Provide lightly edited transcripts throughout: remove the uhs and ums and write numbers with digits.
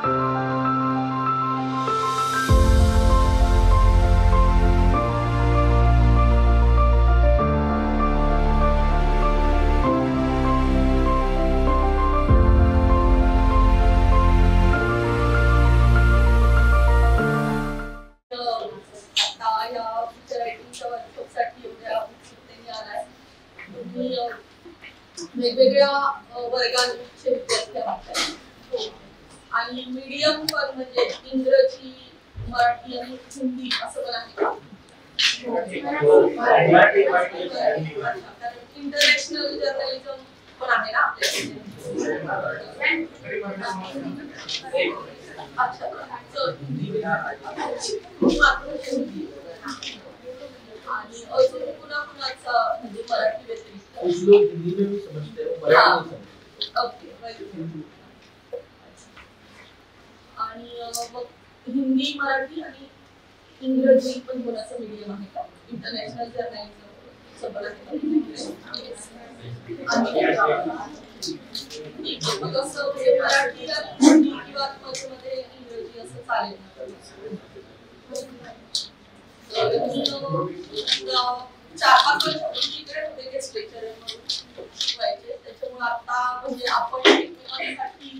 वेगवेगळ्या वर्गांचे विद्यार्थी आहेत आणि मीडियम पण म्हणजे इंग्रजी, मराठी आणि हिंदी असं पण आहे. इंटरनॅशनल जर्नलिझम पण आहे ना अच्छा आणि अजून पुन्हा कुणाचा म्हणजे मराठी व्यतिरिक्त हिंदी में भी समझते हो मराठी ओके आणि मग हिंदी, मराठी आणि इंग्रजी पण कोणाचं मीडियम आहे का? इंटरनॅशनल जर्नलिझम सगळं मग असं मराठी आणि हिंदी किंवा मध्ये इंग्रजी असं चालेल. चार पाच वर्ष इकडे होते गेस्ट लेक्चरर म्हणून शिकवायचे, त्याच्यामुळे आता म्हणजे आपण एकमेकांसाठी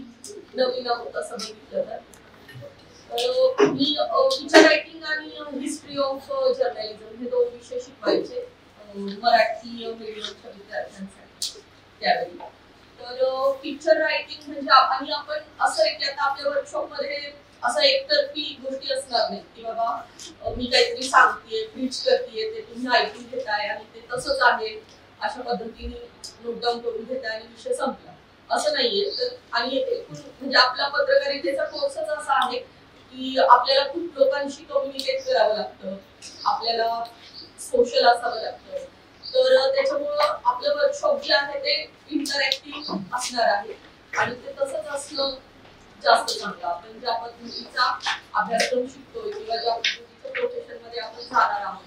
नवीन आहोत असं बघितलं तर मी फीचर रायटिंग आणि हिस्ट्री ऑफ जर्नलिझम हे दोन विषय शिकवायचे मराठी मीडियमच्या विद्यार्थ्यांसाठी त्यावेळी. तर फीचर रायटिंग म्हणजे आणि आपण असं आहे की आता आपल्या वर्कशॉप मध्ये असं एकतर्फी गोष्टी असणार नाही की बाबा मी काहीतरी सांगतेय, प्रीच करतेय, ते तुम्ही ऐकून घेताय आणि ते तसंच आहे अशा पद्धतीने नोट डाऊन करून घेताय आणि विषय संपला असं नाहीये. तर आणि म्हणजे आपला पत्रकारितेचा कोर्सच असा आहे की आपल्याला खूप लोकांशी कम्युनिकेट करावं लागतं, आपल्याला सोशल असावं लागतं. तर त्याच्यामुळं आपलं वर्कशॉप जे आहे ते इंटरॅक्टिव्ह असणार आहे आणि ते तसंच असणं जास्त चांगलं. आपण ज्या पद्धतीचा अभ्यासक्रम शिकतोय किंवा ज्या पद्धतीच्या प्रोफेशन मध्ये आपण जाणार आहोत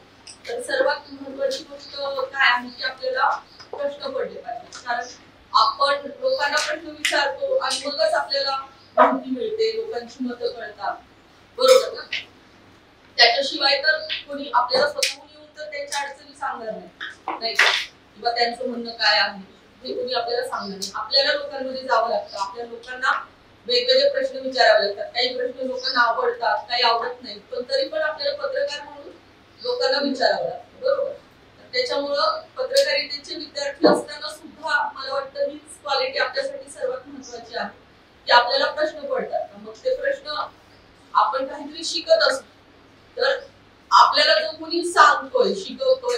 तर सर्वात महत्वाची गोष्ट काय आहे की आपल्याला प्रश्न पडले पाहिजे. कारण आपण लोकांना प्रश्न विचारतो आणि मगच आपल्याला माहिती मिळते, लोकांची मतं कळतात, बरोबर ना? त्याच्याशिवाय तर कोणी आपल्याला स्वतःहून येऊन तर त्यांच्या अडचणी सांगणार नाही किंवा त्यांचं म्हणणं काय आहे हे कोणी आपल्याला सांगणार नाही. आपल्याला लोकांमध्ये जावं लागतं, आपल्या लोकांना वेगवेगळे प्रश्न विचारावे लागतात. काही प्रश्न लोकांना आवडतात, काही आवडत नाही, पण तरी पण आपल्याला पत्रकार म्हणून लोकांना विचारावं लागतं, बरोबर? त्याच्यामुळं पत्रकारितेचे विद्यार्थी असताना सुद्धा मला वाटतं हीच क्वालिटी आपल्यासाठी सर्वात महत्वाची आहे की आपल्याला प्रश्न पडतात. मग ते प्रश्न आपण काहीतरी शिकत असतो तर आपल्याला जो कोणी सांगतोय, शिकवतोय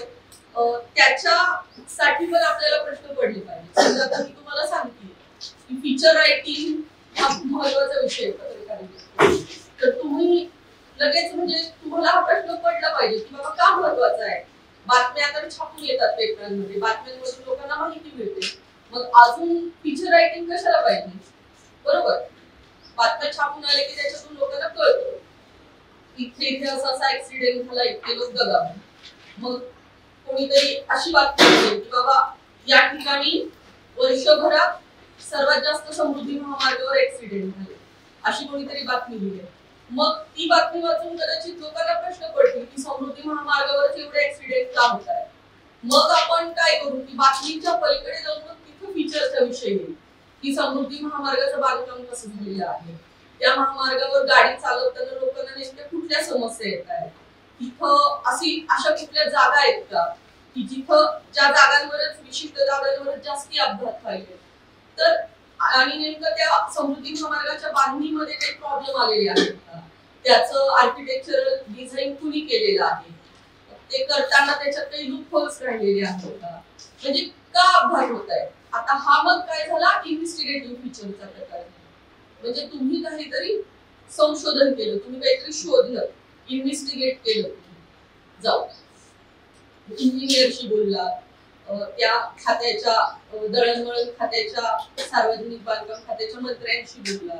त्याच्यासाठी पण आपल्याला प्रश्न पडले पाहिजे. समजा आता मी तुम्हाला सांगते की फीचर रायटिंग हा महत्वाचा विषय आहे पत्रकारितेत, तर तुम्ही लगेच म्हणजे तुम्हाला हा प्रश्न पडला पाहिजे की बाबा का महत्वाचा आहे. बातम्या आता छापून येतात पेपरांमध्ये, बातम्यांमधून लोकांना माहिती मिळते, मग अजून फीचर रायटिंग कशाला पाहिजे, बरोबर? बातम्या छापून आले की त्याच्यातून लोकांना कळतं इथे असा ऍक्सिडेंट झाला, इतके लोक दगावले. मग कोणीतरी अशी बातमी दिली की बाबा या ठिकाणी वर्षभरात सर्वात जास्त समृद्धी महामार्गावर ऍक्सिडेंट झाले, अशी कोणीतरी बातमी दिली. मग ती बातमी वाचून कदाचित लोकांना प्रश्न पडतील की समृद्धी महामार्गावर एवढे ऍक्सिडेंट का होत आहे. मग आपण काय करू की बातमीच्या पलीकडे जाऊन मग तिथे फीचरचा विषय येईल की समृद्धी महामार्गाचं बांधकाम कसं झालेलं आहे, त्या महामार्गावर गाडी चालवताना लोकांना नेमक्या कुठल्या समस्या येत आहेत, तिथं अशा कुठल्या जागा आहेत का की जिथं ज्या जागांवरच विशिष्ट जागांवरच जास्ती अपघात व्हायचे. तर आणि नेमकं त्या समृद्धी महामार्गाच्या बांधणीमध्ये काही प्रॉब्लेम आलेले आहेत का, त्याचं आर्किटेक्चरल डिझाईन कुणी केलेलं आहे, ते करताना त्याच्यात काही लूप होल्स राहिलेले आहेत का, म्हणजे का अपघात होत आहे. आता हा मग काय झाला इन्व्हेस्टिगेटिव्ह फीचरचा प्रकार. म्हणजे तुम्ही काहीतरी संशोधन केलं, तुम्ही काहीतरी शोधलं, इन्व्हेस्टिगेट केलं, जाऊ इंजिनियरशी बोलला, त्या खात्याच्या दळणवळण खात्याच्या, सार्वजनिक बांधकाम खात्याच्या मंत्र्यांशी बोलला,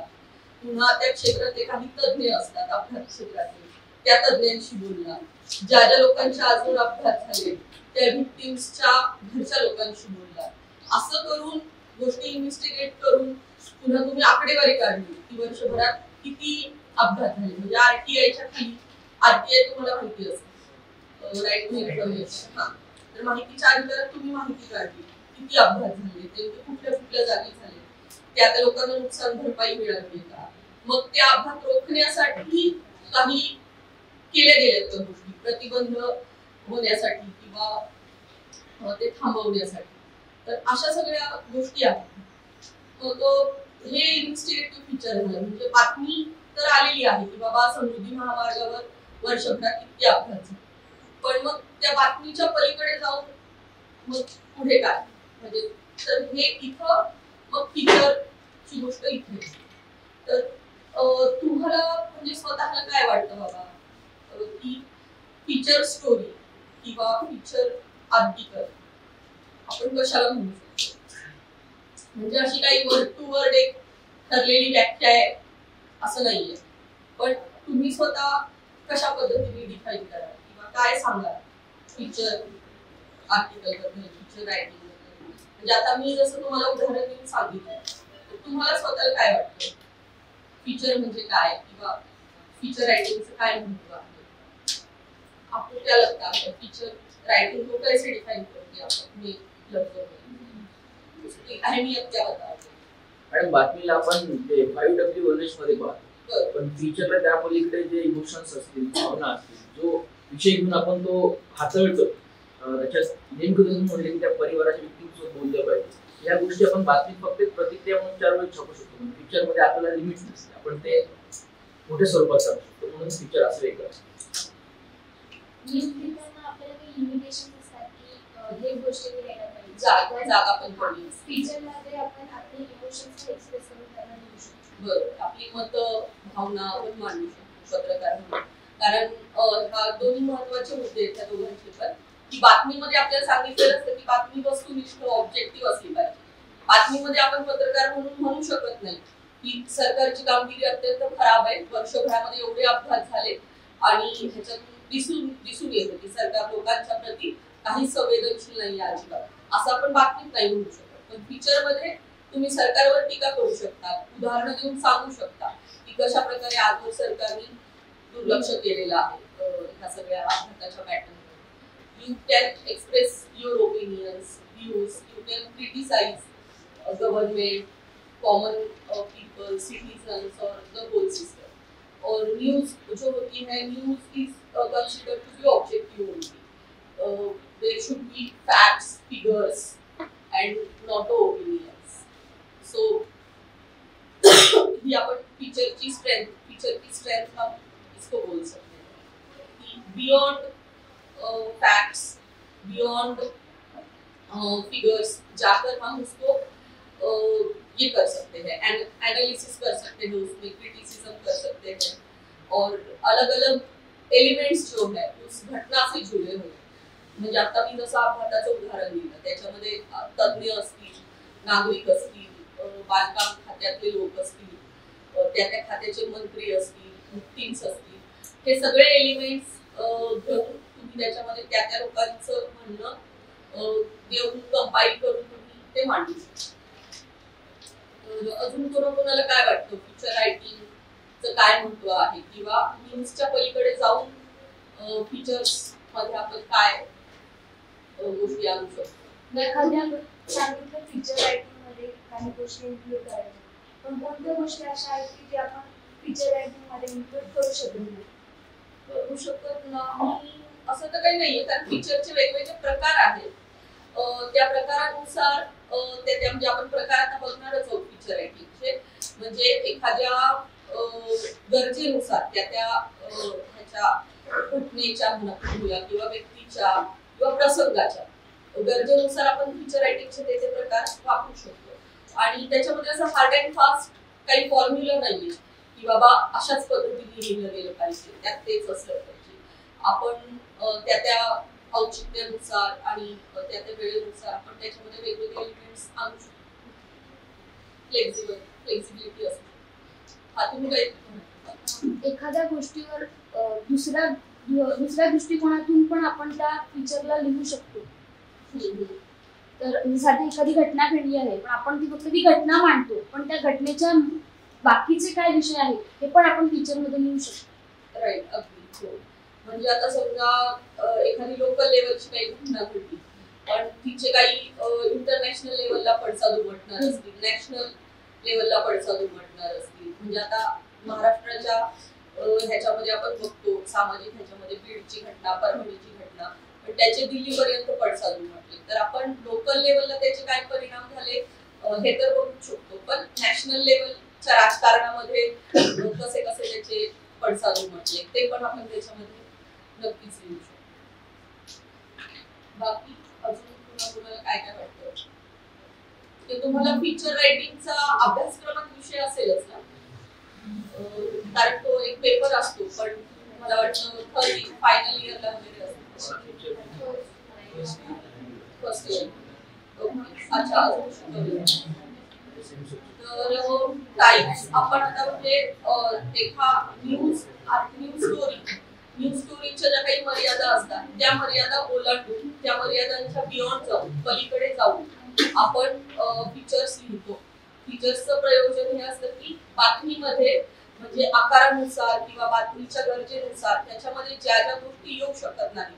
पुन्हा त्या क्षेत्रातले काही तज्ञ असतात अपघात क्षेत्रातले, त्या तज्ञांशी बोलला, ज्या ज्या लोकांच्या अजून अपघात झाले त्या व्हिक्टिम्सच्या घरच्या लोकांशी बोलला. असं करून गोष्टी इन्व्हेस्टिगेट करून पुन्हा तुम्ही आकडेवारी काढली की वर्षभरात किती अपघात झाले, म्हणजे आरटीआयच्या खाली, आरटीआय तुम्हाला माहिती असतं, राईट टू इन्फॉर्मेशन. तर माहितीच्या अधिकारात तुम्ही माहिती काढली, किती अपघात झाले, ते कुठल्या कुठल्या जागी झाले, त्या लोकांना नुकसान भरपाई मिळाली का, मग ते अपघात रोखण्यासाठी काही केल्या गेल्यात त्या गोष्टी, प्रतिबंध होण्यासाठी किंवा ते थांबवण्यासाठी. तर अशा सगळ्या गोष्टी आहेत. मग हे इन्व्हेस्टिगेटिव्ह फीचर झालं, म्हणजे बातमी तर आलेली आहे की बाबा समृद्धी महामार्गावर वर्षभरात किती अपघात झाले, पण मग त्या बातमीच्या पलीकडे जाऊन मग पुढे काय, म्हणजे तर हे इथं मग फीचरची गोष्ट इथे. तर तुम्हाला म्हणजे स्वतःला काय वाटतं बाबा की फीचर स्टोरी किंवा फीचर आर्टिकल आपण कशाला म्हणू शकतो? म्हणजे अशी काही वर्ड टू वर्ड एक ठरलेली व्याख्या आहे असं नाहीये, पण तुम्ही स्वतः कशा पद्धतीने डिफाईन करा किंवा काय सांगा फीचर आर्टिकल बद्दल, फीचर रायटिंग बद्दल. म्हणजे आता मी जसं तुम्हाला उदाहरण देऊन सांगितलं, तर तुम्हाला स्वतःला काय वाटतं फीचर म्हणजे काय किंवा फीचर राइटिंग काय महत्व आहे? आपको क्या लगता है फीचर राइटिंग को कैसे डिफाइन करोगे आप अपने लफ्जों में, उसकी अहमियत क्या बताओगे? मॅडम बातमीला आपण ते 5W वनरेश मध्ये पाहतो, पण फीचरला त्या पलीकडे जे इमोशन्स असतील, भावना असतील, जो विषय घेऊन आपण तो हाताळतो, त्याच्यात नेमकं जसं म्हणले की त्या परिवाराच्या व्यक्तींसोबत बोललं पाहिजे, या गोष्टी आपण बातमीत फक्त प्रतिक्रिया म्हणून 4 वेळा छापू शकतो, पण फीचर मध्ये आपल्याला लिमिट नसते, आपण ते मोठ्या स्वरूपात करू शकतो, म्हणून फीचर असं वेगळं असतं. आपल्याला काही लिमिटेशन असतात की हे गोष्टी लिहायला पाहिजे, जागा पण पडली, फीचरमध्ये आपण आपले इमोशन्स एक्सप्रेस करून त्यांना लिहू शकतो. बरोबर, आपली मत भावना आपण मांडू शकतो पत्रकार म्हणून. कारण हा दोन्ही महत्त्वाचे मुद्दे आहेत त्या दोघांचे पण, की बातमीमध्ये आपल्याला सांगितलेलं असतं की बातमी वस्तुनिष्ठ ऑब्जेक्टिव्ह असली पाहिजे. बातमीमध्ये आपण पत्रकार म्हणून म्हणू शकत नाही की सरकारची कामगिरी अत्यंत खराब आहे, वर्षभरामध्ये एवढे अपघात झाले आणि ह्याच्यातून दिसून येतं की सरकार लोकांच्या प्रती काही संवेदनशील नाही अजिबात, असं आपण बातमीत नाही म्हणू शकत. पण फीचर मध्ये तुम्ही सरकारवर टीका करू शकता, उदाहरणं देऊन सांगू शकता की कशा प्रकारे आजवर सरकारने दुर्लक्ष केलेलं आहे ह्या सगळ्या अपघाताच्या pattern. You can express your opinions, views, you can criticize government, common people, citizens or the whole system. और न्यूज जो होती है, news is considered to be objective only. There should be facts, figures and not opinions. So ही आपण फीचरची strength हम इसको बोल सकते हैं कि बियॉन्ड फैक्ट्स, बियॉन्ड फिगर्स जाकर हम उसको ये कर सकते हैं, एनालिसिस कर सकते हैं, उसमें क्रिटिसिज्म कर सकते हैं और अलग अलग एलिमेंट्स जो है उस घटना से जुड़े हुए. म्हणजे आता मी जसं अपघाताचं उदाहरण दिलं त्याच्यामध्ये तज्ञ असतील, नागरिक असतील, बांधकाम खात्यातले लोक असतील, त्या खात्याचे मंत्री असतील, मुख्यमंत्री असतील, हे सगळे एलिमेंट्स घेऊन तुम्ही त्याच्यामध्ये त्या लोकांचं म्हणणं देऊन कंपाईल करून तुम्ही ते मांडू शकता. अजून कोणाला काय वाटतं फीचर रायटिंगचं काय महत्व आहे किंवा न्यूजच्या पलीकडे जाऊन फीचर्स मध्ये आपण काय गोष्टी आणू शकतो? एखाद्या सांगितलं फीचर रायटिंग मध्ये काही गोष्टी इन्क्लूड करायच्या, पण कोणत्या गोष्टी अशा आहेत की जे आपण फीचर रायटिंग मध्ये इन्क्लूड करू शकत नाही असं तर काही नाहीये, कारण फीचरचे वेगवेगळे प्रकार आहेत. त्या प्रकारानुसार म्हणजे आपण प्रकार आता बघणारच आहोत फीचर रायटिंगचे. म्हणजे एखाद्या गरजेनुसार त्या ह्याच्या घटनेच्या म्हणूया किंवा व्यक्तीच्या किंवा प्रसंगाच्या गरजेनुसार आपण फीचर रायटिंगचे त्याचे प्रकार वापरू शकतो. आणि त्याच्यामध्ये असं हार्ड अँड फास्ट काही फॉर्म्युला नाहीये की बाबा अशाच पद्धतीने लिहिलं गेलं पाहिजे, त्यात तेच असलं पाहिजे. आपण त्या औचित्यानुसार आणि त्या वेळेनुसार आपण त्याच्यामध्ये वेगवेगळे एलिमेंट्स आणू शकतो. फ्लेक्सिबिलिटी असते. हा तुम्ही काय एखाद्या गोष्टीवर दुसऱ्या दृष्टिकोनातून पण आपण त्या फीचरला लिहू शकतो. तर साठी एखादी घटना घडली आहे पण आपण ती फक्त ती घटना मांडतो, पण त्या घटनेच्या बाकीचे काय विषय आहेत हे पण आपण फीचर मध्ये लिहू शकतो. राईट, अगदी. हो, म्हणजे आता समजा एखादी लोकल लेवलची काही घटना घडली, पण तिचे काही इंटरनॅशनल लेवलला पडसाद उमटणार असतील, नॅशनल लेवलला पडसाद उमटणार असतील. म्हणजे आता महाराष्ट्राच्या ह्याच्यामध्ये आपण बघतो सामाजिक ह्याच्यामध्ये बीडची घटना, परभणीची घटना, पण त्याचे दिल्लीपर्यंत पडसाद उमटले, तर आपण लोकल लेवलला त्याचे काय परिणाम झाले हे तर बघू शकतो, पण नॅशनल लेवलच्या राजकारणामध्ये कसे कसे त्याचे पडसाद उमटले ते पण आपण त्याच्यामध्ये नक्कीच लिहू शकतो. बाकी अजून तुम्हाला काय काय वाटतं की तुम्हाला फीचर रायटिंगचा अभ्यासक्रमात विषय असेलच ना, कारण तो एक पेपर असतो, पण मला वाटतं फायनल इयरला वगैरे असतो. First year. अच्छा, तर टाईप्स आपण आता म्हणजे एका न्यूज स्टोरीच्या ज्या काही मर्यादा असतात त्या मर्यादा ओलांडून त्या मर्यादांच्या बियॉन्ड जाऊन पलीकडे जाऊन आपण फीचर्स लिहितो. फीचर्सचं प्रयोजन हे असतं की बातमीमध्ये म्हणजे आकारानुसार किंवा बातमीच्या गरजेनुसार त्याच्यामध्ये ज्या ज्या गोष्टी येऊ शकत नाही,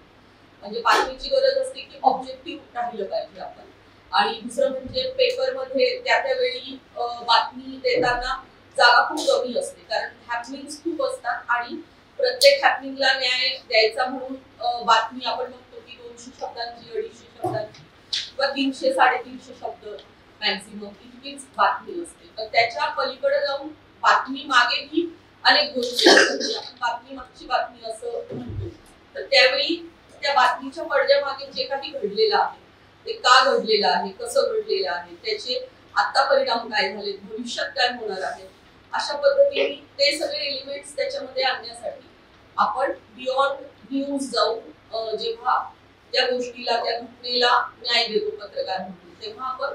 म्हणजे बातमीची गरज असते की ऑब्जेक्टिव्ह राहिलं पाहिजे आपण, आणि दुसरं म्हणजे पेपरमध्ये त्यावेळी बातमी देताना जागा खूप कमी असते, कारण हॅपनिंग्स खूप असतात आणि प्रत्येक हॅपनिंगला न्याय द्यायचा म्हणून बातमी आपण बघतो की 200 शब्दांची, 250 शब्दांची किंवा 300-350 शब्द मॅक्सिमम इतकीच बातमी असते. तर त्याच्या पलीकडे जाऊन बातमी मागेही अनेक गोष्टी असतात, आपण बातमी मागची बातमी असं म्हणतो. तर त्यावेळी त्या बातमीच्या पडद्यामागे जे काही घडलेलं आहे ते का घडलेलं आहे, कसं घडलेलं आहे, त्याचे आता परिणाम काय झाले, भविष्यात काय होणार आहे, अशा पद्धतीने ते सगळे एलिमेंट्स त्याच्यामध्ये आणण्यासाठी आपण बियॉन्ड न्यूज जाऊन जेव्हा त्या गोष्टीला, त्या घटनेला न्याय देतो पत्रकार म्हणून, तेव्हा आपण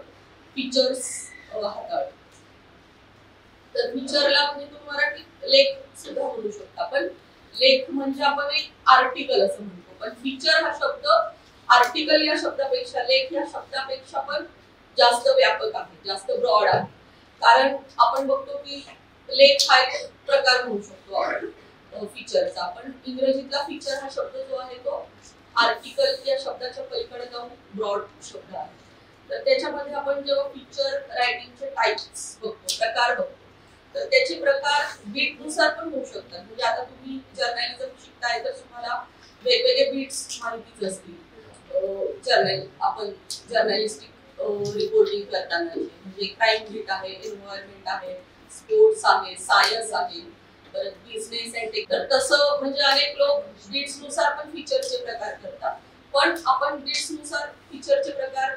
फीचर्स हाताळतो. तर फीचरला म्हणजे तुम्ही मराठीत लेख सुद्धा म्हणू शकता, पण लेख म्हणजे आपण एक आर्टिकल असं म्हणतो, पण फीचर हा शब्द आर्टिकल या शब्दापेक्षा, लेख या शब्दापेक्षा पण जास्त व्यापक आहे, जास्त ब्रॉड आहे. कारण आपण बघतो की लेख हा एक प्रकार म्हणू शकतो आपण फीचरचा, पण इंग्रजीतला फीचर हा शब्द जो आहे तो आर्टिकल या शब्दाच्या पलीकडे जाऊन ब्रॉड शब्द आहे. तर त्याच्यामध्ये आपण जेव्हा फीचर रायटिंगचे टाइप्स बघतो, प्रकार बघतो, तर त्याचे प्रकार बीटनुसार पण होऊ शकतात. म्हणजे आता तुम्ही जर्नलिझम शिकताय तर तुम्हाला वेगवेगळे बीट्स माहितीच असतील. आपण जर्नलिस्टिक रिपोर्टिंग करताना म्हणजे क्राईम बीट आहे, एन्व्हायरमेंट आहे, स्पोर्ट्स आहे, सायन्स आहे, परत बिझनेस अँड टेक. तर तसं म्हणजे अनेक लोक बीट्सनुसार पण फीचरचे प्रकार करतात, पण आपण बीट्सनुसार फीचरचे प्रकार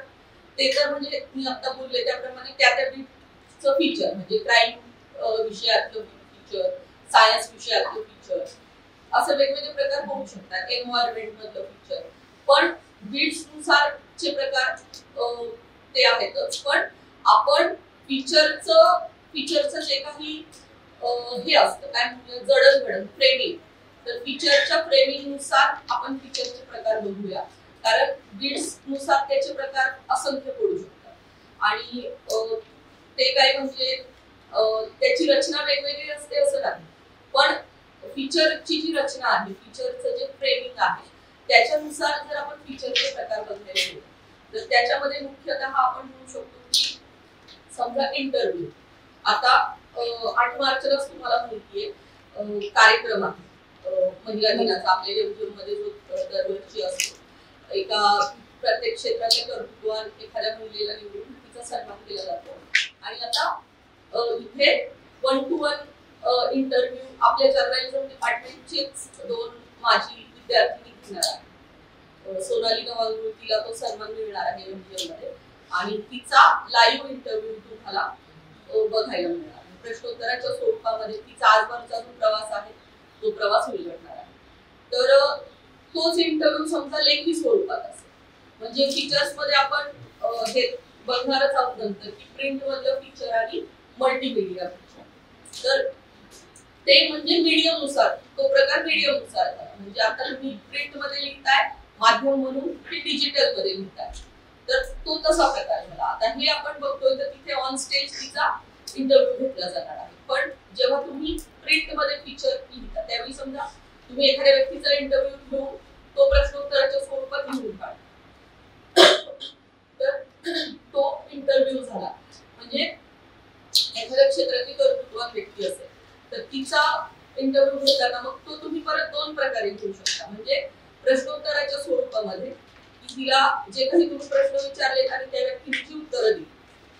ते तर म्हणजे मी आता बोलले त्याप्रमाणे त्या बीटचं फीचर म्हणजे क्राईम विषयातलं फीचर, सायन्स विषयातलं फीचर, असं वेगवेगळे प्रकार होऊ शकतात. एन्व्हायरमेंट मधलं फीचर, पण बीट्सनुसारचे प्रकार ते आहेतच, पण आपण फीचरचं जे काही हे असतं काय म्हणजे जडणघडण फ्रेमिंग, तर फीचरच्या फ्रेमिंगनुसार आपण फीचरचे प्रकार बघूया, कारण बीट्सनुसार त्याचे प्रकार असंख्य पडू शकतात. आणि ते काय म्हणजे त्याची रचना वेगवेगळी असते असं नाही, पण फीचरची जी रचना आहे, फीचरचं जे फ्रेमिंग आहे त्याच्यानुसार जर आपण फीचरचे प्रकार बघायला गेलो तर त्याच्यामध्ये मुख्यतः आपण म्हणू शकतो की समजा इंटरव्ह्यू. आता 8 मार्चलाच तुम्हाला माहितीये कार्यक्रम आहे महिला दिनाचा आपल्या रेव्ह्यूमध्ये जो दरवर्षी असतो. एका प्रत्येक क्षेत्राच्या कर्तृत्वान एखाद्या महिलेला निवडून तिचा सन्मान केला जातो. आणि आता इथे 1-to-1 इंटरव्ह्यू आपल्या जर्नलिझम डिपार्टमेंटचेच 2 माजी विद्यार्थिनी घेणार आहे. सोनाली नवांगुळ, तिला तो सन्मान मिळणार आहे रेव्ह्यूमध्ये, आणि तिचा लाईव्ह इंटरव्ह्यू तुम्हाला बघायला मिळणार. प्रश्नोत्तराच्या स्वरूपामध्ये तिचा आजवरचा जो प्रवास आहे तो प्रवास उलगडणार आहे. तर तोच इंटरव्ह्यू समजा लेखी स्वरूपात असेल, म्हणजे फीचर्स मध्ये आपण हे बघणारच आहोत नंतर की प्रिंट मधलं फीचर आणि मल्टीमीडिया फीचर. तर ते म्हणजे मीडियम नुसार, तो प्रकार मीडियम नुसार झाला. म्हणजे आता तुम्ही प्रिंट मध्ये लिहिताय माध्यम म्हणून की डिजिटल मध्ये लिहिताय, तर तो तसा प्रकार झाला. आता हे आपण बघतोय तर तिथे ऑन स्टेज तिचा इंटरव्ह्यू घेतला जाणार आहे. पण जेव्हा तुम्ही प्रिंट मध्ये फीचर लिहिता त्यावेळी समजा तुम्ही एखाद्या व्यक्तीचा इंटरव्ह्यू घेऊन तो प्रश्नोत्तराच्या स्वरूपात लिहून काढा, तर तो इंटरव्ह्यू झाला. म्हणजे एखाद्या क्षेत्रातली कर्तृत्ववान व्यक्ती असेल तर तिचा इंटरव्ह्यू घेताना मग तो तुम्ही परत दोन प्रकारे घेऊ शकता. म्हणजे प्रश्नोत्तराच्या स्वरूपामध्ये तिला जे काही तुम्ही प्रश्न विचारले आणि त्या व्यक्तीने जी उत्तरं दिली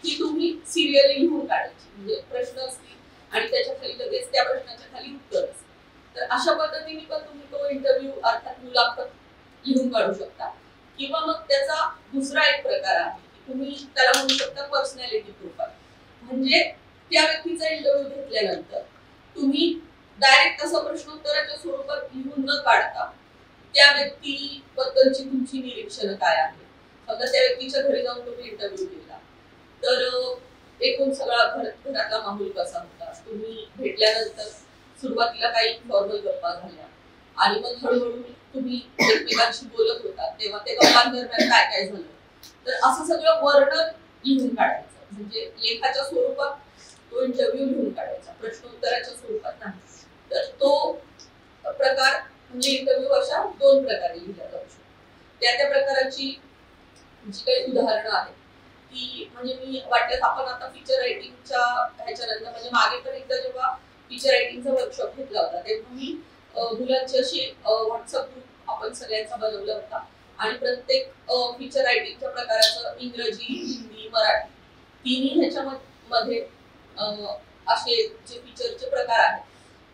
ती तुम्ही सिरियली लिहून काढायची. म्हणजे प्रश्न असतील आणि त्याच्या खाली लगेच त्या प्रश्नाच्या खाली उत्तर असेल, तर अशा पद्धतीने पण तुम्ही तो इंटरव्ह्यू अर्थात मुलाखत लिहून काढू शकता. किंवा मग त्याचा दुसरा एक प्रकार आहे की तुम्ही त्याला म्हणू शकता पर्सनॅलिटी प्रोफाईल. म्हणजे त्या व्यक्तीचा इंटरव्ह्यू घेतल्यानंतर तुम्ही डायरेक्ट असं प्रश्नोत्तराच्या स्वरूपात लिहून न काढता त्या व्यक्तीबद्दलची तुमची निरीक्षणं काय आहे. समजा त्या व्यक्तीच्या घरी जाऊन तुम्ही इंटरव्ह्यू केला तर एकूण सगळा घरातला माहोल कसा होता, तुम्ही भेटल्यानंतर सुरुवातीला काही फॉर्मल गप्पा झाल्या आणि मग हळूहळू तुम्ही एकमेकांशी बोलत होता तेव्हा ते गप्पांदरम्यान काय काय झालं, तर असं सगळं वर्णन लिहून काढायचं. म्हणजे लेखाच्या स्वरूपात तो इंटरव्ह्यू लिहून काढायचा, प्रश्नोत्तराच्या स्वरूपात नाही. तर तो प्रकार म्हणजे इंटरव्ह्यू अशा दोन प्रकारे लिहिला जाऊ शकतो. त्या प्रकाराची जी काही उदाहरणं आहेत ती म्हणजे मी वाटल्यास आपण आता फीचर रायटिंगच्या ह्याच्यानंतर म्हणजे मागे पण एकदा जेव्हा फीचर रायटिंगचा वर्कशॉप घेतला होता तेव्हा मी मुलांची अशी व्हॉट्सअप ग्रुप आपण सगळ्यांचा बनवला होता आणि प्रत्येक फीचर रायटिंगच्या प्रकाराचं इंग्रजी, हिंदी, मराठी तिन्ही ह्याच्यामध्ये असे जे फीचरचे प्रकार आहेत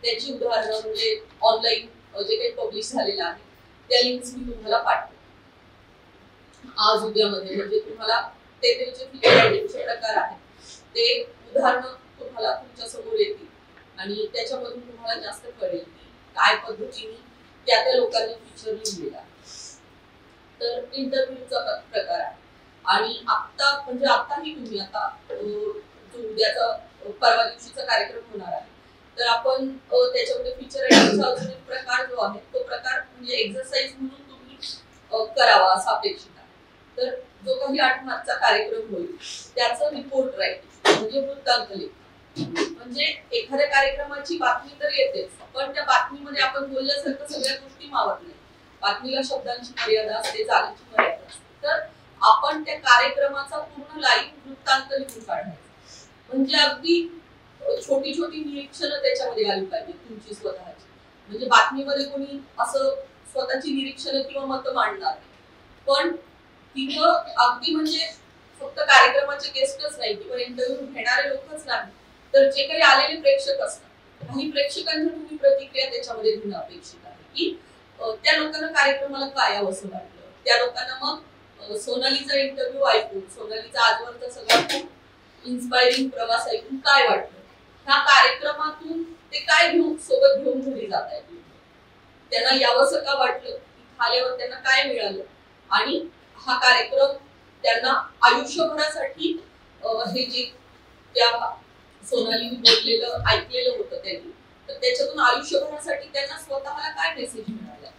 त्याची उदाहरणं म्हणजे ऑनलाईन जे काही पब्लिश झालेलं आहे त्या लिंक्स मी तुम्हाला पाठवते आज उद्यामध्ये. म्हणजे तुम्हाला ते जे फीचर रायटिंगचे प्रकार आहेत ते उदाहरणं तुम्हाला तुमच्या समोर येतील आणि त्याच्यामधून तुम्हाला जास्त कळेल की काय पद्धतीने त्या लोकांनी फीचर लिहिलेला. तर इंटरव्ह्यूचा प्रकार आहे. आणि आता म्हणजे आताही तुम्ही आता उद्याचा परवा दिवशीचा कार्यक्रम होणार आहे तर आपण त्याच्यामध्ये फीचर रायटिंगचा अजून एक प्रकार जो आहे तो प्रकार म्हणजे एक्सरसाइज म्हणून तुम्ही करावा असा अपेक्षित आहे. तर जो काही 8 मार्चचा कार्यक्रम होईल त्याचं रिपोर्ट रायटिंग म्हणजे वृत्तांत लेखन. म्हणजे एखाद्या कार्यक्रमाची बातमी तर येतेच पण त्या बातमीमध्ये आपण बोलल्यासारखं सगळ्या गोष्टी मावत नाही. बातमीला शब्दांची मर्यादा असते, जागेची मर्यादा असते. तर आपण त्या कार्यक्रमाचा पूर्ण लाईव्ह वृत्तांत लिहून काढायचा. म्हणजे अगदी छोटी छोटी निरीक्षणं त्याच्यामध्ये आली पाहिजे तुमची स्वतःची. म्हणजे बातमीमध्ये कोणी असं स्वतःची निरीक्षणं किंवा मतं मांडणार नाही पण तिथं अगदी म्हणजे फक्त कार्यक्रमाचे गेस्टच नाही किंवा इंटरव्ह्यू घेणारे लोकच नाही तर जे काही आलेले प्रेक्षक असतात काही प्रेक्षकांच्या तुम्ही प्रतिक्रिया त्याच्यामध्ये घेणं अपेक्षित आहे की त्या लोकांना कार्यक्रमाला काय असं वाटलं. त्या लोकांना मग सोनालीचा इंटरव्ह्यू ऐकून सोनालीचा आजवरचा सगळा खूप इन्स्पायरिंग प्रवास ऐकून काय वाटलं, ह्या कार्यक्रमातून ते काय सोबत घेऊन घरी जात आहेत, त्यांना यावंसं का वाटलं, आल्यावर त्यांना काय मिळालं आणि हा कार्यक्रम त्यांना आयुष्यभरासाठी हे जे त्या सोनालीने बोललेलं ऐकलेलं होतं त्यांनी तर त्याच्यातून आयुष्यभरासाठी त्यांना स्वतःला काय मेसेज मिळाला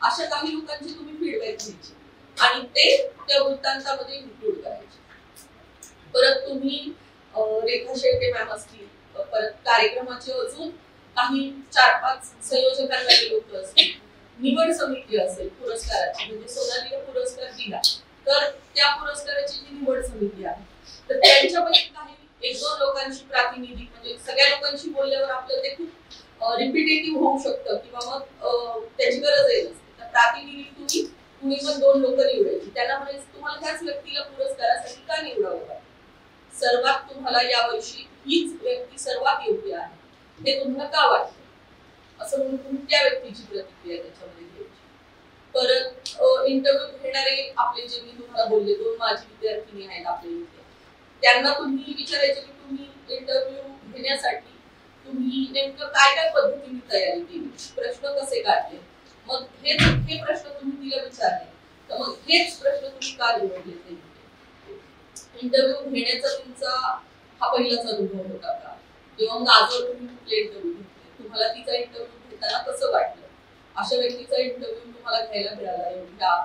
अशा काही लोकांची तुम्ही फीडबॅक घ्यायची आणि ते त्या वृत्तांतामध्ये इन्क्लूड करायचे. परत तुम्ही रेखा शेळके मॅम असतील, परत कार्यक्रमाचे अजून काही 4-5 संयोजकांना लोक असतील, निवड समिती असेल पुरस्काराची म्हणजे सोनालीला पुरस्कार दिला तर त्या पुरस्काराची जी निवड समिती आहे तर त्यांच्यापैकी काही 1-2 लोकांची प्रातिनिधिक म्हणजे सगळ्या लोकांशी बोलल्यावर आपलं ते खूप रिपिटेटिव्ह होऊ शकतं किंवा मग त्याची गरजही नसते. तर प्रातिनिधिक तुम्ही कुणी पण 2 लोक निवडायची, त्यांना म्हणायचं तुम्हाला त्याच व्यक्तीला पुरस्कारासाठी का निवडावं, सर्वात तुम्हाला यावर्षी हीच व्यक्ती सर्वात योग्य आहे हे तुम्हाला का वाटतं असं म्हणून तुम्ही त्या व्यक्तीची प्रतिक्रिया त्याच्यामध्ये घ्यायची. परत इंटरव्ह्यू घेणारे आपले जे मी तुम्हाला बोलले 2 माजी विद्यार्थिनी आहेत आपल्या इथे त्यांना तुम्ही विचारायचं की तुम्ही इंटरव्ह्यू घेण्यासाठी तुम्ही नेमकं काय काय पद्धतीने तयारी केली, प्रश्न कसे काढले, मग हे प्रश्न तुम्ही तिला विचारले तर मग हेच प्रश्न तुम्ही का निवडले. इंटरव्ह्यू घेण्याचा तुमचा हा पहिलाच अनुभव होता का किंवा मग आजवर तुम्ही कुठले इंटरव्ह्यू घेतले, तुम्हाला तिचा इंटरव्ह्यू घेताना कसं वाटलं, अशा व्यक्तीचा इंटरव्ह्यू तुम्हाला घ्यायला मिळाला एवढ्या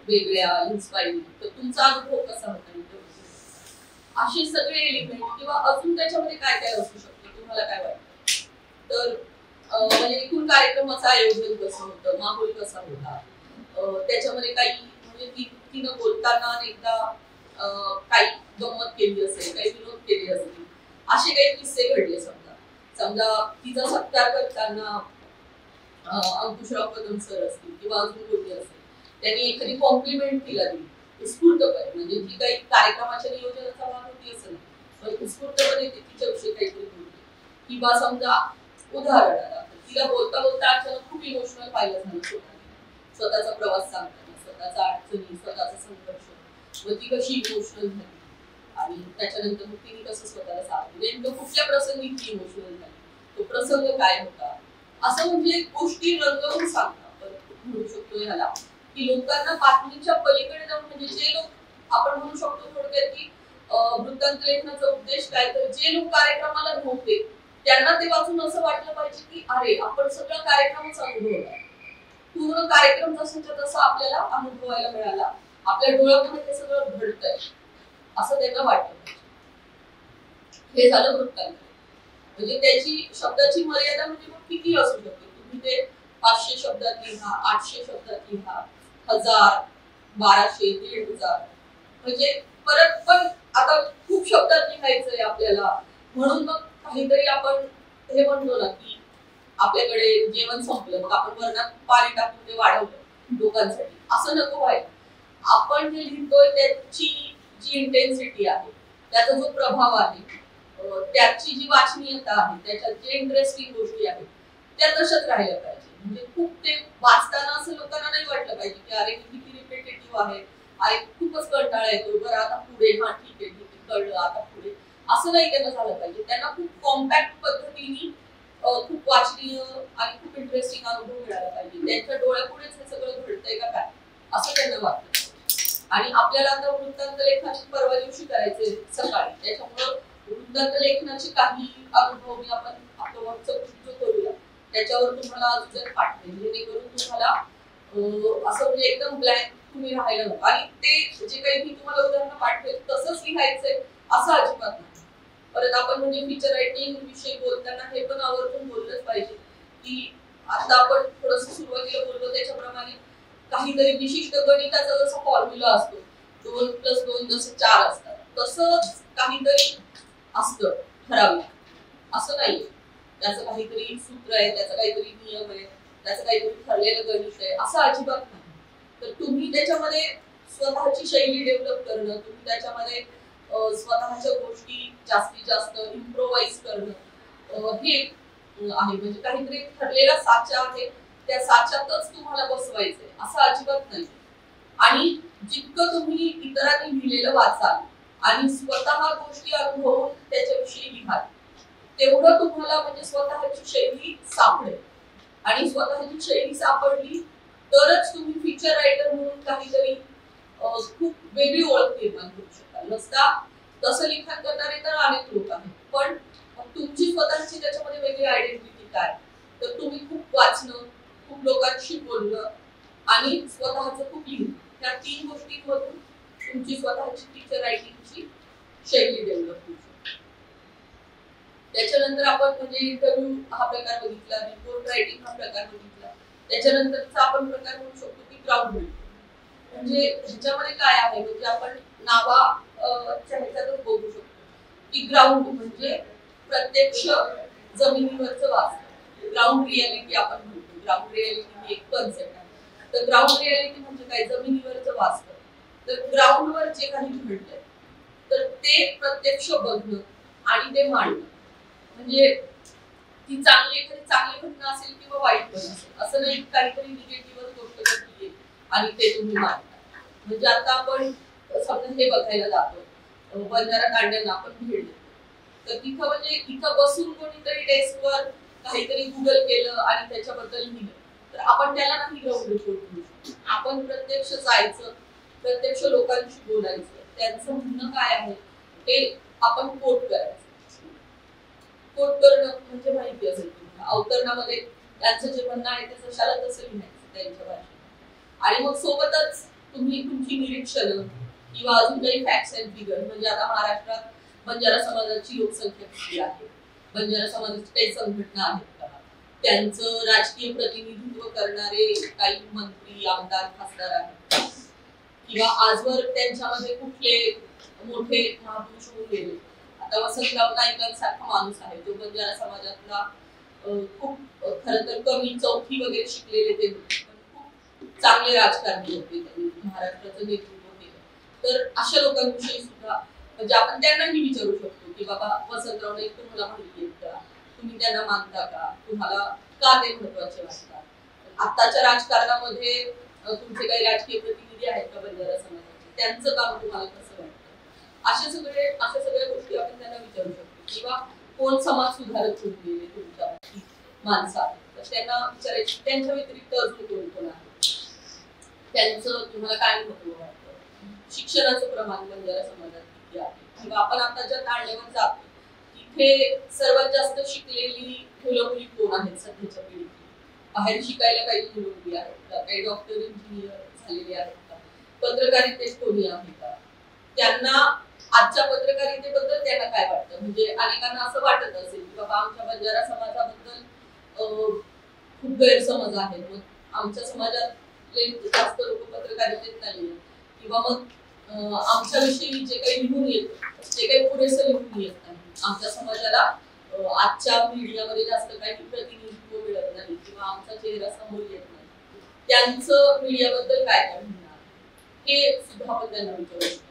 वेगळ्या इन्स्पायरिंग तर तुमचा अनुभव कसा होता इंटरव्ह्यू. असे सगळे एलिमेंट किंवा अजून त्याच्यामध्ये काय काय असू शकते तुम्हाला काय वाटतं? तर म्हणजे एकूण कार्यक्रमाचं आयोजन कसं होतं, माहोल कसा होता, त्याच्यामध्ये काही म्हणजे तिनं बोलताना एकदा काही गंमत केली असेल, काही विनोद केले असतील, असे काही किस्से घडले. समजा तिचा सत्कार करताना अंकुशराव कदम सर असतील किंवा अजून कोणी असेल, त्यांनी एखादी कॉम्प्लिमेंट तिला दिली उत्स्फूर्तपणे, म्हणजे ती काही कार्यक्रमाच्या नियोजनाचा भाग होती असं नाही, पण उत्स्फूर्तपणे तिच्याविषयी काहीतरी बोलली. किंवा समजा उदाहरणार्थ तिला बोलता बोलता अचानक खूप इमोशनल पाहिलं झालं, स्वतःचा प्रवास सांगताना, स्वतःचा अडचणी, स्वतःचा संघर्ष, व ती कशी इमोशनल झाली आणि त्याच्यानंतर मग तिने कसं स्वतःला सावरलं, नेमकं कुठल्या प्रसंगी ती इमोशनल झाली, तो प्रसंग काय होता, असं म्हणजे गोष्टी रंगवून सांगतात. म्हणू शकतो ह्याला की लोकांना बातमीच्या पलीकडे जाऊन, म्हणजे जे लोक आपण म्हणू शकतो थोडक्यात की वृत्तांत लेखनाचा उद्देश काय, तर जे लोक कार्यक्रमाला नव्हते त्यांना ते वाचून असं वाटलं पाहिजे की अरे आपण सगळा कार्यक्रमच अनुभवला, पूर्ण कार्यक्रम जसंच्या तसा आपल्याला अनुभवायला मिळाला, आपल्या डोळ्यामध्ये ते सगळं घडतंय असं त्यांना वाटलं. हे झालं वृत्तांत. म्हणजे त्याची शब्दाची मर्यादा म्हणजे मग किती असू शकते, तुम्ही ते 500 शब्दात लिहा, 800 शब्दात लिहा, 1000, 1200, 1500, म्हणजे परत पण आता खूप शब्दात लिहायचंय आपल्याला, म्हणून मग काहीतरी आपण हे म्हणतो ना की आपल्याकडे जेवण संपलं मग आपण वरणात पाणी टाकून ते वाढवलं लोकांसाठी, असं नको व्हायला. आपण जे लिहितोय त्याची जी इंटेन्सिटी आहे, त्याचा जो प्रभाव आहे, त्याची जी वाचनीयता आहे, त्याच्यात जे इंटरेस्टिंग गोष्टी आहेत त्या तशाच राहिल्या पाहिजे. म्हणजे खूप ते वाचताना असं लोकांना नाही वाटलं पाहिजे की अरे किती रिपिटेटिव्ह आहे, अरे खूपच कंटाळा येतो, बरं आता पुढे, हा ठीक आहे कळलं आता पुढे, असं नाही त्यांना झालं पाहिजे. त्यांना खूप कॉम्पॅक्ट पद्धतीने खूप वाचनीय आणि खूप इंटरेस्टिंग अनुभव मिळाला पाहिजे. त्यांच्या डोळ्यापुढेच हे सगळं घडतंय का काय असं त्यांना वाटतं. आणि आपल्याला आता वृत्तांत लेखनाची परवा दिवशी करायचे सकाळी, त्याच्यामुळं वृत्तांत लेखनाचे काही अनुभव मी आपण आपलं व्हॉट्सअप करूया, त्याच्यावर तुम्हाला अजून पाठवेल, जेणेकरून तुम्हाला असं म्हणजे एकदम ब्लँक तुम्ही राहायला नको. आणि ते जे काही मी तुम्हाला उदाहरण पाठवेल तसंच लिहायचंय असं अजिबात नाही. परत आपण म्हणजे फीचर रायटिंग विषयी बोलताना हे पण आवर्जून बोललंच पाहिजे की आता आपण थोडंसं सुरुवातीला बोललो त्याच्याप्रमाणे काहीतरी विशिष्ट गणिताचा जसा फॉर्म्युला असतो, 2+2 जसे 4 असतात, तसंच काहीतरी असतं ठराविक, असं नाहीये. त्याचं काहीतरी सूत्र आहे, त्याचा काहीतरी नियम आहे, त्याचं काहीतरी ठरलेलं गणित आहे, असं अजिबात नाही. तर तुम्ही त्याच्यामध्ये स्वतःची शैली डेव्हलप करणं, तुम्ही त्याच्यामध्ये स्वतःच्या गोष्टी जास्तीत जास्त इम्प्रोवाइज करणं हे आहे. म्हणजे काहीतरी ठरलेला साचा आहे, त्या साच्यातच तुम्हाला बसवायचंय असं अजिबात नाही. आणि जितकं तुम्ही इतरांनी लिहिलेलं वाचाल आणि स्वतः गोष्टी अनुभवून त्याच्याविषयी लिहाल, तेवढं तुम्हाला म्हणजे स्वतःची शैली सापडेल. आणि स्वतःची शैली सापडली तरच तुम्ही फीचर रायटर म्हणून काहीतरी खूप वेगळी ओळख निर्माण करू शकाल. नसता तसं लिखाण करणारे तर अनेक लोक आहेत, पण तुमची स्वतःची त्याच्यामध्ये वेगळी आयडेंटिटी काय, तर तुम्ही खूप वाचणं, खूप लोकांशी बोलणं आणि स्वतःचं खूप लिहिणं, या 3 गोष्टींमधून तुमची स्वतःची फीचर रायटिंगची शैली डेव्हलप होऊ शकते. त्याच्यानंतर आपण म्हणजे इंटरव्ह्यू हा प्रकार बघितला, रिपोर्ट रायटिंग हा प्रकार बघितला, त्याच्यानंतरचा आपण प्रकार म्हणू शकतो की ग्राउंड ब्रेकिंग. म्हणजे ह्याच्यामध्ये काय आहे, म्हणजे आपण नावाच्या ह्याच्यातच बघू शकतो की ग्राउंड म्हणजे प्रत्यक्ष जमिनीवरचं वास्तव, ग्राउंड रियालिटी आपण म्हणतो. ग्राउंड रियालिटी ही एक कन्सेप्ट आहे. तर ग्राउंड रियालिटी म्हणजे काय, जमिनीवरचं वास्तव. तर ग्राउंडवर जे काही घडलंय तर ते प्रत्यक्ष बघणं आणि ते मांडणं. म्हणजे ती एखादी चांगली घटना असेल किंवा वाईट पण असेल, असं नाही काहीतरी निगेटिव्ह गोष्ट घडली आणि ते तुम्ही मांडता. म्हणजे आता आपण समजा हे बघायला जातो, बंजारा कांड्यांना आपण भेट देतो, तर तिथं म्हणजे इथं बसून कोणीतरी डेस्कवर काहीतरी गुगल केलं आणि त्याच्याबद्दल लिहिलं, तर आपण त्याला नाही ग्राउंड रिपोर्ट करू शकतो. आपण प्रत्यक्ष जायचं, प्रत्यक्ष लोकांशी बोलायचं, त्यांचं म्हणणं काय आहे ते आपण कोट करायचं. कोट करणं म्हणजे माहिती असेल तुम्हाला, अवतरणामध्ये त्यांचं जे म्हणणं आहे ते जशाला तसं लिहायचं त्यांच्या भाषेत. आणि मग सोबतच तुम्ही तुमची निरीक्षणं किंवा अजून काही फॅक्ट्स अँड फिगर, म्हणजे आता महाराष्ट्रात बंजारा समाजाची लोकसंख्या किती आहे, बंजारा समाजाची काही संघटना आहेत का, त्यांचं राजकीय प्रतिनिधित्व करणारे काही मंत्री आमदार खासदार आहेत, किंवा आजवर त्यांच्यामध्ये कुठले मोठे महापुरुष होऊन गेले. आता वसंतराव नाईकांसारखा माणूस आहे जो बंजारा समाजातला खूप खरं तर कमी चौथी वगैरे शिकलेले ते खूप चांगले राजकारणी होते, त्यांनी महाराष्ट्राचं नेतृत्व केलं. तर अशा लोकांविषयी सुद्धा म्हणजे आपण त्यांनाही विचारू शकतो की बाबा वसंतराव नाईक तुम्हाला माहिती आहेत का, तुम्ही त्यांना मानता का, तुम्हाला का ते महत्वाचे वाटतात, आताच्या राजकारणामध्ये तुमचे काही राजकीय प्रतिनिधी आहेत का बंजारा समाजाचे, त्यांचं काम तुम्हाला कसं वाटतं, अशा सगळ्या गोष्टी आपण त्यांना विचारू शकतो. किंवा कोण समाज सुधारक होऊन गेले तुमच्या माणसं आहेत तर त्यांना विचारायचं त्यांच्या व्यतिरिक्त अजून कोण कोण आहे, त्यांचं तुम्हाला काय महत्व वाटतं, शिक्षणाचं प्रमाण बंजारा समाजात किती आहे, किंवा आपण आता ज्या ताळण्यावर जातो तिथे सर्वात जास्त शिकलेली मुलं मुली कोण आहेत सध्याच्या पिढीत, बाहेर शिकायला काही मुलं मुली आहेत का, काही डॉक्टर इंजिनियर झालेले आहेत का, पत्रकारितेत कोणी आहे का, त्यांना आजच्या पत्रकारितेबद्दल त्यांना काय वाटतं. म्हणजे अनेकांना असं वाटत असेल की बाबा आमच्या बंजारा समाजाबद्दल खूप गैरसमज आहेत, मग आमच्या समाजातले जास्त लोक पत्रकारितेत नाहीये, किंवा मग आमच्याविषयी जे काही लिहून येतं ते काही पुरेसं लिहून येत नाही, आमच्या समाजाला आजच्या मीडियामध्ये जास्त काही प्रतिनिधित्व मिळत नाही, किंवा आमचा चेहरा समोर येत नाही, त्यांचं मीडियाबद्दल काय काय म्हणणार हे सुद्धा आपण त्यांना विचारू शकतो.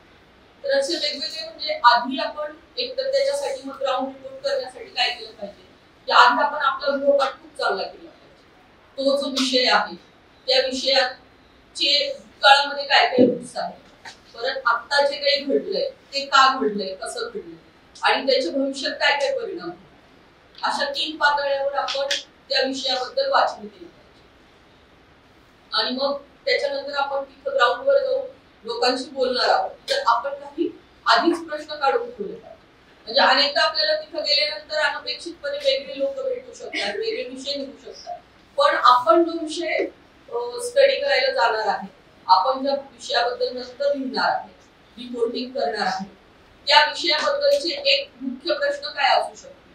तर असे वेगवेगळे म्हणजे आधी आपण एकतर त्याच्यासाठी मग ग्राउंड रिपोर्ट करण्यासाठी काय केलं पाहिजे की आधी आपण आपला गृहपाठ खूप चांगला केला पाहिजे, तो जो विषय आहे त्या विषयाचे काळामध्ये काय काय रूट्स आहे, परत आता जे काही घडलंय ते का घडलंय, कसं घडलंय, आणि त्याच्या भविष्यात काय काय परिणाम होतात, अशा 3 पातळ्यावर आपण त्या विषयाबद्दल वाचन केलं पाहिजे. आणि मग त्याच्यानंतर आपण तिथं ग्राउंडवर जाऊन लोकांशी बोलणार आहोत तर आपण काही आधीच प्रश्न काढून ठेवले पाहिजे. म्हणजे अनेकदा आपल्याला तिथं गेल्यानंतर अनपेक्षितपणे वेगळे लोक भेटू शकतात, वेगळे विषय निघू शकतात, पण आपण जो विषय स्टडी करायला जाणार आहे, आपण ज्या विषयाबद्दल नंतर लिहिणार आहे, रिपोर्टिंग करणार आहे, त्या विषयाबद्दलचे एक मुख्य प्रश्न काय असू शकतो,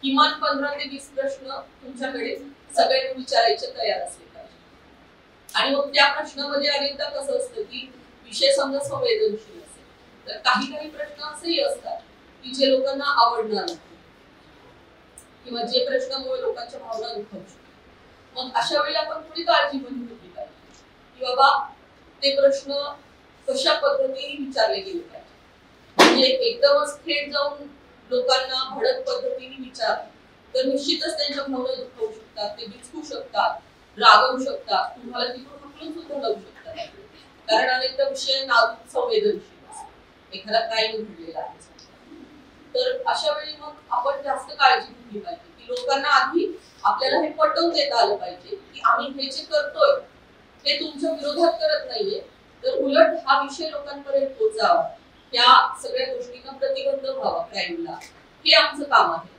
किमान 15 ते 20 प्रश्न तुमच्याकडे सगळ्यांनी विचारायचे तयार असले पाहिजे. आणि मग त्या प्रश्नामध्ये अनेकदा कसं असतं की विषय समजा संवेदनशील असेल तर काही प्रश्न असेही असतात की जे लोकांना आवडणार नाही, किंवा जे प्रश्नामुळे लोकांच्या भावना दुखावू शकतात. मग अशा वेळी आपण थोडी काळजी पण घेतली पाहिजे की बाबा ते प्रश्न कशा पद्धतीने विचारले गेले पाहिजे. म्हणजे एकदमच थेट जाऊन लोकांना भडक पद्धतीने विचारले तर निश्चितच त्यांच्या भावना दुखावू शकतात, ते बिचकू शकतात, रागवू शकतात, तुम्हाला तिथून हकलून सुद्धा लावू शकतात. कारण अनेकदा विषय नाजूक संवेदनशील असतो, एखादा क्राईम घडलेला आहे, तर अशा वेळी मग आपण जास्त काळजी घेतली पाहिजे की लोकांना आधी आपल्याला हे पटवून देता आलं पाहिजे की आम्ही हे जे करतोय हे तुमच्या विरोधात करत नाहीये, तर उलट हा विषय लोकांपर्यंत पोहोचावा, त्या सगळ्या गोष्टींना प्रतिबंध व्हावा, क्राईमला, हे आमचं काम आहे.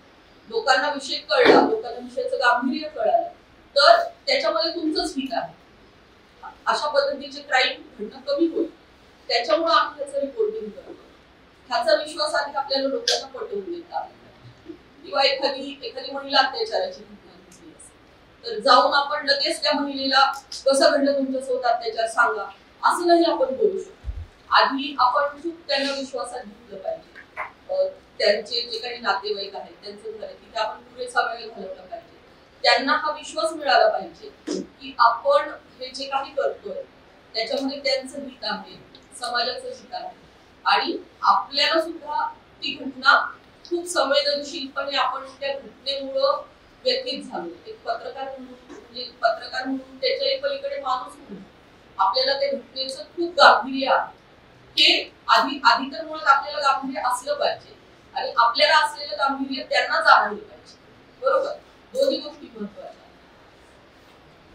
लोकांना विषय कळला, लोकांना विषयाचं गांभीर्य कळालं तर त्याच्यामध्ये तुमचंच हित आहे, अशा पद्धतीचे क्राईम घडणं कमी होईल, त्याच्यामुळे आम्ही त्याचं रिपोर्टिंग करतो. ह्याचा विश्वास आधी आपल्याला लोकांना पटवून देता आला पाहिजे. किंवा एखादी महिला अत्याचाराची घटना घडली असेल तर जाऊन आपण लगेच त्या महिलेला कसं घडलं तुमच्यासोबत अत्याचार सांगा असं नाही आपण बोलू शकतो. आधी आपण खूप त्यांना विश्वासात घेतलं पाहिजे, त्यांचे जे काही नातेवाईक आहेत त्यांचं घर तिथे आपण पुरेसा वेळ घालवला पाहिजे, त्यांना हा विश्वास मिळाला पाहिजे की आपण हे जे काही करतोय त्याच्यामध्ये त्यांचं हित आहे, समाजाचं हित आहे, आणि आपल्याला सुद्धा ती घटना खूप संवेदनशीलपणे आपण त्या घटनेमुळं व्यथित झालो. एक पत्रकार म्हणून त्याच्याही पलीकडे माणूस म्हणून आपल्याला त्या घटनेचं खूप गांभीर्य आहे, हे आधी तर मुळात आपल्याला गांभीर्य असलं पाहिजे आणि आपल्याला असलेलं गांभीर्य त्यांना जाणवलं पाहिजे. बरोबर, दोन्ही गोष्टी महत्वाच्या.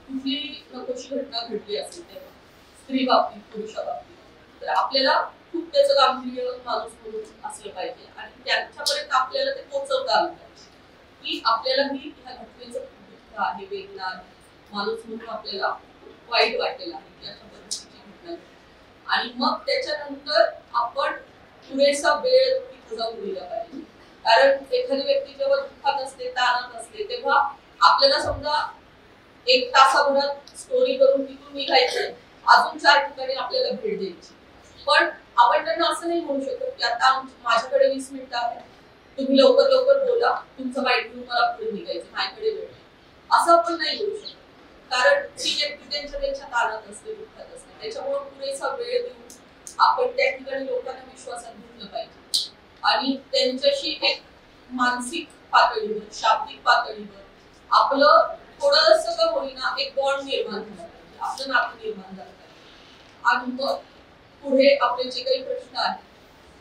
कुठली नकोशी घटना घडली असेल तेव्हा स्त्री बाबतीत पुरुषा बाबतीत तर आपल्याला खूप त्याचं गांभीर्य माणूस म्हणून असलं पाहिजे आणि त्यांच्यापर्यंत आपल्याला ते पोहोचवता आलं पाहिजे की आपल्यालाही ह्या घटनेचं दुःख आहे, वेदना आहे, माणूस म्हणून आपल्याला वाईट वाटेल आहे की अशा पद्धतीची घटना. आणि मग त्याच्यानंतर आपण पुरेसा वेळ तिथे जाऊन दिला पाहिजे. कारण एखादी व्यक्ती जेव्हा दुःखात असते, ताणात असते, तेव्हा आपल्याला समजा 1 तासाभरात स्टोरी करून तिथून निघायचंय, अजून 4 ठिकाणी आपल्याला भेट द्यायची. पण आपण त्यांना असं नाही म्हणू शकत की आता माझ्याकडे 20 मिनिटं आहेत, तुम्ही लवकर लवकर बोला, तुमचं माहिती घेऊन मला पुढे निघायचं, माझ्याकडे वेळ नाही. असं आपण नाही बोलू शकत. कारण ती व्यक्ती त्यांच्या ताणात असते, दुःखात असते. त्याच्यामुळे पुरेसा वेळ देऊन आपण त्या ठिकाणी लोकांना विश्वासात घेतलं पाहिजे आणि त्यांच्याशी एक मानसिक पातळीवर, शाब्दिक पातळीवर आपलं थोडंसं का होईना एक बॉन्ड निर्माण झाला पाहिजे, आपलं नातं निर्माण झालं पाहिजे. आणि मग पुढे आपले जे काही प्रश्न आहेत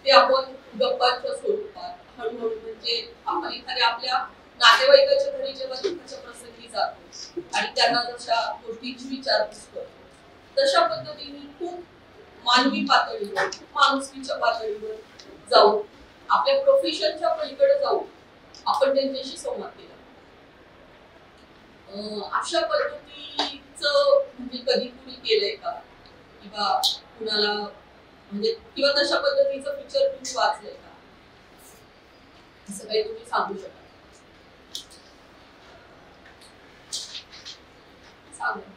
ते आपण गप्पांच्या स्वरूपात हळूहळू, म्हणजे आपण एखाद्या आपल्या नातेवाईकाच्या घरी जेव्हा दुःखाच्या प्रसंगी जातो आणि त्यांना जशा गोष्टींची विचारपूस करतो, तशा पद्धतीने खूप मानवी पातळीवर, खूप माणुसकीच्या पातळीवर जाऊन आपल्या प्रोफेशनच्या पलीकडे जाऊन आपण त्यांच्याशी संवाद केला. अशा पद्धतीचं म्हणजे कधी कुणी केलंय का, किंवा कुणाला म्हणजे किंवा तशा पद्धतीचं पिक्चर तुम्ही वाचलंय का, असं काही तुम्ही सांगू शकाल? सांगा.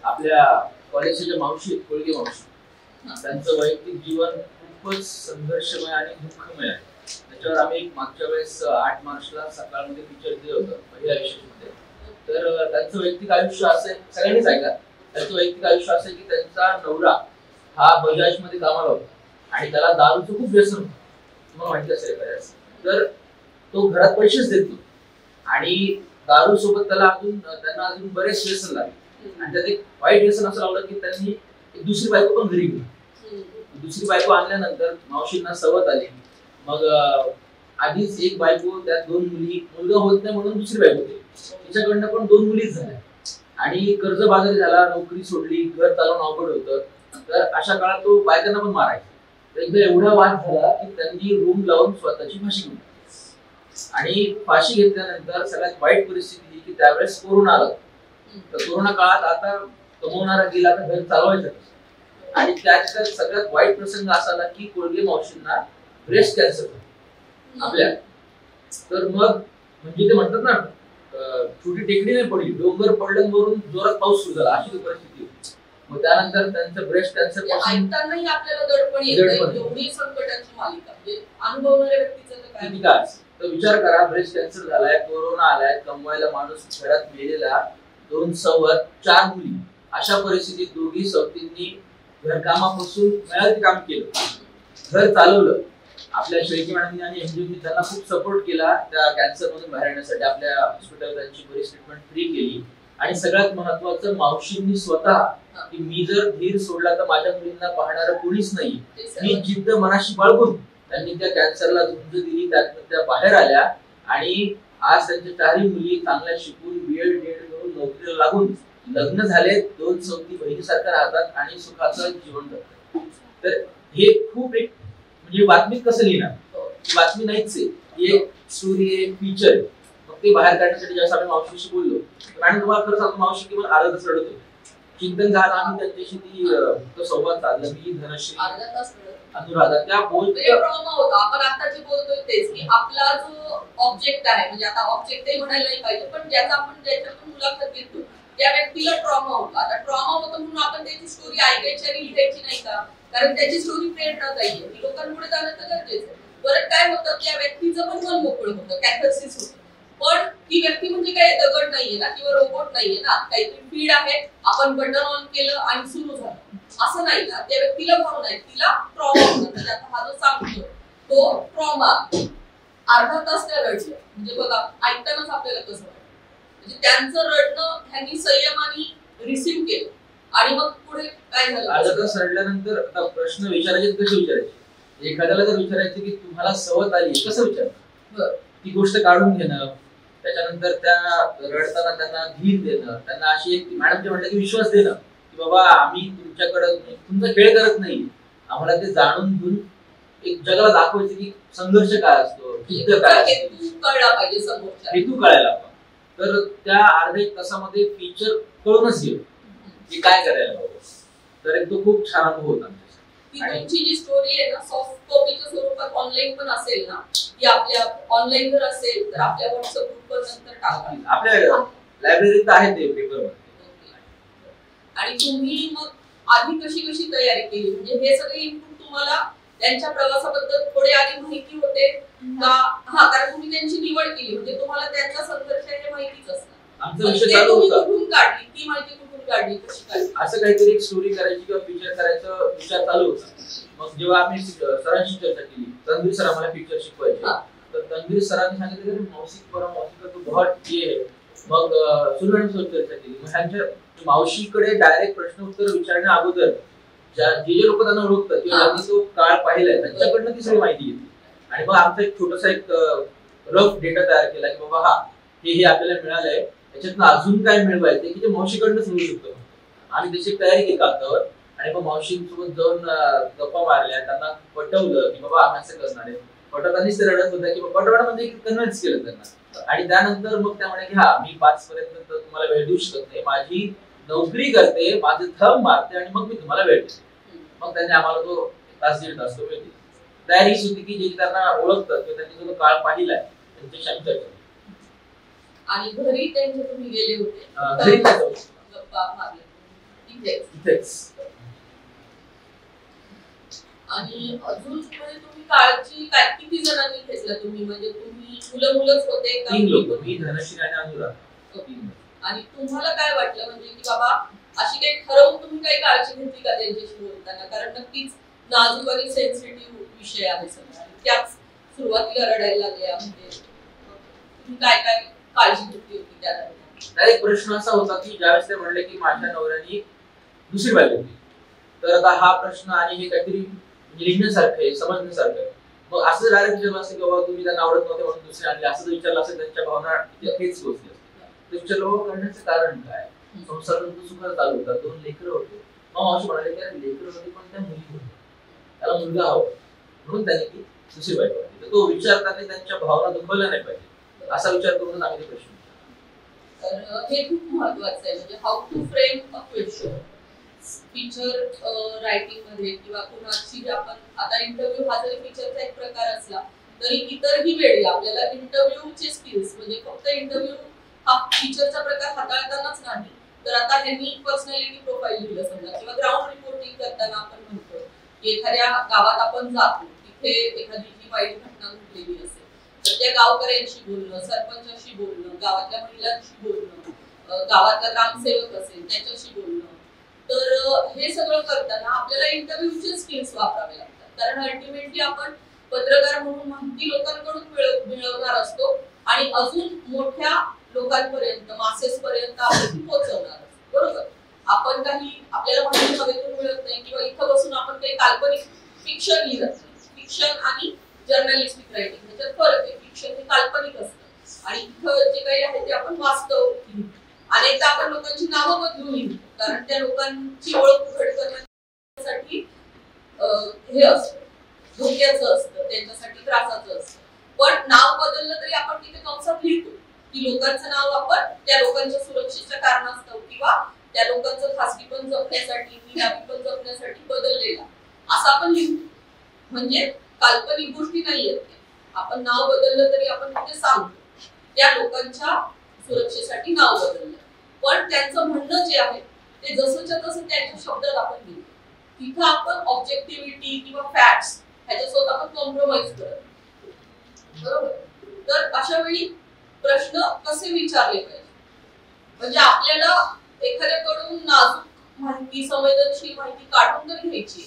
आपल्या कॉलेजच्या मावशी, कोळगे मावशी, त्यांचं वैयक्तिक जीवन खूपच संघर्षमय आणि दुःखमय आहे. त्याच्यावर आम्ही एक मागच्या वेळेस 8 मार्चला सकाळमध्ये पिक्चर दिलं होतं पहिल्या विशेषमध्ये. तर त्यांचं वैयक्तिक आयुष्य असं, सगळ्यांनीच ऐका, त्यांचं वैयक्तिक आयुष्य असं की त्यांचा नवरा हा बजाज मध्ये कामाला होता आणि त्याला दारूचं खूप व्यसन होतं, तुम्हाला माहिती असेल बऱ्याच. तर तो घरात पैसेच देत नाही आणि दारू सोबत त्यांना अजून बरेच व्यसन लागले. आणि त्यात एक वाईट व्यसन असं लावलं की त्यांनी एक दुसरी बायको पण घरी घेतली. दुसरी बायको आणल्यानंतर मावशींना सवत आली. मग आधीच एक बायको, त्यात 2 मुली, मुलगा होत नाही म्हणून दुसरी बायको केली. तिच्याकडनं पण 2 मुलीच झाल्या आणि कर्जबाजारी झाला, नोकरी सोडली, घर चालवणं अवघड होतं. तर अशा काळात तो बायकांना पण मारायचा. तर एकदा एवढा वाद झाला की त्यांनी रूम लावून स्वतःची फाशी घेतली. आणि फाशी घेतल्यानंतर सगळ्यात वाईट परिस्थिती की त्यावेळेस कोरोना आला. तर कोरोना काळात आता कमवणारा गेला तर घर चालवायचं. आणि त्यात सगळ्यात वाईट प्रसंग असा आला की कोळगे मावशींना ब्रेस्ट कॅन्सर आपल्या. तर मग म्हणजे ते म्हणतात ना, छोटी टेकडी नाही पडली, डोंगर पडलं वरून जोरात पाऊस सुरू झाला, अशी परिस्थिती होती. मग त्यानंतर त्यांचं ब्रेस्ट कॅन्सर ऐकतानाही आपल्याला दडपण येतं, एवढी संकटाची मालिका म्हणजे अनुभवणाऱ्या व्यक्तीचं काय. तर विचार करा, ब्रेस्ट कॅन्सर झालाय, कोरोना आलाय, कमवायला माणूस घरात मेलेला, 2 सवत, 4 मुली. अशा परिस्थितीत दोघी सवतींनी घरकामापासून मिळालं काम केलं, घर चालवलं. आपल्या शेळके मॅडमनी आणि एमजीनी त्यांना खूप सपोर्ट केला त्या कॅन्सर मधून बाहेर येण्यासाठी. आपल्या हॉस्पिटल त्यांची बरीच ट्रीटमेंट फ्री केली. आणि सगळ्यात महत्वाचं, मावशींनी स्वतः की मी जर धीर सोडला तर माझ्या मुलींना पाहणारं कोणीच नाही, ही जिद्द मनाशी बाळगून त्यांनी त्या कॅन्सरला झुंज दिली. त्यातून त्या बाहेर आल्या आणि आज त्यांच्या 4ही मुली चांगल्या शिकून बीएड करून नोकरीला लागून लग्न झाले, 2 सवती बहिणीसारखं राहतात आणि सुखाचं जीवन जगतात. तर हे खूप एक म्हणजे बातमीत कसं लिहिणार, बातमी नाहीच आहे, ही एक स्टोरी आहे, एक फीचर आहे. मग ते बाहेर काढण्यासाठी ज्यावेळेस आम्ही मावशीशी बोललो, मॅडम तुम्हाला खरं सांगतो, मावशी किंवा अर्धा तास रडत होती. चिंतन झालं, आम्ही त्यांच्याशी ती संवाद साधला. मी, धनश्री, अनुराधा, त्या ट्रॉमा होता. आपण आता जे बोलतोय तेच की आपला जो ऑब्जेक्ट आहे, म्हणजे आता ऑब्जेक्टही म्हणायला नाही पाहिजे, पण ज्याच्यातून मुलाखत घेतो त्या व्यक्तीला ट्रॉमा होता. आता ट्रॉमा होतो म्हणून आपण त्याची स्टोरी ऐकायची आणि लिहायची नाही का, कारण त्याची स्टोरी प्रेरणादायी आहे, ती लोकांपुढे जाणं तर गरजेचं आहे. परत काय होतं, त्या व्यक्तीचं पण मन मोकळं होतं, कॅथार्सिस होतं. पण ती व्यक्ती म्हणजे काय दगड नाहीये ना, किंवा रोबोट नाहीये ना, काहीतरी फीड आहे, आपण बटन ऑन केलं आणि सुरू झालं असं नाही ना. त्या व्यक्तीला भावना आहे, तिला ट्रॉमा होता. आता हा जो सांगतो तो ट्रॉमा, अर्धा तास त्या रडल्या. म्हणजे बघा, ऐकतानाच आपल्याला कसं वाटतं, म्हणजे त्यांचं रडणं ह्यांनी संयमाने रिसीव्ह केलं. आणि मग पुढे काय झालं, अर्धा तास रडल्यानंतर प्रश्न विचारायचे कसे विचारायचे. एखाद्याला जर विचारायचे की तुम्हाला सवत आली, कसं विचारणार, ती गोष्ट काढून घेणं, त्याच्यानंतर त्या रडताना त्यांना धीर देणं, त्यांना अशी एक मॅडम जे म्हणलं की विश्वास देणं की बाबा आम्ही तुमच्याकडे तुमचा खेळ करत नाही, आम्हाला ते जाणून घेऊन एक जगाला दाखवायचं की संघर्ष काय असतो, युद्ध काय असतो, हेतू कळला पाहिजे, समोरचा हेतू कळायला. तर त्या अर्ध्या एक तासामध्ये फीचर कळूनच गेलं की काय करायला हवं. तर एक तो खूप छान अनुभव होता. तुमची जी स्टोरी आहे ना सॉफ्ट कॉपीच्या स्वरूपात ऑनलाईन पण असेल ना, की आपल्या ऑनलाईन जर असेल तर आपल्या व्हॉट्सअप ग्रुपवर नंतर टाका. आपल्या लायब्ररीत आहे ते पेपर मध्ये. आणि तुम्ही मग आधी कशी तयारी केली, म्हणजे हे सगळे इनपुट तुम्हाला त्यांच्या प्रवासाबद्दल थोडे आधी माहिती होते का? हा, कारण तुम्ही त्यांची निवड केली म्हणजे तुम्हाला त्यांचा संघर्ष हे माहितीच असणार. आमचा विषय चालू होता कुठून काढली ती माहिती, कुठून काढली, कशी काढली, असं काहीतरी एक स्टोरी करायची किंवा फीचर करायचं विचार चालू होता. मग जेव्हा आम्ही सरांशी चर्चा केली, रणवीर सर आम्हाला फीचर शिकवायचे, तर रणवीर सरांनी सांगितलं की मावशी तो बहुत ये है. मग सुरुवातीला चर्चा केली. मग ह्यांच्या मावशीकडे डायरेक्ट प्रश्न उत्तर विचारण्या अगोदर जे लोक त्यांना ओळखतात किंवा त्यांनी तो काळ पाहिलाय त्यांच्याकडनं ती सगळी माहिती घेतली. आणि मग आमचा एक छोटासा एक रफ डेटा तयार केला की बाबा हा हे आपल्याला मिळालंय, त्याच्यातनं अजून काय मिळवायचं की ते मावशीकडनंच मिळू शकतो. आम्ही त्याची तयारी केली कागदावर आणि मग मावशींसोबत जाऊन गप्पा मारल्या, त्यांना पटवलं की बाबा आम्ही असं करणार आहे. पटवतानीच ते रडत होता की पटवणं म्हणजे कन्व्हिन्स केलं त्यांना. आणि त्यानंतर मग त्या म्हणे की हा मी 5 पर्यंत तुम्हाला वेळ देऊ शकत नाही, माझी नोकरी करते, माझे थंब मारते आणि मग मी तुम्हाला वेळ देते. मग त्यांनी आम्हाला तो 1 तास 1.5 तास तो वेळ दिला. तयारी होती की जे त्यांना ओळखतात किंवा त्यांनी जो काळ पाहिलाय त्यांच्याशी चर्चा. आणि घरी त्यांच्या तुम्ही गेले होते, घरी गप्पा मारल्या इथेच. आणि अजून म्हणजे तुम्ही काळजी काय किती जणांनी घेतला तुम्ही, म्हणजे तुम्ही मुलंच होते का? 3 लोक, मी, धनश्री आणि अनुराग. आणि तुम्हाला काय वाटलं म्हणजे की बाबा अशी काही ठरवून तुम्ही काही काळजी घेतली का त्यांच्याशी बोलताना? कारण नक्कीच नाजूक आणि सेन्सिटिव्ह विषय आहे सगळा, त्याच सुरुवातीला रडायला लागल्या, म्हणजे तुम्ही काय काळजी घेतली होती त्या दरम्यान? एक प्रश्न असा होता की ज्यावेळेस ते म्हणले की माझ्या नवऱ्याने दुसरी बायको केली, तर आता हा प्रश्न आणि हे काहीतरी लिहिण्यासारखं आहे, समजण्यासारखं आहे. मग असं डायरेक्ट विचारलं असं की बाबा तुम्ही त्यांना आवडत नव्हते म्हणून दुसरी आणली, असं विचारलं असेल त्यांच्या भावना हेच पोहोचले असते. तर विचारलं बाबा करण्याचं कारण काय? संसार सुखाला चालू होता, 2 लेकरं होते. मग मावशी म्हणाले की लेकरं होते पण त्या मुली होत्या, त्याला मुलगा हवा म्हणून त्याने ती दुसरी बायको आणली. तर तो विचार करणे त्यांच्या भावना दुखवल्या नाही पाहिजे असा विचार करूनच आम्ही ते प्रश्न. तर हे खूप महत्वाचं आहे, म्हणजे how to frame a question feature writing मध्ये किंवा कुणाची आपण आता इंटरव्ह्यू हा जरी फीचरचा एक प्रकार असला तरी इतरही वेळी आपल्याला इंटरव्ह्यूचे स्किल्स, म्हणजे फक्त इंटरव्ह्यू हा फीचरचा प्रकार हाताळतानाच नाही, तर आता ह्यांनी पर्सनॅलिटी प्रोफाईल दिलं समजा, किंवा ग्राउंड रिपोर्टिंग करताना आपण म्हणतो की एखाद्या गावात आपण जातो, तिथे एखादी जी वाईट घटना घडलेली असेल तर त्या गावकऱ्यांशी बोलणं, सरपंचाशी बोलणं, गावातल्या महिलांशी बोलणं, गावातला ग्रामसेवक असेल त्याच्याशी बोलणं. तर हे सगळं करताना आपल्याला इंटरव्ह्यूचे स्किल्स वापरावे लागतात, कारण अल्टिमेटली आपण पत्रकार म्हणून माहिती लोकांकडून मिळवणार असतो आणि अजून मोठ्या लोकांपर्यंत, मासेस पर्यंत आपण पोहोचवणार असतो. बरोबर? आपण काही आपल्याला माहिती हवेतून मिळत नाही किंवा इथं बसून आपण काही काल्पनिक फिक्शन लिहित नाही. फिक्शन आणि जर्नलिस्टिक रायटिंग ह्याच्यात फरक आहे. फिक्शन हे काल्पनिक असतं आणि इथं जे काही आहे ते आपण वास्तव लिहितो. अनेकदा आपण लोकांची नावं बदलून लिहितो, कारण त्या लोकांची ओळख उघड करण्यासाठी हे असतं, धोक्याचं असतं, त्यांच्यासाठी त्रासाचं असतं. पण नाव बदललं तरी आपण तिथे कंसात लिहितो की लोकांचं नाव आपण त्या लोकांच्या सुरक्षेच्या कारणास्तव किंवा त्या लोकांचं खासगीपण जपण्यासाठी, निरामीपण जपण्यासाठी बदललेला असं आपण लिहितो. म्हणजे काल्पनिक गोष्टी नाही आहेत, आपण नाव बदललं तरी आपण तिथे सांगतो त्या लोकांच्या सुरक्षेसाठी नाव बदललं, पण त्यांचं म्हणणं जे आहे ते जसंच्या तसं त्यांच्या शब्दात आपण लिहितो. तिथं आपण ऑब्जेक्टिव्हिटी किंवा फॅक्ट्स ह्याच्यासोबत आपण कॉम्प्रोमाइज करत. बरोबर? तर अशा वेळी प्रश्न कसे विचारले पाहिजे, म्हणजे आपल्याला एखाद्याकडून नाजूक माहिती, संवेदनशील माहिती काढून तर घ्यायची,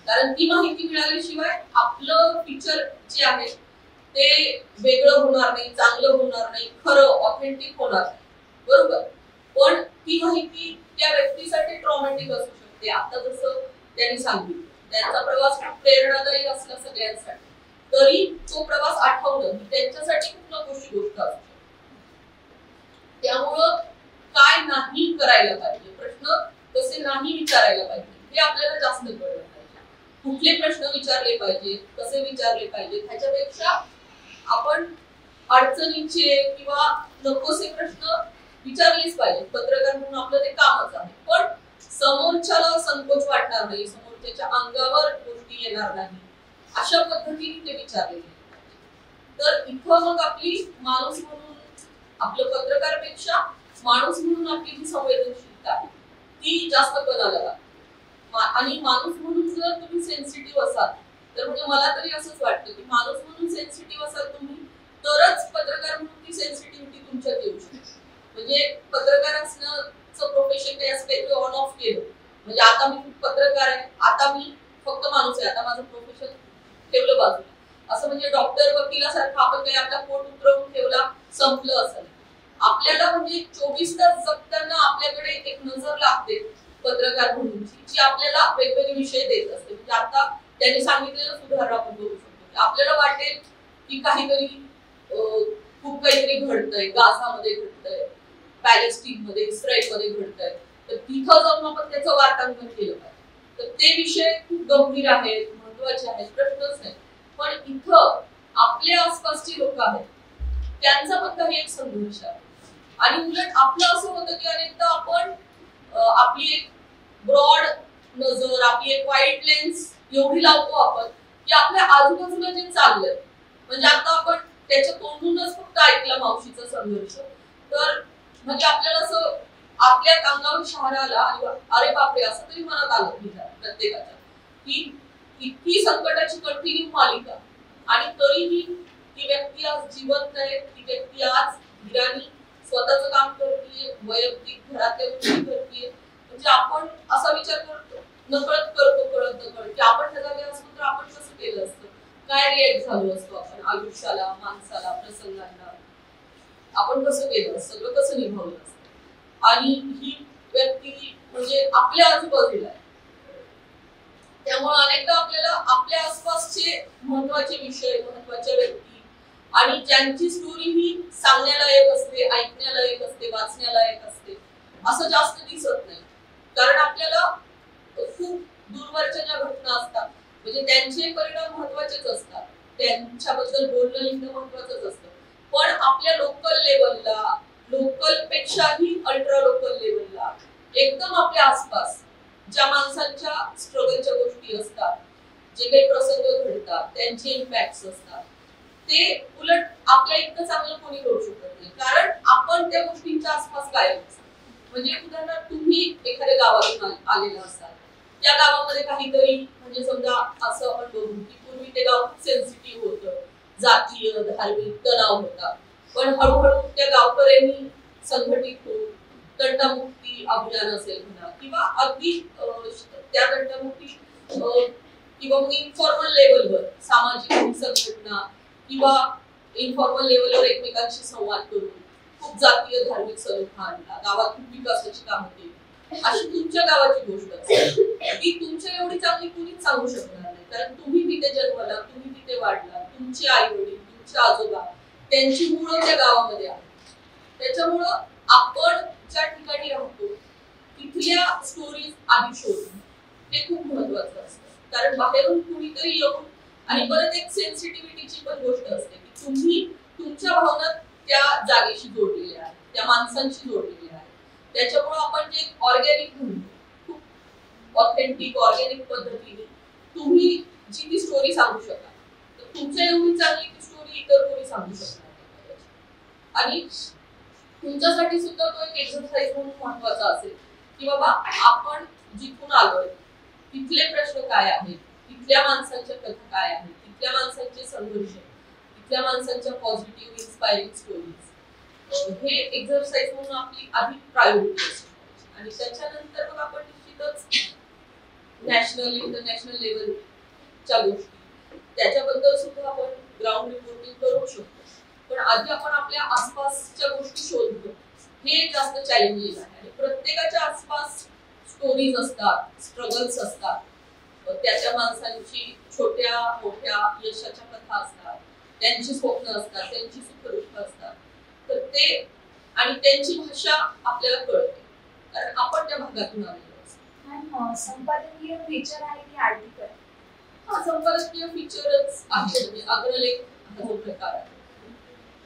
कारण ती माहिती मिळाल्याशिवाय आपलं फीचर जे आहे ते वेगळं होणार नाही, चांगलं होणार नाही, खरं ऑथेंटिक होणार नाही. बरोबर? पण ती माहिती त्या व्यक्तीसाठी ट्रॉमॅटिक असू शकते. आता जसं त्यांनी सांगितलं त्यांचा प्रवास खूप प्रेरणादायी असला सगळ्यांसाठी, तरी तो प्रवास आठवणं ही त्यांच्यासाठी खूप नकोशी गोष्ट असते. त्यामुळं काय नाही करायला पाहिजे, प्रश्न कसे नाही विचारायला पाहिजे हे आपल्याला जास्त कळलं पाहिजे. कुठले प्रश्न विचारले पाहिजे, कसे विचारले पाहिजे, ह्याच्यापेक्षा आपण अडचणीचे किंवा नकोसे प्रश्न विचारलेच पाहिजे. पत्रकार म्हणून आपलं ते कामच आहे. पण समोरच्याला संकोच वाटणार नाही, समोरच्याच्या अंगावर गोष्टी येणार नाही, अशा पद्धतीने ते विचारले. तर इथं मग आपली माणूस म्हणून, आपलं पत्रकारपेक्षा माणूस म्हणून आपली जी संवेदनशीलता आहे ती जास्त पणाला लागते. आणि माणूस म्हणून जर तुम्ही सेन्सिटिव्ह असाल तर, म्हणजे मला तरी असंच वाटतं की माणूस म्हणून सेन्सिटिव्ह असाल तुम्ही, तरच पत्रकार म्हणून ती सेन्सिटिव्हिटी तुमच्यात येऊ शकते. म्हणजे पत्रकार असण्याचं प्रोफेशन काही असं काही ऑन ऑफ केलं म्हणजे आता मी पत्रकार आहे, आता मी फक्त माणूस आहे, आता माझं प्रोफेशन ठेवलं बाजूला, असं म्हणजे डॉक्टर वकिलासारखं आपण काही आपला पोट उतरवून ठेवला संपलं असं. आपल्याला म्हणजे 24 तास जगताना आपल्याकडे एक नजर लागते पत्रकार म्हणूनची, जी आपल्याला वेगवेगळे विषय देत असते. म्हणजे आता त्यांनी सांगितलेलं सुधारणा आपण करू शकतो. आपल्याला वाटेल की काहीतरी खूप काहीतरी घडतंय, गाझामध्ये घडतंय, पॅलेस्टीनमध्ये, इस्रायलमध्ये घडतंय, तर तिथं जाऊन आपण त्याचं वार्तांकन केलं पाहिजे. तर ते विषय खूप गंभीर आहेत, महत्वाचे आहेत, प्रश्नच नाही. पण इथं आपल्या आसपासची लोक आहेत, त्यांचा पण काही एक संघर्ष आहे. आणि उलट आपलं असं होतं की अनेकदा आपण आपली एक ब्रॉड नजर, आपली एक वाईड लेन्स एवढी लावतो आपण की आपल्या आजूबाजूला जे चाललंय, म्हणजे आता आपण त्याच्या तोंडूनच फक्त ऐकला मावशीचा संघर्ष, तर म्हणजे आपल्याला असं आपल्या अंगावर शहारा आला आणि अरे बापरे असं तरी मनात आलं प्रत्येकाच्या की इतकी संकटाची कंटिन्यू मालिका, आणि तरीही ती व्यक्ती आज जिवंत आहे, ती व्यक्ती आज धीराने स्वतःचं काम करते, वैयक्तिक घरातल्या गोष्टी करते. म्हणजे आपण असा विचार करतो, नकळत करतो, कळत नकळत, की आपण त्या जागी असतो तर आपण कसं केलं असतं, काय रिएक्ट झालो असतो आपण आयुष्याला, माणसाला, प्रसंगांना, आपण कसं केलं, सगळं कसं निभावलं असतं. आणि ही व्यक्ती म्हणजे आपल्या आजूबाजूला आहे. त्यामुळे अनेकदा आपल्याला आपल्या आसपासचे महत्वाचे विषय, महत्वाच्या व्यक्ती आणि ज्यांची स्टोरी ही सांगण्यालायक असते, ऐकण्यालायक असते, वाचण्यालायक असते, असं जास्त दिसत नाही. कारण आपल्याला खूप दूरवरच्या ज्या घटना असतात म्हणजे त्यांचे परिणाम महत्वाचेच असतात, त्यांच्याबद्दल बोलणं लिहिणं महत्वाचंच असतं. पण आपल्या लोकल लेवलला, लोकल पेक्षाही अल्ट्रा लोकल लेवलला एकदम आपल्या आसपास ज्या माणसांच्या स्ट्रगलच्या गोष्टी असतात, जे काही प्रसंग घडतात, त्यांचे इम्पॅक्ट असतात, ते उलट आपल्या इतकं चांगलं कोणी करू शकत नाही. कारण आपण त्या गोष्टींच्या आसपास कायम असतो. म्हणजे उदाहरणार्थ तुम्ही एखाद्या गावातून आलेला असाल, त्या गावामध्ये काहीतरी म्हणजे समजा असं आपण बघू की पूर्वी ते गाव सेन्सिटिव्ह होतं, जातीय धार्मिक तणाव होता, पण हळूहळू त्या गावकऱ्यांनी संघटित होऊन तंटामुक्ती अभियान असेल म्हणा, किंवा अगदी त्या तंटामुक्ती किंवा इन्फॉर्मल लेवलवर सामाजिक संघटना किंवा इन्फॉर्मल लेवलवर एकमेकांशी संवाद करून खूप जातीय धार्मिक सलोखा आणला, गावात खूप विकासाची कामं केली. अशी तुमच्या गावाची गोष्ट असेल ती तुमच्या एवढी चांगली कुणीच सांगू शकणार नाही. कारण तुम्ही तिथे जन्मला, तुम्ही तिथे वाढला, तुमचे आई वडील, तुमचे आजोबा, त्यांची मुळं त्या गावामध्ये आहेत. त्याच्यामुळं आपण ज्या ठिकाणी राहतो तिथल्या स्टोरीज आधी शोधणं हे खूप महत्वाचं असतं. कारण बाहेरून कुणीतरी येऊन, आणि परत एक सेन्सिटिव्हिटीची पण गोष्ट असते की तुम्ही तुमच्या भावना त्या जागेशी जोडलेल्या आहेत, त्या माणसांशी जोडलेल्या आहेत. त्याच्यामुळे आपण जे ऑर्गॅनिक म्हणतो, खूप ऑथेंटिक ऑर्गॅनिक पद्धतीने तुम्ही जी ती स्टोरी सांगू शकाल, तर तुमच्या एवढी चांगली ती स्टोरी इतर कोणी सांगू शकणार नाही. आणि तुमच्यासाठी सुद्धा तो एक एक्सरसाइज म्हणून महत्वाचा असेल की बाबा आपण जिथून आलोय तिथले प्रश्न काय आहेत, तिथल्या माणसांच्या कथा काय आहेत, तिथल्या माणसांचे संघर्ष, तिथल्या माणसांच्या पॉझिटिव्ह इन्स्पायरिंग स्टोरीज, हे एक्सरसाइज म्हणून आपली आधी प्रायोरिटी असते. आणि त्याच्यानंतर मग आपण निश्चितच नॅशनल इंटरनॅशनल लेवलच्या गोष्टी त्याच्याबद्दल सुद्धा आपण ग्राउंड रिपोर्टिंग करू शकतो. पण आधी आपण आपल्या आसपासच्या गोष्टी शोधतो, हे जास्त चॅलेंजिंग आहे. आणि प्रत्येकाच्या आसपास स्टोरीज असतात, स्ट्रगल्स असतात, त्या माणसांची छोट्या मोठ्या यशाच्या कथा असतात, त्यांची स्वप्न असतात, त्यांची सुखदुःख असतात. तर ते आणि त्यांची भाषा आपल्याला कळते कारण आपण त्या भागातून आलेलो असतो. संपादकीय फीचर आहे की आर्टिकल? हा, संपादकीय फीचरच आहे. म्हणजे अग्रलेख हा जो प्रकार आहे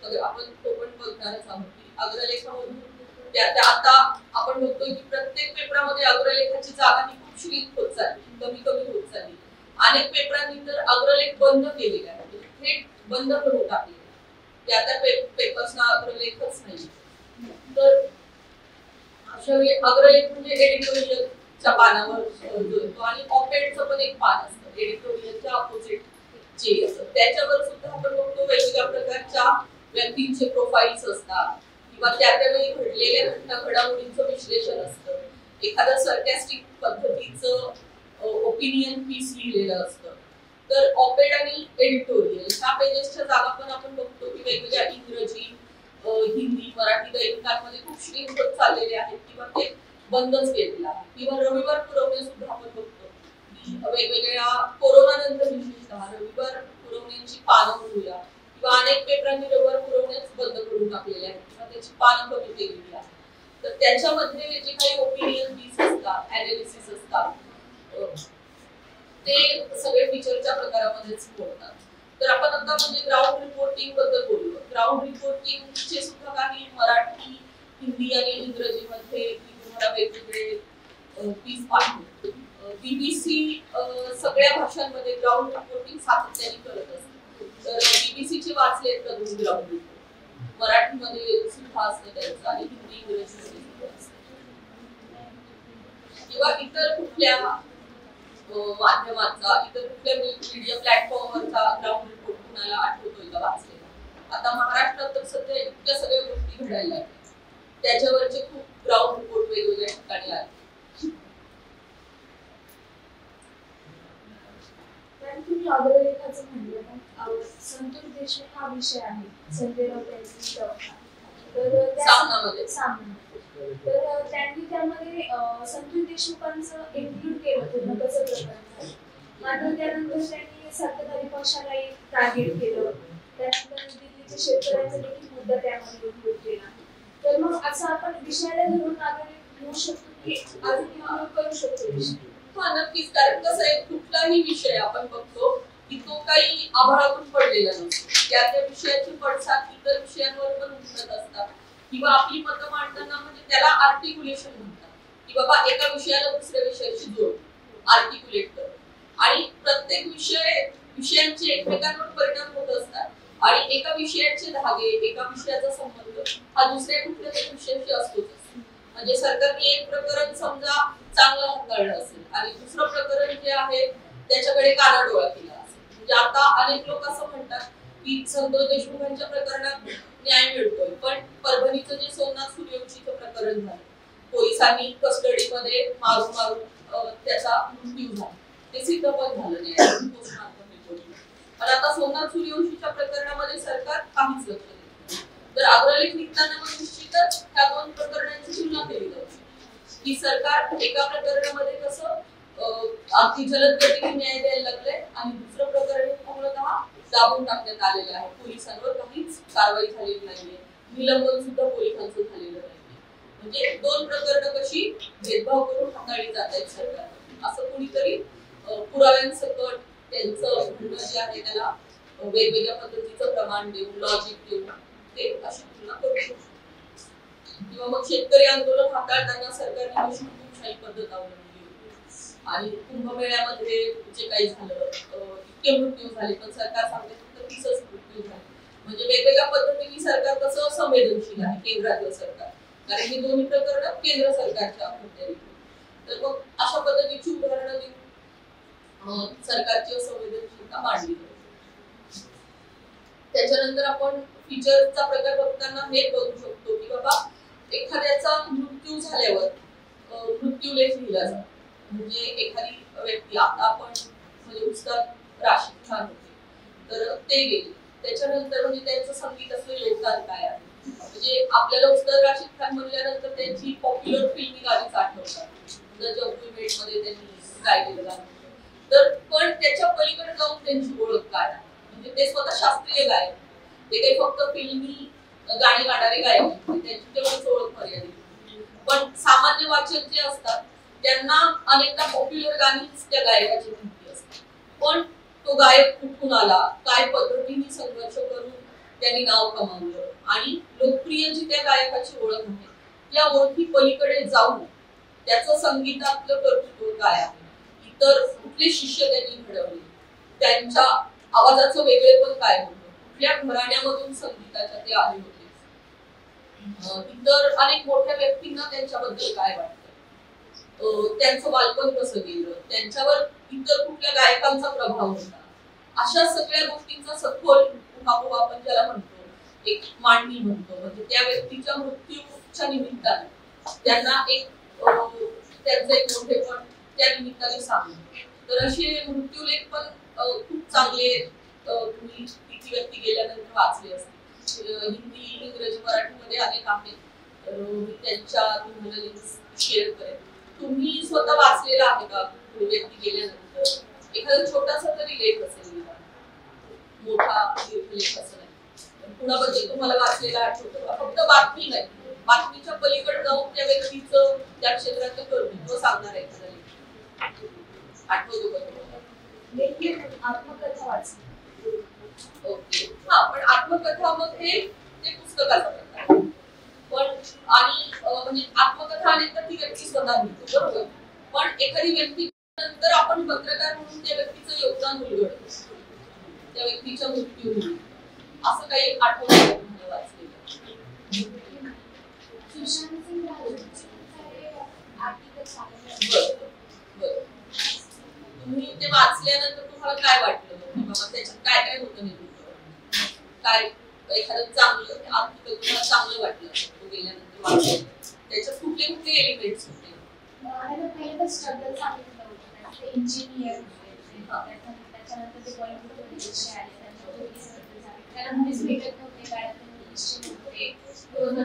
आपण तो पण बघणारच आहोत की अग्रलेखामधून त्या आता आपण बघतोय की प्रत्येक पेपरामध्ये अग्रलेखाची जागा ही खूप श्रीक होत चालली, कमी कमी होत चालली. अनेक पेपरांनी तर अग्रलेख बंद केलेले आहेत, थेट बंद करून टाकले. त्या त्या पेपर्सना अग्रलेखच नाही. तर अशा वेळी अग्रलेख म्हणजे एडिटोरियलच्या पानावर जोडतो आणि ऑपेडचं पण एक पान असतं एडिटोरियलच्या अपोजिट जे असतं, त्याच्यावर सुद्धा आपण बघतो वेगवेगळ्या प्रकारच्या व्यक्तींचे प्रोफाईल्स असतात किंवा त्या त्यावेळी घडलेल्या घडामोडींचं विश्लेषण असतं. एखादं सर्कॅस्टिक पद्धतीचं ओपिनियन पीस लिहिलेलं असतं. तर ऑपेड आणि एडिटोरियल ह्या पेजेसच्या जागा पण आपण बघतो की वेगवेगळ्या इंग्रजी, हिंदी, मराठी दैनिकांमध्ये खूप श्रीक होत चाललेले आहेत किंवा ते बंदच केलेलं आहे. किंवा रविवार पुरवणे सुद्धा आपण बघतो की वेगवेगळ्या कोरोना नंतर विशेषतः रविवार पुरवण्यांची पानं म्हणूया किंवा अनेक पेपरांनी रविवार पुरवण्याच बंद करून टाकलेले आहेत किंवा त्याची पानं कमी केलेली आहेत. तर त्याच्यामध्ये जे काही ओपिनियन पीस असतात, अनालिसिस असतात, ते सगळे फीचरच्या प्रकारामध्येच मोडतात. तर आपण आता म्हणजे ग्राउंड रिपोर्टिंग बद्दल बोलू. ग्राउंड रिपोर्टिंगचे सुद्धा काही मराठी, हिंदी आणि इंग्रजीमध्ये तुम्हाला वेगवेगळे पीस पाठवतो. बीबीसी सगळ्या भाषांमध्ये ग्राउंड रिपोर्टिंग सातत्याने करत असते. तर बीबीसीचे वाचले तर ग्राउंड रिपोर्ट मराठीमध्ये सुद्धा असतं त्यांचं आणि हिंदी, इंग्रजीमध्ये सुद्धा असतं. किंवा इतर कुठल्या माध्यमाचा, इतर कुठल्या मीडिया प्लॅटफॉर्मवरचा ग्राउंड रिपोर्ट कुणाला आठवतोय का वाचलेला? आता महाराष्ट्रात तर सध्या इतक्या सगळ्या गोष्टी घडायला लागल्या, त्याच्यावरचे खूप ग्राउंड रिपोर्ट वेगवेगळ्या ठिकाणी आले. तुम्ही अग्रलेखाचं म्हणलं, संतोष देशमुख हा विषय आहे संजय राऊत यांची तर सामनामध्ये तर त्यांनी त्यामध्ये संतोष देशमुखांचं इन्क्लूड केलं होतं कसं प्रकरण. मात्र त्यानंतर त्यांनी सत्ताधारी पक्षाला एक टार्गेट केलं, त्यानंतर दिल्लीच्या शेतकऱ्यांचा देखील मुद्दा त्यामध्ये इन्क्लूड केला. तर मग असं आपण विषयाला धरून अग्रलेख घेऊ शकतो की अजून इन्क्लूड करू शकतो विषय? हा नक्कीच. कारण कसं आहे, कुठलाही विषय आपण बघतो की तो काही आभाळातून पडलेला नसतो. त्या विषयाची पडसाद इतर विषयांवर पण उमटत असतात किंवा आपली मतं मांडताना म्हणजे त्याला आर्टिक्युलेशन म्हणतात की बाबा एका विषयाला दुसऱ्या विषयाशी जोड, आर्टिक्युलेट कर. आणि प्रत्येक विषयांचे एकमेकांवर परिणाम होत असतात आणि एका विषयाचे धागे, एका विषयाचा संबंध हा दुसऱ्या कुठल्या तरी विषयाशी असतोच. म्हणजे सरकारने एक प्रकरण समजा चांगलं हाताळलं असेल आणि दुसरं प्रकरण जे आहे त्याच्याकडे कानाडोळा केला असेल. म्हणजे आता अनेक लोक असं म्हणतात की संतोष देशमुखांच्या प्रकरणात न्याय मिळतोय, पण परभणीचं जे सोमनाथ सूर्यवंशीचं प्रकरण झालं, पोलिसांनी कस्टडीमध्ये मारून त्याचा मृत्यू झाला, ते सिद्ध पण झालं नाही पोस्टमार्टम रिपोर्टमध्ये. पण आता सोमनाथ सूर्यवंशीच्या प्रकरणामध्ये सरकार काहीच लक्ष देत नाही. तर अग्रलेख लिहिताना मग निश्चितच ह्या दोन प्रकरणांची तुलना केली जाऊ शकते की सरकार एका प्रकरणामध्ये कसं अगदी जलद गतीने न्याय द्यायला लागलंय आणि दुसरं प्रकरण पूर्णतः दाबून टाकण्यात आलेलं आहे. पोलिसांवर काहीच कारवाई झालेली नाहीये, निलंबन सुद्धा पोलिसांचं झालेलं नाहीये. म्हणजे दोन प्रकरणं कशी भेदभाव करून हाताळली जात आहेत सरकारने, असं कुणीतरी पुराव्यांसकट त्यांचं म्हणणं जे आहे त्याला वेगवेगळ्या पद्धतीचं प्रमाण देऊन, लॉजिक देऊन ते अशी तुलना करू शकतो. किंवा मग शेतकरी आंदोलन हाताळताना सरकारने हुकुमशाही पद्धत अवलंबली होती आणि कुंभमेळ्यामध्ये जे काही झालं, इतके मृत्यू झाले पण सरकार सांगते फक्त 30च मृत्यू झाले. म्हणजे वेगवेगळ्या पद्धतीने सरकार कसं संवेदनशील आहे, केंद्रातलं सरकार, कारण ही दोन्ही प्रकरणं केंद्र सरकारच्या मुद्द्यावर. तर मग अशा पद्धतीची उदाहरणं देऊन सरकारची असंवेदनशीलता मांडली जाते. त्याच्यानंतर आपण फीचरचा प्रकार बघताना हे बघू शकतो की बाबा एखाद्याचा मृत्यू झाल्यावर मृत्यूलेख लिहिला जातो. म्हणजे एखादी व्यक्ती, आता आपण म्हणजे उस्ताद राशीद खान होते तर ते गेले, त्याच्यानंतर म्हणजे त्यांचं संगीताचं योगदान काय आहे. म्हणजे आपल्याला उस्ताद राशीद खान म्हणल्यानंतर त्यांची पॉप्युलर फिल्मी गाणीच आठवतात, जगभूमीमध्ये त्यांनी गायलेलं गाणं. तर पण त्याच्या पलीकडे जाऊन त्यांची ओळख काय आहे, म्हणजे ते स्वतः शास्त्रीय गायक, ते काही फक्त फिल्मी गाणी गाणारे गायक, त्यांची तेवढीच ओळख मर्यादित. पण सामान्य वाचक जे असतात त्यांना अनेकदा पॉप्युलर गाणीच त्या गायकाची माहिती असते, पण तो गायक कुठून आला, काय पद्धतीने संघर्ष करून त्यांनी नाव कमावलं आणि लोकप्रिय जी त्या गायकाची ओळख आहे त्या ओळखी पलीकडे जाऊन त्याचं संगीतातलं कर्तृत्व काय आहे, इतर कुठले शिष्य त्यांनी घडवले, त्यांच्या आवाजाचं वेगळेपण काय होतं, कुठल्या घराण्यामधून संगीताच्या ते आले होते, इतर अनेक मोठ्या व्यक्तींना त्यांच्याबद्दल काय वाटतं, त्यांचं बालपण कसं गेलं, त्यांच्यावर इतर कुठल्या गायकांचा प्रभाव होता, अशा सगळ्या गोष्टींचा सखोल उहापोह आपण ज्याला म्हणतो एक मांडणी म्हणतो. म्हणजे त्या व्यक्तीच्या मृत्यूच्या निमित्ताने त्यांना एक त्यांचं एक मोठेपण त्या निमित्ताने सांगणं. तर असे मृत्यूलेख पण खूप चांगले तुम्ही किती व्यक्ती गेल्यानंतर वाचले असतील. हिंदी, इंग्रजी, मराठीमध्ये अनेक आहेत. तर मी त्यांच्या तुम्हाला लिंक्स शेअर करेन. तुम्ही स्वतः वाचलेला आहे का व्यक्ती गेल्यानंतर? एखादा छोटासा तरी लेख असेल, मोठा लेख असं नाही, कुणाबद्दल तुम्हाला वाचलेला आठवतं का? फक्त बातमी नाही, बातमीच्या पलीकडे जाऊन त्या व्यक्तीचं त्या क्षेत्रातलं कर्तृत्व सांगणार एखादा लेख आठवतो का तुम्हाला? आत्मकथा वाचली. ओके, हा, पण आत्मकथा मग हे ते पुस्तकाचा प्रकार पण आणि म्हणजे आत्मकथा आणि तर ती व्यक्ती स्वतः लिहितो, बरोबर. पण एखादी व्यक्ती नंतर आपण पत्रकार म्हणून त्या व्यक्तीचं योगदान उलगडतो, त्या व्यक्तीच्या मृत्यू असं काही आठवतं तुम्हाला वाचलेलं? सुशांत सिंग राजपूतचे आर्टिकल बरं. तुम्ही ते वाचल्यानंतर तुम्हाला काय वाटलं की बाबा त्याच्यात काय काय होतं नेमकं? काय एखादं चांगलं आर्टिकल तुम्हाला चांगलं वाटलं तो गेल्यानंतर वाचलं, त्याच्यात कुठले कुठले एलिमेंट्स होते? मला पहिलं तर स्ट्रगल सांगितलं होतं, ते इंजिनियर त्याच्यानंतर ते बॉलिवूडमध्ये विषय आले, त्याला मुलीच भेटत नव्हते, गाड्यात निश्चित होते, दोन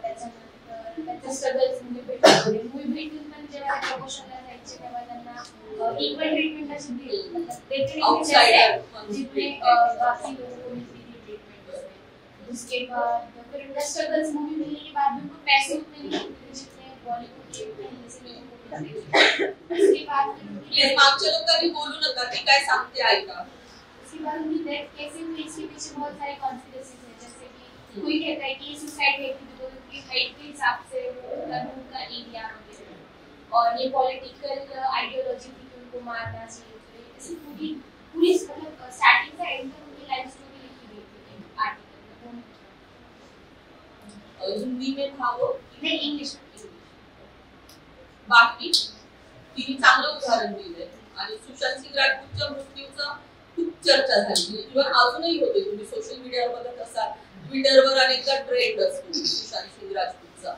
त्याच्यानंतर त्यांचे स्ट्रगल्स म्हणजे भेटत मूवी भेटून पण जेव्हा प्रमोशनला जायचे तेव्हा त्यांना इक्वल ट्रीटमेंट अशी दिली, जितने बाकी लोगों को मिलती थी ट्रीटमेंट. उसके बाद फिर उनका स्ट्रगल्स मूवी मिलने के बाद भी उनको पैसे उतने नहीं मिलते जितने बॉलीवुड के पहले से लोगों को मिलते थे. उसके बाद फिर मागच्या लोकांनी बोलू नका की काय सांगते ऐका. उसके बाद उनकी डेथ कैसे हुई इसके पीछे बहुत सारे कॉन्स्पिरेसीज हैं, जैसे कि कोई कहता है कि सुसाइड है क्योंकि उनकी हाइट के हिसाब से उनका एरिया वगैरह, और ये पॉलिटिकल आइडियोलॉजी थी कि उनको मारना चाहिए. ऐसी पूरी मतलब स्टार्टिंग से एंड तक उनकी लाइफ स्टोरी लिखी गई थी आर्टिकल में. हिंदी में था वो? नहीं, इंग्लिश में. बाकी तिने चांगलं उदाहरण दिलंय आणि सुशांत सिंग राजपूतच्या मृत्यूचं खूप चर्चा झाली. इव्हन अजूनही होते, तुम्ही सोशल मीडियावर बघत असाल, ट्विटरवर अनेकदा ट्रेंड असतो सुशांत सिंग राजपूतचा.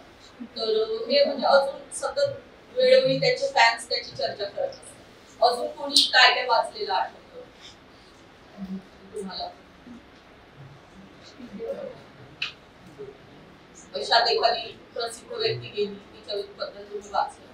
तर हे म्हणजे अजून सतत वेळोवेळी त्याचे फॅन्स त्याची चर्चा करत असतात. अजून कोणी काय काय वाचलेलं आठवतं तुम्हाला? अशात एखादी प्रसिद्ध व्यक्ती गेली तिच्याबद्दल तुम्ही वाचलं?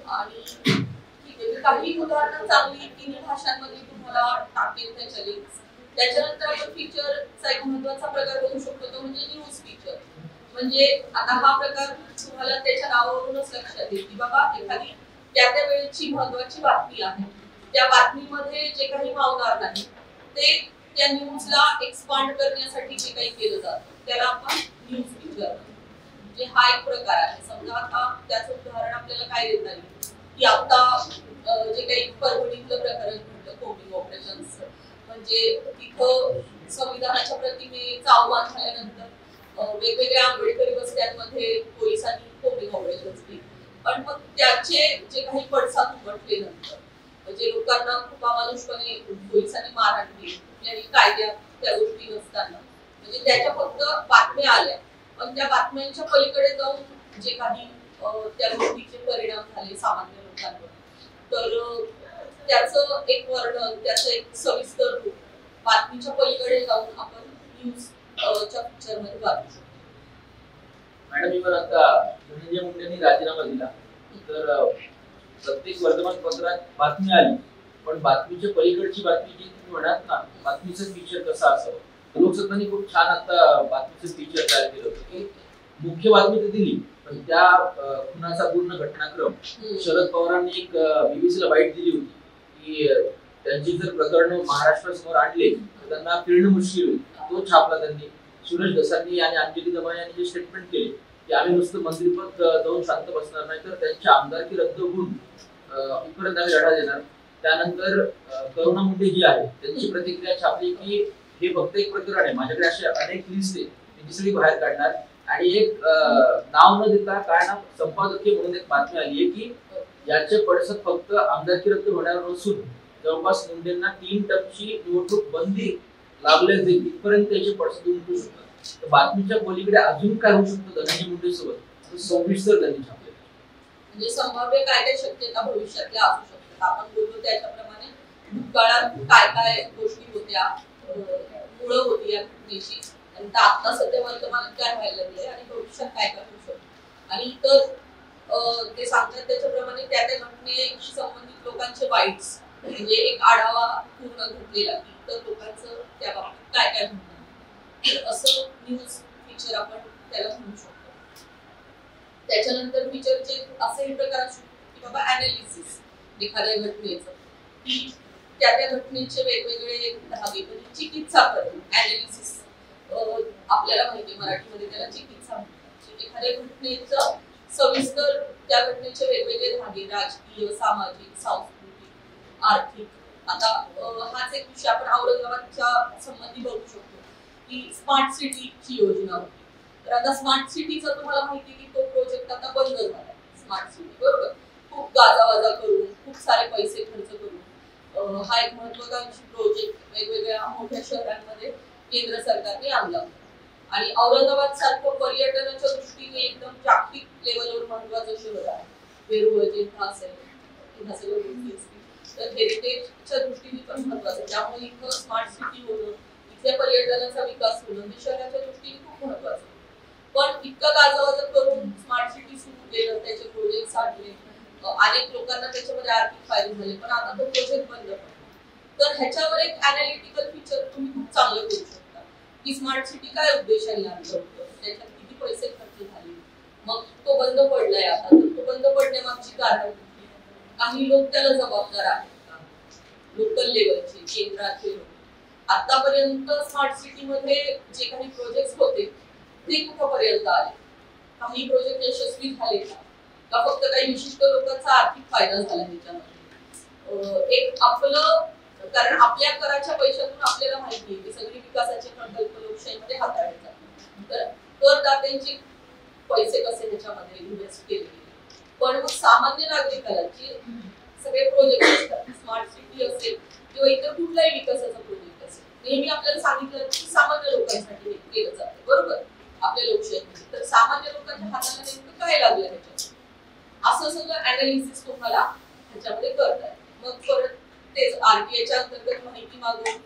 आणि ठीक आहे, काही उदाहरणं चांगली तिन्ही भाषांमध्ये तुम्हाला टाकेल त्याच्या लिंक्स. त्याच्यानंतर आपण फीचरचा एक महत्त्वाचा प्रकार बघू शकतो तो म्हणजे न्यूज फीचर. म्हणजे आता हा प्रकार तुम्हाला त्याच्या नावावरूनच लक्षात येईल की बाबा एखादी त्या वेळेची महत्त्वाची बातमी आहे, त्या बातमीमध्ये जे काही मावणार नाही ते त्या न्यूजला एक्सपांड करण्यासाठी जे काही केलं जातं त्याला आपण न्यूज फीचर म्हणजे हा एक प्रकार आहे. समजा आता त्याचं उदाहरण आपल्याला काय देता येईल की आता जे काही परभणीतलं प्रकरण घडलं कोम्बिंग ऑपरेशन्स, म्हणजे तिथं संविधानाच्या प्रतिमेचा अवमान झाल्यानंतर वेगवेगळ्या आंबेडकरी वस्त्यांमध्ये पोलिसांनी कोम्बिंग ऑपरेशन्स केली. पण मग त्याचे जे काही पडसाद उमटले नंतर म्हणजे लोकांना खूप अमानुषपणे पोलिसांनी मारहाण केली, कुठल्याही कायद्यात त्या गोष्टी नसताना, म्हणजे त्याच्या फक्त बातम्या आल्या, पण त्या बातम्यांच्या पलीकडे जाऊन जे काही त्या गोष्टीचे परिणाम झाले सामान्य लोकांवर, तर त्याचं एक वर्णन, त्याचं एक सविस्तर रूप बातमीच्या पलीकडे जाऊन आपण न्यूजच्या पिक्चरमध्ये वाचू. मॅडम, मी पण आता धनंजय मुंडेंनी राजीनामा दिला तर प्रत्येक वर्तमानपत्रात बातमी आली पण बातमीच्या पलीकडची बातमी जी तुम्ही म्हणात ना, बातमीचं फीचर कसं असावं, लोकसत्तांनी खूप छान आता बातमीचं फीचर तयार केलं होतं की मुख्य बातमी तर दिली, पण त्या खुनाचा पूर्ण घटनाक्रम शरद पवारांनी एक बीबीसीला बाईट दिली होती की त्यांची जर प्रकरण महाराष्ट्रासमोर आणले तर त्यांना फिरणं मुश्किल होईल, तो छापला त्यांनी. सुरेश दसांनी आणि अंजली दमानी यांनी जे स्टेटमेंट केले की आम्ही नुसतं मंत्रिपद जाऊन शांत बसणार नाही, तर त्यांची आमदारकी रद्द होऊन इथपर्यंत आम्ही लढा देणार. त्यानंतर करुणा मुंडे जी आहे त्यांची प्रतिक्रिया छापली की हे फक्त एक प्रकरण आहे, माझ्याकडे असे अनेक लिस्ट आहे, ती सगळी बाहेर काढणार. आणि एक नाव न देता काय ना संपादकीय म्हणून एक बातमी आली आहे की याचे पडसाद फक्त आमदारकी रद्द होण्यावर नसून जवळपास मुंडेंना 3 टर्मची निवडणूक बंदी लागले जाईल इथपर्यंत याचे पडसाद उमटू शकतात. तर बातमीच्या पलीकडे अजून काय होऊ शकतं धनंजय मुंडे सोबत सविस्तर त्यांनी छापले. म्हणजे संभाव्य काय काय शक्यता भविष्यातल्या असू शकतात. आपण बोललो त्याच्याप्रमाणे भूतकाळात काय काय गोष्टी होत्या, मुळं होती या घटनेची, आणि आता सध्या वर्तमानात काय व्हायला लागले आणि भविष्यात काय काय होऊ शकतं. आणि इतर ते सांगतात त्याच्याप्रमाणे त्या त्या घटनेशी संबंधित लोकांचे बाईट्स, म्हणजे एक आढावा पूर्ण घेतलेला की इतर लोकांचं त्या बाबतीत काय काय म्हणणं, असं न्यूज फीचर आपण त्याला म्हणू शकतो. त्याच्यानंतर फीचरचे असेही प्रकार असू शकतो की बाबा अनालिसिस एखाद्या घटनेचं, की त्या त्या घटनेचे वेगवेगळे धागे, म्हणजे चिकित्सा करून अनालिसिस, आपल्याला माहिती मराठीमध्ये त्याला चिकित्सा म्हणतात. एखाद्या घटनेचं सविस्तर त्या घटनेचे वेगवेगळे धागे, राजकीय, सामाजिक, सांस्कृतिक, आर्थिक. आता हाच एक विषय आपण औरंगाबादच्या संबंधी बघू शकतो की स्मार्ट सिटीची योजना होती. तर आता स्मार्ट सिटीचा तुम्हाला माहिती की तो प्रोजेक्ट आता बंद झाला. स्मार्ट सिटी बरोबर खूप गाजावाजा करून, खूप सारे पैसे खर्च करून हा एक महत्वाकांक्षी प्रोजेक्ट वेगवेगळ्या मोठ्या शहरांमध्ये केंद्र सरकारने आणला. आणि औरंगाबाद सारखं पर्यटनाच्या दृष्टीने एकदम जागतिक लेवलवर महत्वाचं शहर आहे. वेरूळ अजिंठा असेल, ह्या सगळ्या गोष्टी असतील, तर हेरिटेजच्या दृष्टीने पण महत्वाचं. त्यामुळे इथं स्मार्ट सिटी होणं, इथल्या पर्यटनाचा विकास होणं हे शहराच्या दृष्टीने खूप महत्वाचं. पण इतकं गाजावाजा करून स्मार्ट सिटी सुरू केलं, त्याचे प्रोजेक्ट आणले, अनेक लोकांना त्याच्यामध्ये आर्थिक फायदे झाले, पण आता तो प्रोजेक्ट बंद पडला. तर ह्याच्यावर एक अनालिटिकल फीचर तुम्ही खूप चांगलं करू शकता की स्मार्ट सिटी काय उद्देशाने आणलं होतं, त्याच्यात किती पैसे खर्च झाले, मग तो बंद पडलाय आता, तर तो बंद पडण्यामागची कारण कुठली, काही लोक त्याला जबाबदार आहेत का, लोकल लेवलचे, केंद्राचे लोक. आतापर्यंत स्मार्ट सिटी मध्ये जे काही प्रोजेक्ट होते ते कुठपर्यंत आले, काही प्रोजेक्ट यशस्वी झाले का फक्त काही विशिष्ट लोकांचा आर्थिक फायदा झाला त्याच्यामध्ये. एक आपलं, कारण आपल्या कराच्या पैशातून आपल्याला माहिती आहे की सगळी विकासाचे प्रकल्प लोकशाहीमध्ये हाताळले जातात, तर करदात्यांचे पैसे कसे त्याच्यामध्ये इन्व्हेस्ट केले गेले. पण मग सामान्य नागरिकाला जे सगळे प्रोजेक्ट असतात, स्मार्ट सिटी असेल किंवा इतर कुठलाही विकासाचा प्रोजेक्ट असेल, नेहमी आपल्याला सांगितलं की सामान्य लोकांसाठी हे केलं जातं बरोबर आपल्या लोकशाहीमध्ये. तर सामान्य लोकांच्या हाताला नेमकं काय लागलं ह्याच्यात, असं सगळं अनालिसिस तुम्हाला ह्याच्यामध्ये करता येईल. मग परत तेच आरटीआयच्या अंतर्गत माहिती मागून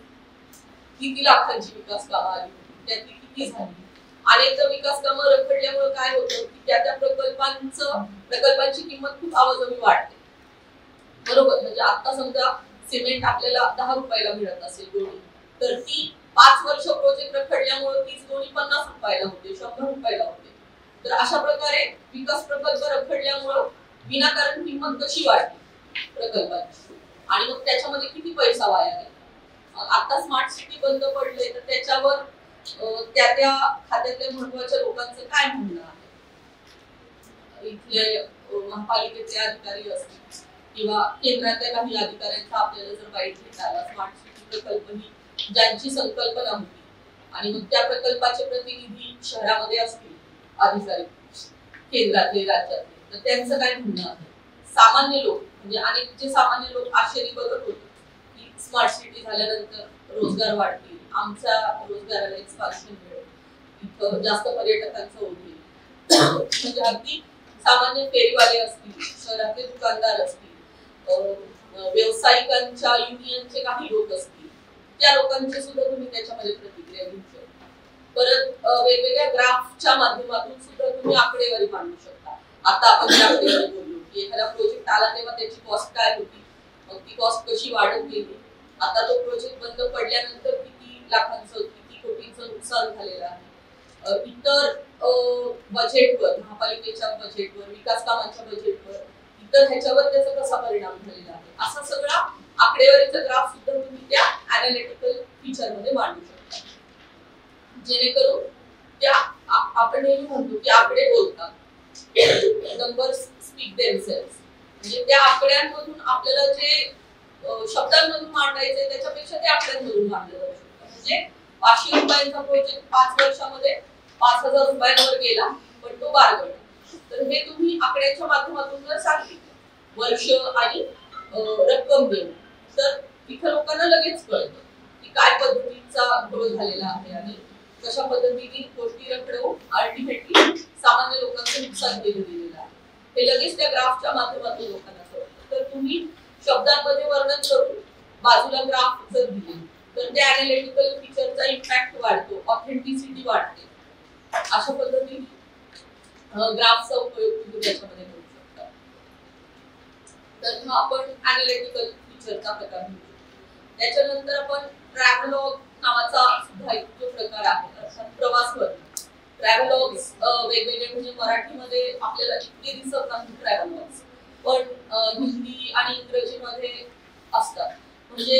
किती लाखांची विकास कामं आली, त्यातली किती झाली. अनेकदा विकास कामं रखडल्यामुळे काय होतं की त्या त्या प्रकल्पांची किंमत खूप आवाजवी वाढते बरोबर. म्हणजे आता समजा सिमेंट आपल्याला 10 रुपयाला मिळत असेल गोणी, तर ती 5 वर्ष प्रोजेक्ट रखडल्यामुळे तीच गोणी 50 रुपयाला होते, 100 रुपयाला होते. तर अशा प्रकारे विकास प्रकल्प रखडल्यामुळे विनाकारण किंमत कशी वाढली प्रकल्पाची, आणि मग त्याच्यामध्ये किती पैसा वाया गेला. आता स्मार्ट सिटी बंद पडले तर त्याच्यावर त्या त्या खात्यातल्या महत्वाच्या लोकांचं काय म्हणणं आहे. इथले महापालिकेचे अधिकारी असतील किंवा केंद्रातल्या काही अधिकाऱ्यांचा आपल्याला जर बाईट घेता आला, स्मार्ट सिटी प्रकल्प ही ज्यांची संकल्पना होती आणि मग त्या प्रकल्पाचे प्रतिनिधी शहरामध्ये असतील अधिकारी केंद्रातले राज्यातले, तर त्यांचं काय म्हणणं आहे. सामान्य लोक म्हणजे अनेक जे सामान्य लोक आश्चर्य बघत होते की स्मार्ट सिटी झाल्यानंतर रोजगार वाढतील, आमच्या रोजगाराला एक्सपान्शन मिळेल, इथं जास्त पर्यटकांचं होईल. म्हणजे अगदी सामान्य फेरीवाले असतील, शहरातले दुकानदार असतील, व्यावसायिकांच्या युनियनचे काही लोक असतील, त्या लोकांचे सुद्धा तुम्ही त्याच्यामध्ये प्रतिक्रिया घेऊ शकता. परत वेगवेगळ्या ग्राफच्या माध्यमातून सुद्धा तुम्ही आकडेवारी मांडू शकता. आता आपण आकडेवारी बोललो की एखादा प्रोजेक्ट आला तेव्हा त्याची कॉस्ट काय होती, मग ती कॉस्ट कशी वाढत गेली, आता तो प्रोजेक्ट बंद पडल्यानंतर किती लाखांचं किती कोटींचं नुकसान झालेलं आहे, इतर बजेटवर, महापालिकेच्या बजेटवर, विकास कामांच्या बजेटवर, इतर ह्याच्यावर त्याचा कसा परिणाम झालेला आहे, असा सगळा आकडेवारीचा ग्राफ सुद्धा तुम्ही त्या अनालिटिकल फीचर मध्ये मांडू शकता, जेणेकरून त्या आपण नेहमी म्हणतो की आकडे बोलतात, नंबर्स स्पीक देमसेल्व्स, म्हणजे त्या आकड्यांमधून आपल्याला जे शब्दांमधून मांडायचे त्याच्यापेक्षा ते आकड्यांमधून मांडलं जाऊ शकतं. म्हणजे 500 रुपयांचा प्रोजेक्ट 5 वर्षामध्ये 5000 रुपयांवर गेला, पण तो बारगळला. तर हे तुम्ही आकड्याच्या माध्यमातून जर सांगितलं वर्ष आणि रक्कम देऊन, तर इथं लोकांना लगेच कळतं की काय पद्धतीचा ग्रोथ झालेला आहे आणि कशा पद्धतीने गोष्टी रखडवून अल्टिमेटली सामान्य लोकांचं नुकसान केलं गेलेलं आहे. हे लगेच त्या ग्राफच्या माध्यमातून लोकांना कळतं. तर तुम्ही शब्दांमध्ये वर्णन करून बाजूला ग्राफ जर दिले तर त्या अनालिटिकल फीचरचा इम्पॅक्ट वाढतो, ऑथेंटिसिटी वाढते. अशा पद्धतीने ग्राफचा उपयोग तुम्ही त्याच्यामध्ये करू शकता. तर हा आपण अनालिटिकल फीचरचा प्रकार म्हणतो. त्याच्यानंतर आपण ट्रॅव्हलॉग नावाचा सुद्धा एक जो प्रकार आहे, अर्थात प्रवास वर्णन. ट्रॅव्हलॉग्स वेगवेगळे, म्हणजे मराठीमध्ये आपल्याला इतके दिसत नाही ट्रॅव्हलॉग्स, पण हिंदी आणि इंग्रजीमध्ये असतात. म्हणजे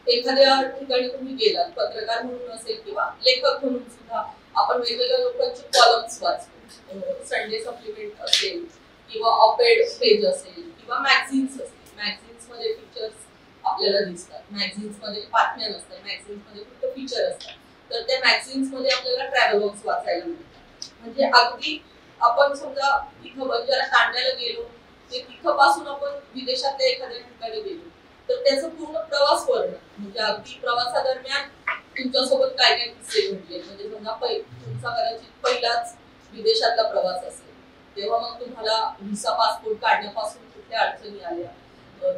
एखाद्या ठिकाणी तुम्ही गेलात, पत्रकार म्हणून असेल किंवा लेखक म्हणून सुद्धा आपण वेगवेगळ्या लोकांचे कॉलम्स वाचतो, संडे सप्लिमेंट असेल किंवा ऑपेड पेज असेल किंवा मॅगझिन्स असतील. मॅगझिन्स मध्ये पिक्चर्स आपल्याला दिसतात, मॅगझिन्स मध्ये बातम्या नसतात, मॅगझिन्स मध्ये फक्त पिक्चर असतात. तर त्या मॅगझिन्स मध्ये आपल्याला ट्रॅव्हलॉग्स वाचायला मिळतात. म्हणजे अगदी आपण समजा तिथं बंजारा तांड्याला गेलो, ते तिथं पासून आपण विदेशातल्या एखाद्या ठिकाणी गेलो, तर त्याचं पूर्ण प्रवास वर्णन, म्हणजे अगदी प्रवासादरम्यान तुमच्यासोबत काय काय किस्से घडले. म्हणजे समजा तुमचा कदाचित पहिलाच विदेशातला प्रवास असेल, तेव्हा मग तुम्हाला व्हिसा पासपोर्ट काढण्यापासून कुठल्या अडचणी आल्या,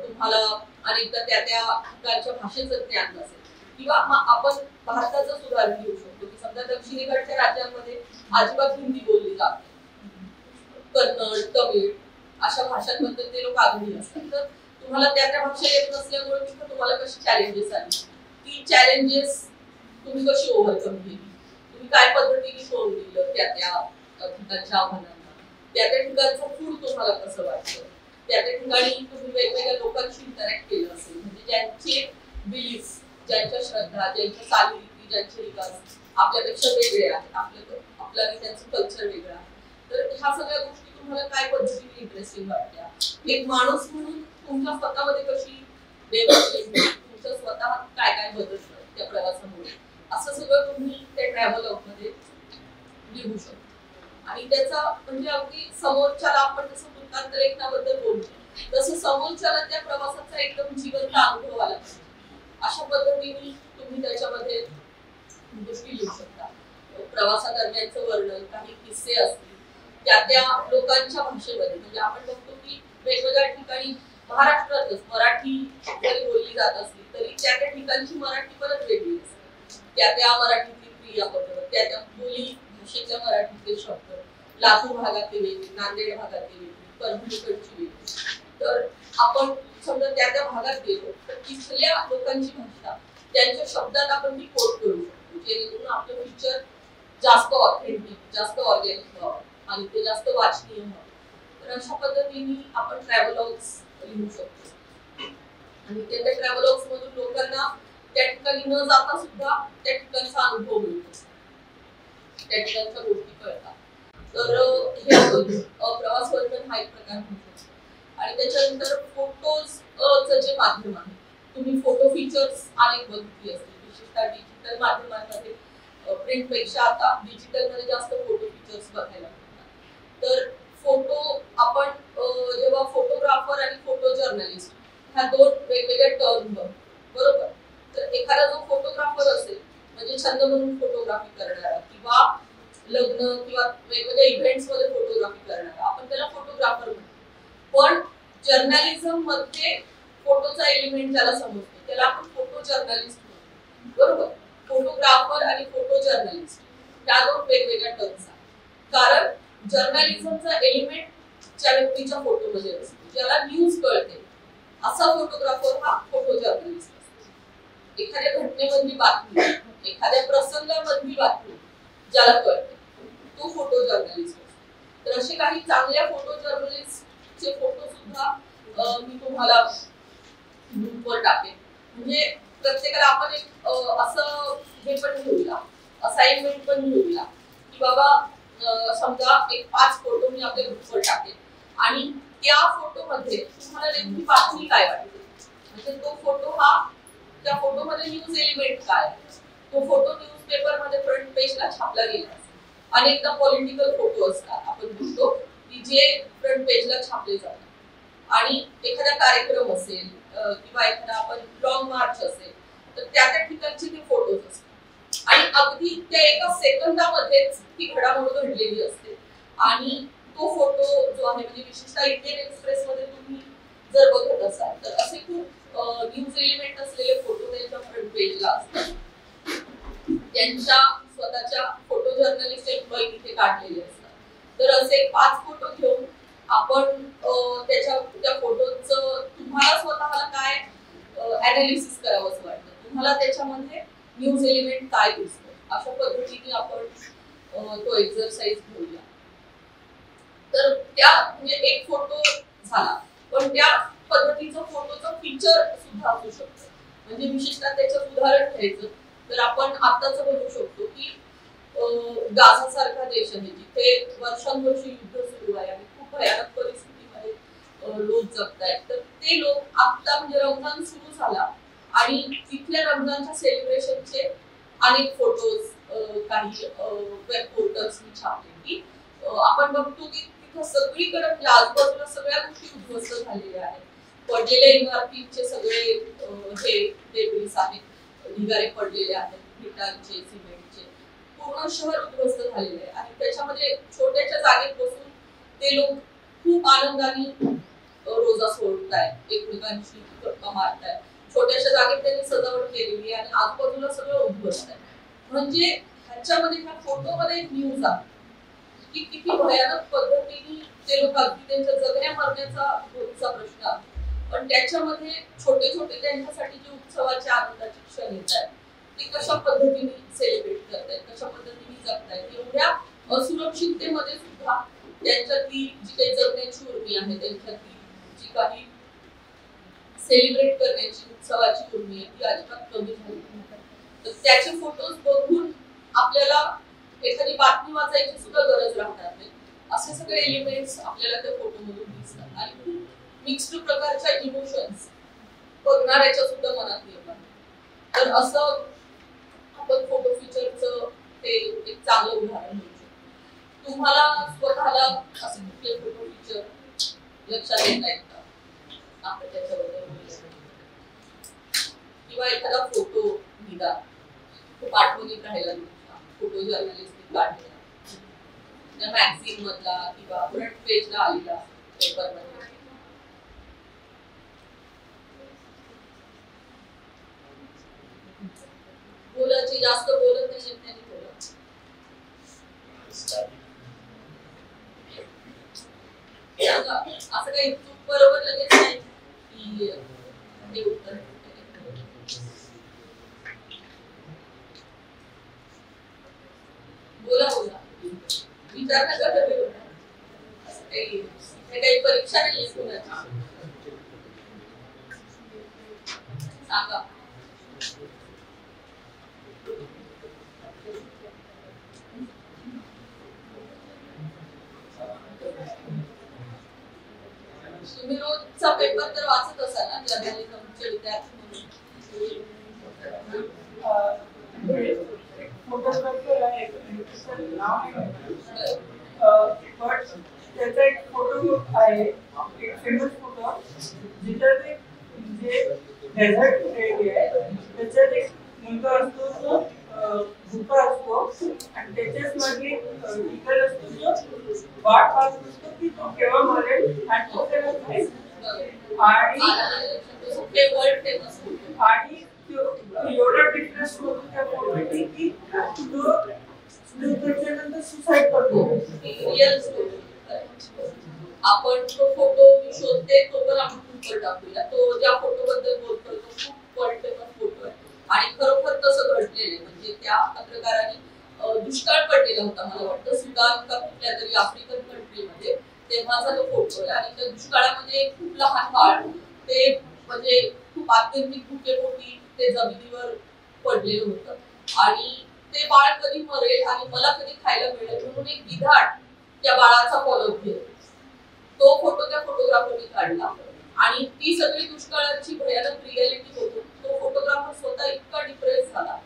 तुम्हाला अनेकदा त्या ठिकाणच्या भाषेचं ज्ञान नसेल, किंवा आपण भारताचं सुधारण घेऊ शकतो की समजा दक्षिणेकडच्या राज्यांमध्ये अजिबात हिंदी बोलली जाते, कन्नड, तमिळ अशा भाषांबद्दल ते लोक आग्रही असतात. तर तुम्हाला त्या भाषा येत नसल्यामुळे तिथं तुम्हाला कशी चॅलेंजेस आली, ती चॅलेंजेस तुम्ही कशी ओव्हरकम केली, तुम्ही काय पद्धतीने सोडून दिलं त्या ठिकाणच्या आव्हानांना, त्या ठिकाणचं फूड तुम्हाला कसं वाटतं, त्या ठिकाणी तुम्ही वेगवेगळ्या लोकांशी इंटरॅक्ट केलं असेल, म्हणजे ज्यांचे बिलीफ, ज्यांच्या श्रद्धा, ज्यांच्या चालीरीती, ज्यांचे विकास आपल्यापेक्षा वेगळे आहेत, आपलं आणि त्यांचं कल्चर वेगळं आहे. तर ह्या सगळ्या गोष्टी तुम्हाला काय पद्धतीने इंटरेस्टिंग वाटत्या, एक माणूस म्हणून तुमच्या स्वतःमध्ये कशी डेव्हलपमेंट, तुमच्या स्वतः काय काय बदलतं त्या प्रवासामुळे, असं सगळं तुम्ही त्या ट्रॅव्हलॉग मध्ये लिहू शकता. आणि त्याचा म्हणजे अगदी समोरच्याला आपण जसं वृत्तांत लेखनाबद्दल बोलतो तसं समोरच्याला त्या प्रवासाचा एकदम जिवंत अनुभव आला पाहिजे, अशा पद्धतीने तुम्ही त्याच्यामध्ये गोष्टी लिहू शकता. प्रवासादरम्यानचं वर्णन, काही किस्से असतील त्या लोकांच्या भाषेमध्ये. म्हणजे आपण बघतो की वेगवेगळ्या ठिकाणी महाराष्ट्रातच मराठी जरी बोलली जात असली तरी त्या ठिकाणची मराठी परत वेगळी असते, त्या मराठीतली क्रियापद, त्या बोली भाषेतल्या मराठीतले शब्द, लातूर भागातले वेगळे, नांदेड भागातले वेगळे, परभणीकडची वेगळी. तर आपण समजा त्या भागात गेलो तर तिथल्या लोकांची भाषा त्यांच्या शब्दात आपण ती कोट करू शकतो, जेणेकरून आपलं पिक्चर जास्त ऑथेंटिक, जास्त ऑर्गॅनिक व्हावं आणि ते जास्त वाचनीय व्हावं. तर अशा पद्धतीने आपण ट्रॅव्हलॉग्स लिहू शकतो. आणि त्या ट्रॅव्हलॉग्स मधून लोकांना त्या ठिकाणी न जाता सुद्धा त्या ठिकाणचा अनुभव मिळतो, त्या ठिकाणच्या गोष्टी कळतात. तर हे प्रवास वर्णन हा एक प्रकार म्हणतो. आणि त्याच्यानंतर फोटोजचं जे माध्यम आहे, तुम्ही फोटो फीचर्स अनेक बघितली असतील, विशेषतः डिजिटल माध्यमांमध्ये. प्रिंट पेक्षा आता डिजिटल मध्ये जास्त फोटो फीचर्स बघायला मिळतात. तर फोटो आपण जेव्हा फोटोग्राफर आणि फोटो जर्नलिस्ट ह्या दोन वेगवेगळ्या टर्म बरोबर. तर एखादा जो फोटोग्राफर असेल म्हणजे छंद म्हणून फोटोग्राफी करणारा किंवा लग्न किंवा वेगवेगळ्या इव्हेंट्स मध्ये फोटोग्राफी करणारा, आपण त्याला फोटोग्राफर म्हणतो. पण जर्नलिझम मध्ये फोटोचा एलिमेंट ज्याला समजतो त्याला आपण फोटो जर्नलिस्ट म्हणतो, बरोबर. फोटोग्राफर आणि फोटो जर्नलिस्ट त्या दोन वेगवेगळ्या टर्म्स आहेत. कारण जर्नलिझमचा एलिमेंट ज्या व्यक्तीच्या फोटोमध्ये असतो, ज्याला न्यूज कळते, असा फोटोग्राफर हा फोटो जर्नलिस्ट असतो. एखाद्या घटनेमधली बातमी, एखाद्या प्रसंगामधली बातमी ज्याला कळते तो फोटो जर्नलिस्ट असतो. तर असे काही चांगल्या फोटो जर्नलिस्टचे फोटो सुद्धा मी तुम्हाला ग्रुपवर टाकेन. म्हणजे प्रत्येकाला आपण एक असं हे पण घेऊया, असाइनमेंट पण घेऊया की बाबा समजा एक 5 फोटो मी आपल्या ग्रुपवर टाकेन आणि त्या फोटोमध्ये तुम्हाला नेमकी बातमी काय वाटते. म्हणजे तो फोटो हा त्या फोटोमध्ये न्यूज एलिमेंट काय, तो फोटो न्यूजपेपर मध्ये फ्रंट पेजला छापला गेला. अनेकदा पॉलिटिकल फोटो असतात आपण बघतो की जे फ्रंट पेजला छापले जातात आणि एखादा कार्यक्रम असेल किंवा एखादा आपण लॉंग मार्च असेल तर त्या ठिकाणचे ते फोटोज असतात आणि अगदी त्या एका सेकंदामध्येच ती घडामोड घडलेली असते. आणि तो फोटो जो आहे म्हणजे विशेषतः इंडियन एक्सप्रेस मध्ये तुम्ही जर बघत असाल तर असे खूप न्यूज एलिमेंट असलेले फोटो त्यांच्या फ्रंट पेजला असतात. त्यांच्या स्वतःच्या फोटो जर्नलिस्ट एम्प्लॉई तिथे काढलेले असतात. तर असे 5 फोटो घेऊन आपण त्या फोटोचं तुम्हाला स्वतःला काय अनालिसिस करावं असं वाटतं, तुम्हाला त्याच्यामध्ये न्यूज एलिमेंट काय दिसतो, अशा पद्धतीने आपण तो एक्सरसाइज घेऊया. तर त्या म्हणजे एक फोटो झाला पण त्या पद्धतीचं फोटोचं फीचर सुद्धा असू शकतं. म्हणजे विशेषतः त्याचं उदाहरण घ्यायचं तर आपण आताच बघू शकतो की गाझा सारखा देश आहे जिथे वर्षानुवर्षे युद्ध सुरू आहे आणि खूप भयानक परिस्थितीमध्ये लोक जगतायत. तर ते लोक आता म्हणजे रमजान सुरू झाला आणि तिथल्या रमजानच्या सेलिब्रेशनचे अनेक फोटोज काही वेब पोर्टल्सनी छापले की आपण बघतो की तिथं सगळीकडे म्हणजे आजूबाजूला सगळ्या गोष्टी उद्ध्वस्त झालेल्या आहेत. पडलेल्या इमारतींचे सगळे हे डेब्रिस आहेत, ढिगारे पडलेले आहेत, विटांचे, सिमेंटचे, पूर्ण शहर उद्ध्वस्त झालेले आहे. आणि त्याच्यामध्ये छोट्याशा जागेत बसून ते लोक खूप आनंदाने रोजा सोडतायत, एकमेकांशी गप्पा मारतायत. छोट्याशा जागेत त्यांनी सजावट केलेली आहे आणि आजूबाजूला सगळं उद्ध्वस्त आहे. म्हणजे ह्याच्यामध्ये ह्या फोटोमध्ये एक न्यूज आहे की किती भयानक पद्धतीने ते लोक अगदी त्यांच्या जगण्या मरण्याचा रोजचा प्रश्न आहे. पण त्याच्यामध्ये छोटे छोटे त्यांच्यासाठी जे उत्सवाचे आनंदाचे क्षण येत आहेत ते कशा पद्धतीने सेलिब्रेट करतायत, कशा पद्धतीने जगतायत, एवढ्या असुरक्षिततेमध्ये सुद्धा त्यांच्यातली जी काही जगण्याची उर्मी आहे, त्यांच्यातली जी काही सेलिब्रेट करण्याची उत्सवाची उर्मी आहे ती अजिबात कमी झाली. तर त्याचे फोटोज बघून आपल्याला एखादी बातमी वाचायची सुद्धा गरज राहणार नाही. असे सगळे एलिमेंट्स आपल्याला त्या फोटोमधून दिसतात आणि खूप मिक्स्ड प्रकारच्या इमोशन्स बघणाऱ्याच्या सुद्धा मनात येतात. तर असं आपण फोटो फीचरचं ते एक चांगलं उदाहरण घेऊ शकतो. तुम्हाला स्वतःला असे कुठले फोटो फीचर लक्षात येत आहेत का? आपण त्याच्याबद्दल बोलूया. किंवा एखादा फोटो निघा खूप आठवणीत राहिला तुमच्या फोटो जर्नलिस्टने काढलेला त्या मॅगझिन मधला किंवा फ्रंट पेजला आलेला पेपर मध्ये. बोलायची जास्त बोलत नाही त्यांनी बोला. असं काही चूक बरोबर लगेच नाही की हे उत्तर बोला बोला विचार नका करू. काही परीक्षा नाही कोणाची. सांगा. तुम्ही रोजचा पेपर तर वाचत असाल ना जर्नलिझमचे विद्यार्थी म्हणून. फोटोग्राफर आहे बट त्याचा एक फोटो आहे, एक फेमस फोटो जिथं ते जे डेझर्ट एरिया आहे त्याच्यात एक मुलगा असतो जो भुका असतो आणि त्याच्याच मागे इकडे असतो जो वाट पाहत असतो की तो केव्हा मरेल आणि तो त्याला खाईल. आणि एवढा डिफरन्स होतो त्या फोटोची की तो त्याच्यानंतर सुसाईड करतो. Real story. आपण तो फोटो शोधते तो पण आपण ग्रुपवर टाकूया. तो ज्या फोटो बद्दल बोलतोय तो खूप वर्ल्ड फेमस फोटो आहे आणि खरोखर तसं घडलेलं. म्हणजे त्या पत्रकारांनी दुष्काळ पडलेला होता, मला वाटतं सुदान का कुठल्या तरी आफ्रिकन कंट्रीमध्ये, तेव्हाचा तो फोटो आहे. आणि त्या दुष्काळामध्ये खूप लहान बाळ ते म्हणजे खूप आत्यंतिक भुकेपोटी ते जमिनीवर पडलेलं होतं आणि ते बाळ कधी मरेल आणि मला कधी खायला मिळेल म्हणून एक गिधाड त्या बाळाचा फॉलोअप घेतो. तो फोटो त्या फोटोग्राफरने काढला आणि ती सगळी दुष्काळाची भयानक रियालिटी होती. तो फोटोग्राफर स्वतः इतका डिप्रेस झाला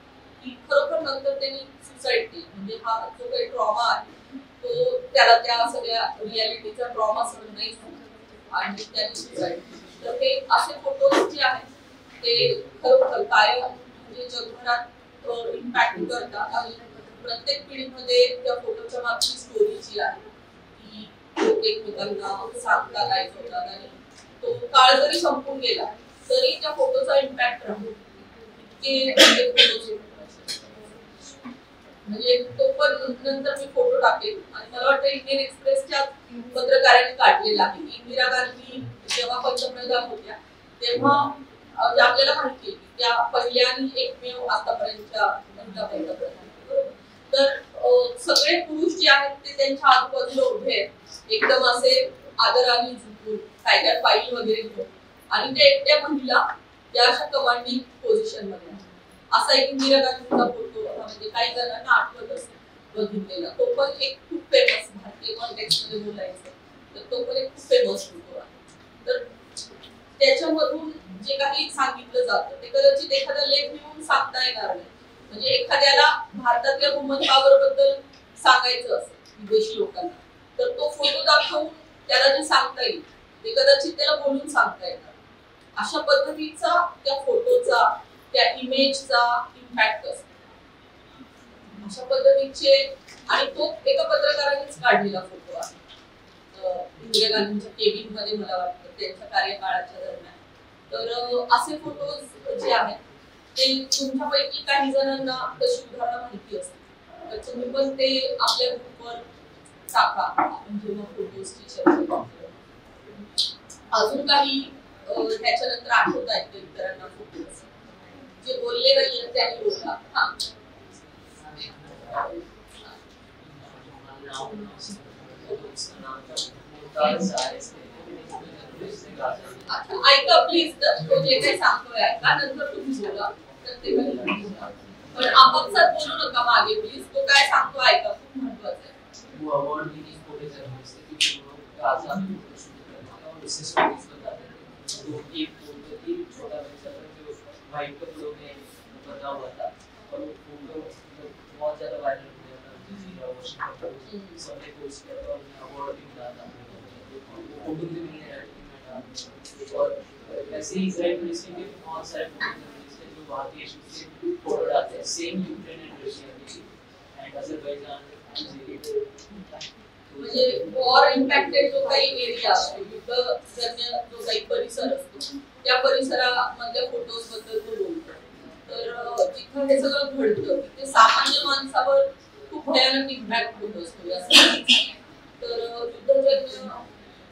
की खरोखर नंतर त्यांनी सुसाईड केली. म्हणजे हा जो काही ट्रॉमा आहे तो त्याला त्या सगळ्या रियालिटीचा ट्रॉमा सहन नाही झाला आणि त्यांनी सुसाईड केली. तर हे असे फोटोज जे आहेत ते खरोखर कायम म्हणजे जगभरात इम्पॅक्ट करतात आणि प्रत्येक पिढीमध्ये त्या फोटोच्या मागची स्टोरी जी आहे ती लोक एकमेकांना सांगतात, ऐकवतात आणि तो काळ जरी संपून गेला तरी त्या फोटोचा इम्पॅक्ट राहतो. म्हणजे तो पण नंतर मी फोटो टाकेल आणि मला वाटतं इंडियन एक्सप्रेसच्या पत्रकारांनी काढलेला आहे. इंदिरा गांधी जेव्हा पंतप्रधान होत्या तेव्हा आपल्याला माहिती आहे की त्या पहिल्या आणि एकमेव आतापर्यंतच्या महिला पंतप्रधान. तर सगळे पुरुष जे आहेत ते त्यांच्या आजूबाजूला उभे आहेत एकदम असे आदराने झुकून, काय काय फाईल वगैरे घेऊन आणि ते एकट्या महिला त्या अशा कमांडिंग पोझिशन मध्ये. असा एक इंदिरा गांधीचा फोटो म्हणजे काही जणांना आठवत असेल बघितलेला. तो पण एक खूप फेमस, भारतीय कॉन्टेक्स्ट मध्ये बोलायचं तर तो पण एक खूप फेमस फोटो आहे. तर त्याच्यामधून जे काही सांगितलं जातं ते कदाचित एखादा लेख लिहून सांगता येणार नाही. म्हणजे एखाद्याला भारतातल्या वुमन पॉवर बद्दल सांगायचं असेल विदेशी लोकांना तर तो फोटो दाखवून त्याला जे सांगता येईल ते कदाचित त्याला बोलून सांगता येणार. अशा पद्धतीचा त्या फोटोचा, त्या इमेजचा इम्पॅक्ट असतो. अशा पद्धतीचे आणि तो एका पत्रकारानेच काढलेला फोटो आहे इंदिरा गांधींच्या केबिन मध्ये, मला वाटतं त्यांच्या कार्यकाळाच्या दरम्यान. तर असे फोटोज जे आहेत ते तुमच्यापैकी काही जणांना तशी उदाहरणं माहिती असतील तर तुम्ही पण ते आपल्या ग्रुपवर टाका. म्हणजे मग फोटोजची चर्चा. अजून काही त्याच्यानंतर आठवत आहेत इतरांना फोटोज जे बोलले नाही त्यांनी बोला. ऐका प्लीज, तो जे काही सांगतोय ऐका, नंतर तुम्ही बोला. पण आपापसात बोलू नका मागे प्लीज. तो काय सांगतो ऐका, खूप महत्वाचं आहे. व्हाइट कपड़ों में बना हुआ था और वो फोटो बहुत ज्यादा वायरल हो गया था. सबने पोस्ट किया था और अवार्ड भी मिला था. फोटो भी मिले और ऐसे ही साइड में इसके बहुत सारे फोटो जो भारतीय से फोटो डालते हैं सेम यूक्रेन एंड रशिया के एंड अजरबैजान. म्हणजे वॉर इम्पॅक्टेड जो काही एरिया असतो, युद्धजन्य जो काही परिसर असतो त्या परिसरामधल्या फोटोज बद्दल तो बोलतो. तर जिथं हे सगळं घडतं तिथे सामान्य माणसावर खूप भयानक इम्पॅक्ट होत असतो. तर युद्धजन्य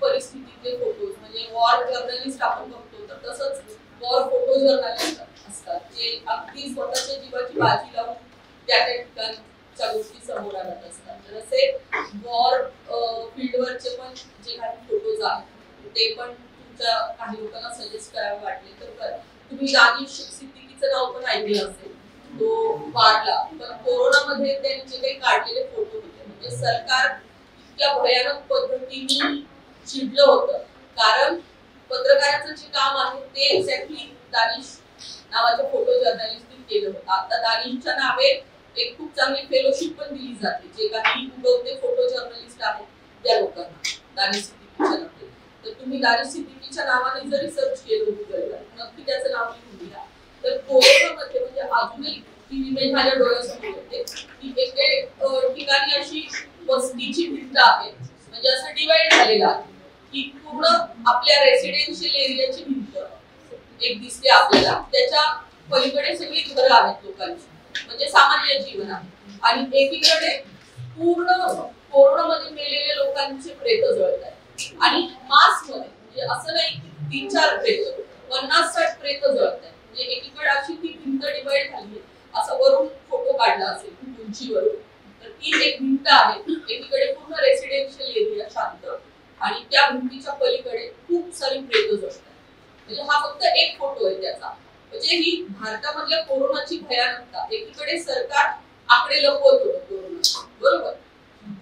परिस्थितीतले फोटोज म्हणजे वॉर जर्नलिस्ट आपण बघतो तर तसंच वॉर फोटो जर्नलिस्ट असतात जे अगदी स्वतःच्या जीवाची बाजी लावून त्या ठिकाणच्या गोष्टी समोर आणत असतात. तर असे वॉर फील्डवरचे पण जे काही फोटोज आहेत ते पण तुमच्या काही लोकांना सजेस्ट करावे वाटले तर करा. तुम्ही दानिश सिद्दीकीचं नाव पण ऐकलं असेल. तो वारला पण कोरोनामध्ये त्यांनी जे काही काढलेले फोटो होते म्हणजे सरकार इतक्या भयानक पद्धतीने चिडलं होतं कारण पत्रकाराचं जे काम आहे ते एक्झॅक्टली दानिश नावाच्या फोटो जर्नलिस्टने केलं होतं. आता दानिशच्या नावे एक खूप चांगली फेलोशिप पण दिली जाते जे काही उगवते फोटो जर्नलिस्ट आहेत त्या लोकांना दानिश सिद्दीकीच्या नावे. तर तुम्ही दानिश सिद्दीकीच्या नावाने जरी सर्च केलं गुगलला नक्की त्याचं नाव लिहून घ्या. तर कोरोनामध्ये म्हणजे अजूनही ती इमेज माझ्या डोळ्यासमोर येते की एके ठिकाणी अशी वस्तीची भिंत आहे म्हणजे असं डिवाइड झालेलं आहे की पूर्ण आपल्या रेसिडेन्शियल एरियाची भिंत एक दिसते आपल्याला. त्याच्या पलीकडे सगळी घरं आहेत लोकांची म्हणजे सामान्य जीवन आहे आणि एकीकडे पूर्ण कोरोनामध्ये मेलेल्या लोकांचे प्रेत जळत आहेत आणि मास्क मध्ये म्हणजे असं नाही की 3-4 प्रेत, 50-60 प्रेत जळत आहेत. म्हणजे एकीकडे अशी ती भिंत डिवाइड झाली, असा वरून फोटो काढला असेल खूप उंचीवरून, तर ती एक भिंत आहे. एकीकडे पूर्ण रेसिडेन्शियल एरिया शांत आणि त्या भिंतीच्या पलीकडे खूप सारी प्रेत जळत आहेत. म्हणजे हा फक्त एक फोटो आहे त्याचा. म्हणजे ही भारतामधल्या कोरोनाची भयानकता. एकीकडे सरकार आकडे लपवत होतं कोरोना, बरोबर,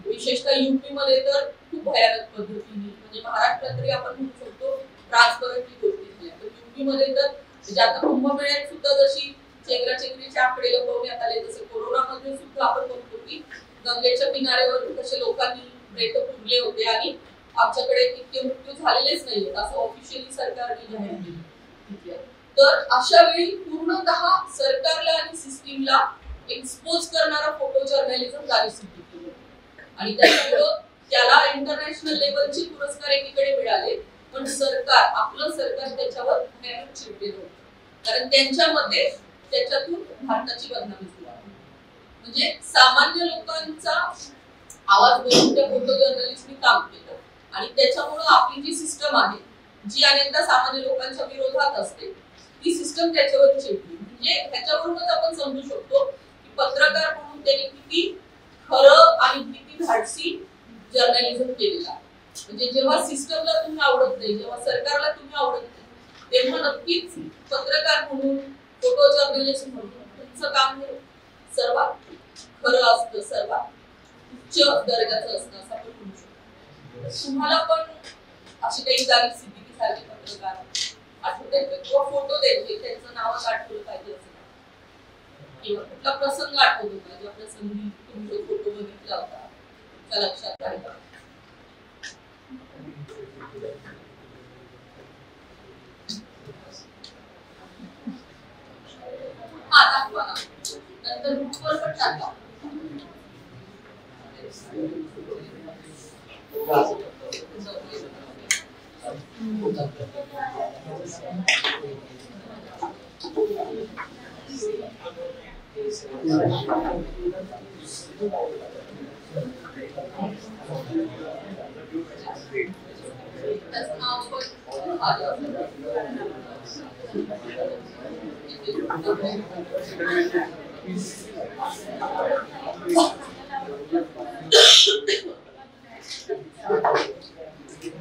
विशेषतः युपी मध्ये तर खूप भयानक पद्धतीने, म्हणजे महाराष्ट्रात तरी आपण म्हणू शकतो ट्रान्सपरंटली गोष्टी झाल्या, तर युपी मध्ये तर म्हणजे आता कुंभमेळ्यात सुद्धा जशी चेंगराचेंगरीचे आकडे लपवण्यात आले, तसे कोरोनामध्ये सुद्धा आपण बघतो की गंगेच्या किनाऱ्यावर कसे लोकांनी प्रेत पुरले होते आणि आमच्याकडे इतके मृत्यू झालेलेच नाहीयेत असं ऑफिशियली सरकारने जाहीर केलं. तर अशा वेळी पूर्णतः सरकारला आणि सिस्टीमला एक्सपोज करणारा फोटो जर्नलिझम जारी सिद्ध केलं आणि त्याच्यामुळं त्याला इंटरनॅशनल लेवलचे पुरस्कार एकीकडे मिळाले, पण सरकार, आपलं सरकार त्याच्यावर भयानक चिडलेलं होतं, कारण त्यांच्या मते त्याच्यातून भारताची बदनामी झाली. म्हणजे सामान्य लोकांचा आवाज बनवून त्या फोटो जर्नलिस्टनी काम केलं आणि त्याच्यामुळं आपली जी सिस्टम आहे, जी अनेकदा सामान्य लोकांच्या विरोधात असते, ती सिस्टम त्याच्यावर चिडली. म्हणजे ह्याच्यावरूनच आपण समजू शकतो की पत्रकार म्हणून त्यांनी किती खरं आणि किती धाडसी जर्नलिझम केलेलं आहे. म्हणजे जेव्हा सिस्टमला तुम्ही आवडत नाही, जेव्हा सरकारला तुम्ही आवडत नाही, तेव्हा नक्कीच पत्रकार म्हणून, फोटो जर्नलिस्ट म्हणून तुमचं काम हे सर्वात खरं असतं, सर्वात उच्च दर्जाचं असतं असं आपण म्हणू शकतो. तुम्हाला पण अशी काही जारी सिद्दीकी सारखे पत्रकार आठवते किंवा फोटो द्यायचे, त्यांचं नावच आठवलं पाहिजे असं किंवा कुठला प्रसंग आठवतो का, ज्या प्रसंगी तुम्ही फोटो बघितला होता त्या लक्षात आहे का? हा दाखवा ना, नंतर ग्रुपवर पण टाका. त्याचं नाव पण आलं.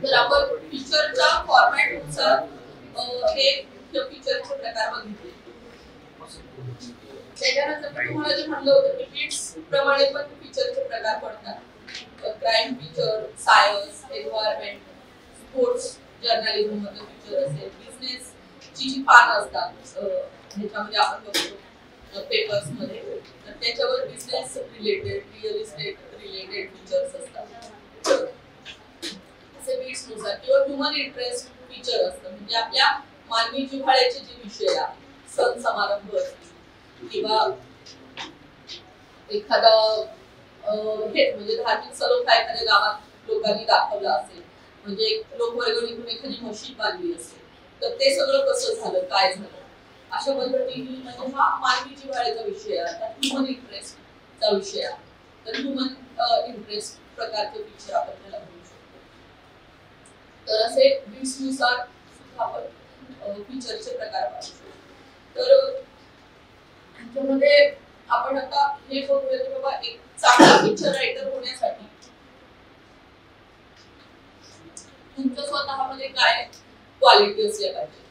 तर आपण फीचरच्या फॉर्मॅटनुसार हे फीचरचे प्रकार बघितले. त्याच्यानंतर मी तुम्हाला जे म्हणलं होतं की बीट्स प्रमाणे पण फीचरचे प्रकार पडतात. Crime feature, science, environment, sports journalism मध्ये फीचर असेल, बिझनेस ची जी पानं असतात ह्याच्यामध्ये आपण बघतो पेपर्स मध्ये, तर त्याच्यावर business related, real estate related features असतात. असे बीट्स नुसार किंवा ह्युमन इंटरेस्ट फीचर असतं, म्हणजे आपल्या मानवी जिव्हाळ्याचे जे विषय आहेत, सण समारंभ असतील किंवा एखादा हे म्हणजे धार्मिक सलोखा एखाद्या गावात लोकांनी दाखवला असेल, म्हणजे लोकवर्गणीतून एखादी मशीद बांधली असेल, तर ते सगळं कसं झालं, काय झालं, अशा पद्धतीने म्हणजे हा मानवी जिव्हाळ्याचा विषय आहे, ह्युमन इंटरेस्टचा विषय आहे. तर ह्युमन इंटरेस्ट प्रकारचे फीचर आपण त्याला म्हणू शकतो. तर असे बीट्सनुसार सुद्धा आपण फीचरचे प्रकार पाहू शकतो. तर ह्याच्यामध्ये आपण आता हे बघूया की बाबा एक चांगला पिक्चर रायटर होण्यासाठी तुमच्या स्वतःमध्ये काय क्वालिटी असल्या पाहिजे.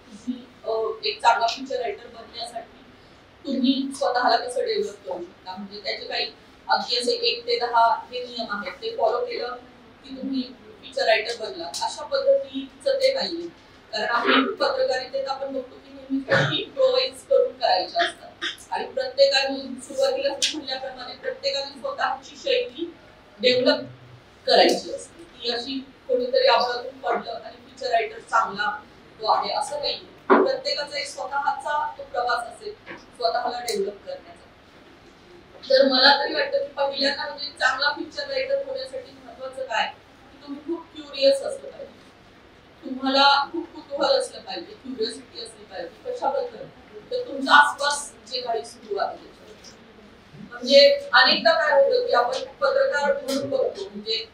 एक चांगला पिक्चर रायटर बनण्यासाठी तुम्ही स्वतःला कसं डेव्हलप करू शकता, म्हणजे त्याचे काही अगदी असे 1 ते 10 हे नियम आहेत, ते फॉलो केलं की तुम्ही पिक्चर रायटर बनला, अशा पद्धतीचं ते नाहीये. कारण आपली पत्रकारितेत आपण बघतो की नेहमी इम्प्रोवाइज करून करायच्या असतात आणि प्रत्येकाने सुरुवातीला म्हणल्याप्रमाणे प्रत्येकाने स्वतःची शैली डेव्हलप करायची असते. ती अशी कोणीतरी आभाळातून पडलं आणि पिक्चर रायटर चांगला तो आहे असं नाही. प्रत्येकाचा एक स्वतःचा तो प्रवास असेल स्वतःला डेव्हलप करण्याचा. तर मला तरी वाटतं की पहिल्यांदा म्हणजे चांगला पिक्चर रायटर होण्यासाठी महत्वाचं काय की तुम्ही खूप क्युरियस असलं पाहिजे, तुम्हाला खूप कुतूहल असलं पाहिजे, क्युरियोसिटी असली पाहिजे कशाबद्दल, तर तुमच्या आसपास जे काही सुरू आहे. म्हणजे अनेकदा काय होतं की आपण पत्रकार म्हणून बघतो, म्हणजे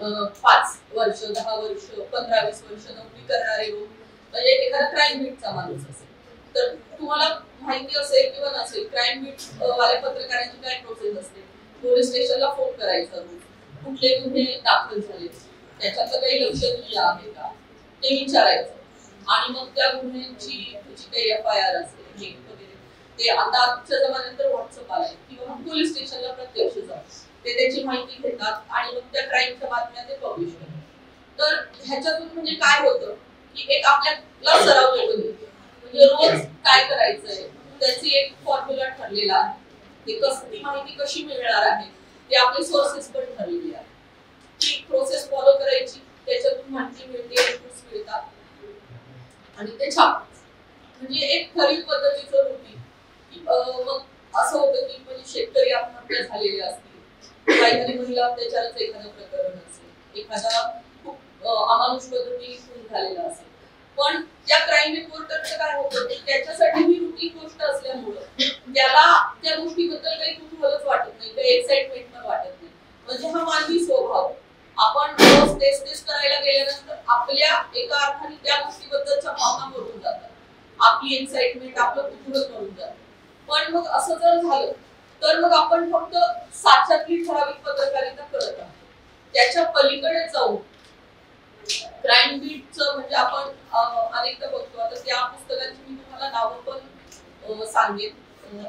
5 वर्ष 10 वर्ष 15-20 वर्ष नोकरी करणारे लोक, म्हणजे एखादा क्राईम बीटचा माणूस असेल तर तुम्हाला माहिती असेल किंवा नसेल, क्राईम बीट वाल्या पत्रकारांची काय प्रोसेस असते. पोलीस स्टेशनला फोन करायचा, कुठले गुन्हे दाखल झाले, त्याच्यातलं काही लक्षणीय आहे का ते विचारायचं, आणि मग त्या गुन्ह्यांची जी काही FIR असेल वगैरे ते आता आजच्या जमान्यानंतर व्हॉट्सअप आलाय किंवा पोलीस स्टेशनला प्रत्यक्ष जाऊन ते त्याची माहिती घेतात आणि मग त्या क्राईमच्या बातम्या ते पब्लिश करतात. तर ह्याच्यातून म्हणजे काय होतं की एक आपल्याला सराव येतो, म्हणजे रोज काय करायचंय त्याची एक फॉर्म्युला ठरलेला आहे, ती माहिती कशी मिळणार आहे ते आपले सोर्सेस पण ठरलेले आहे, ती प्रोसेस फॉलो करायची, त्याच्यातून माहिती मिळते, इनपुट्स मिळतात आणि ते छापायचं. म्हणजे एक खरी पद्धतीचं रुटीन. मग असं होतं की म्हणजे शेतकरी आत्महत्या झालेले असतील, काहीतरी महिला अत्याचाराचं एखादं प्रकरण असेल, एखादा खूप अमानुष पद्धतीने खून झालेला असेल, पण त्या क्राईम रिपोर्टरचं काय होतं की त्याच्यासाठी ही रुटीन गोष्ट असल्यामुळं त्याला त्या गोष्टीबद्दल काही कुतूहलच वाटत नाही, काही एक्साइटमेंट पण वाटत नाही. म्हणजे हा मानवी स्वभाव, आपण रोज तेच करायला गेल्यानंतर आपल्या एका अर्थाने त्या गोष्टीबद्दलच्या भावना मरून जातात, आपली एक्साइटमेंट आपलं कुतूहल मरून जातं. पण मग असं जर झालं तर मग आपण फक्त साच्यातली ठराविक पत्रकारिता करत आहोत, त्याच्या पलीकडे जाऊन क्राईम बीटचं म्हणजे आपण अनेकदा बघतो. आता त्या पुस्तकांची मी तुम्हाला नावं पण सांगेन.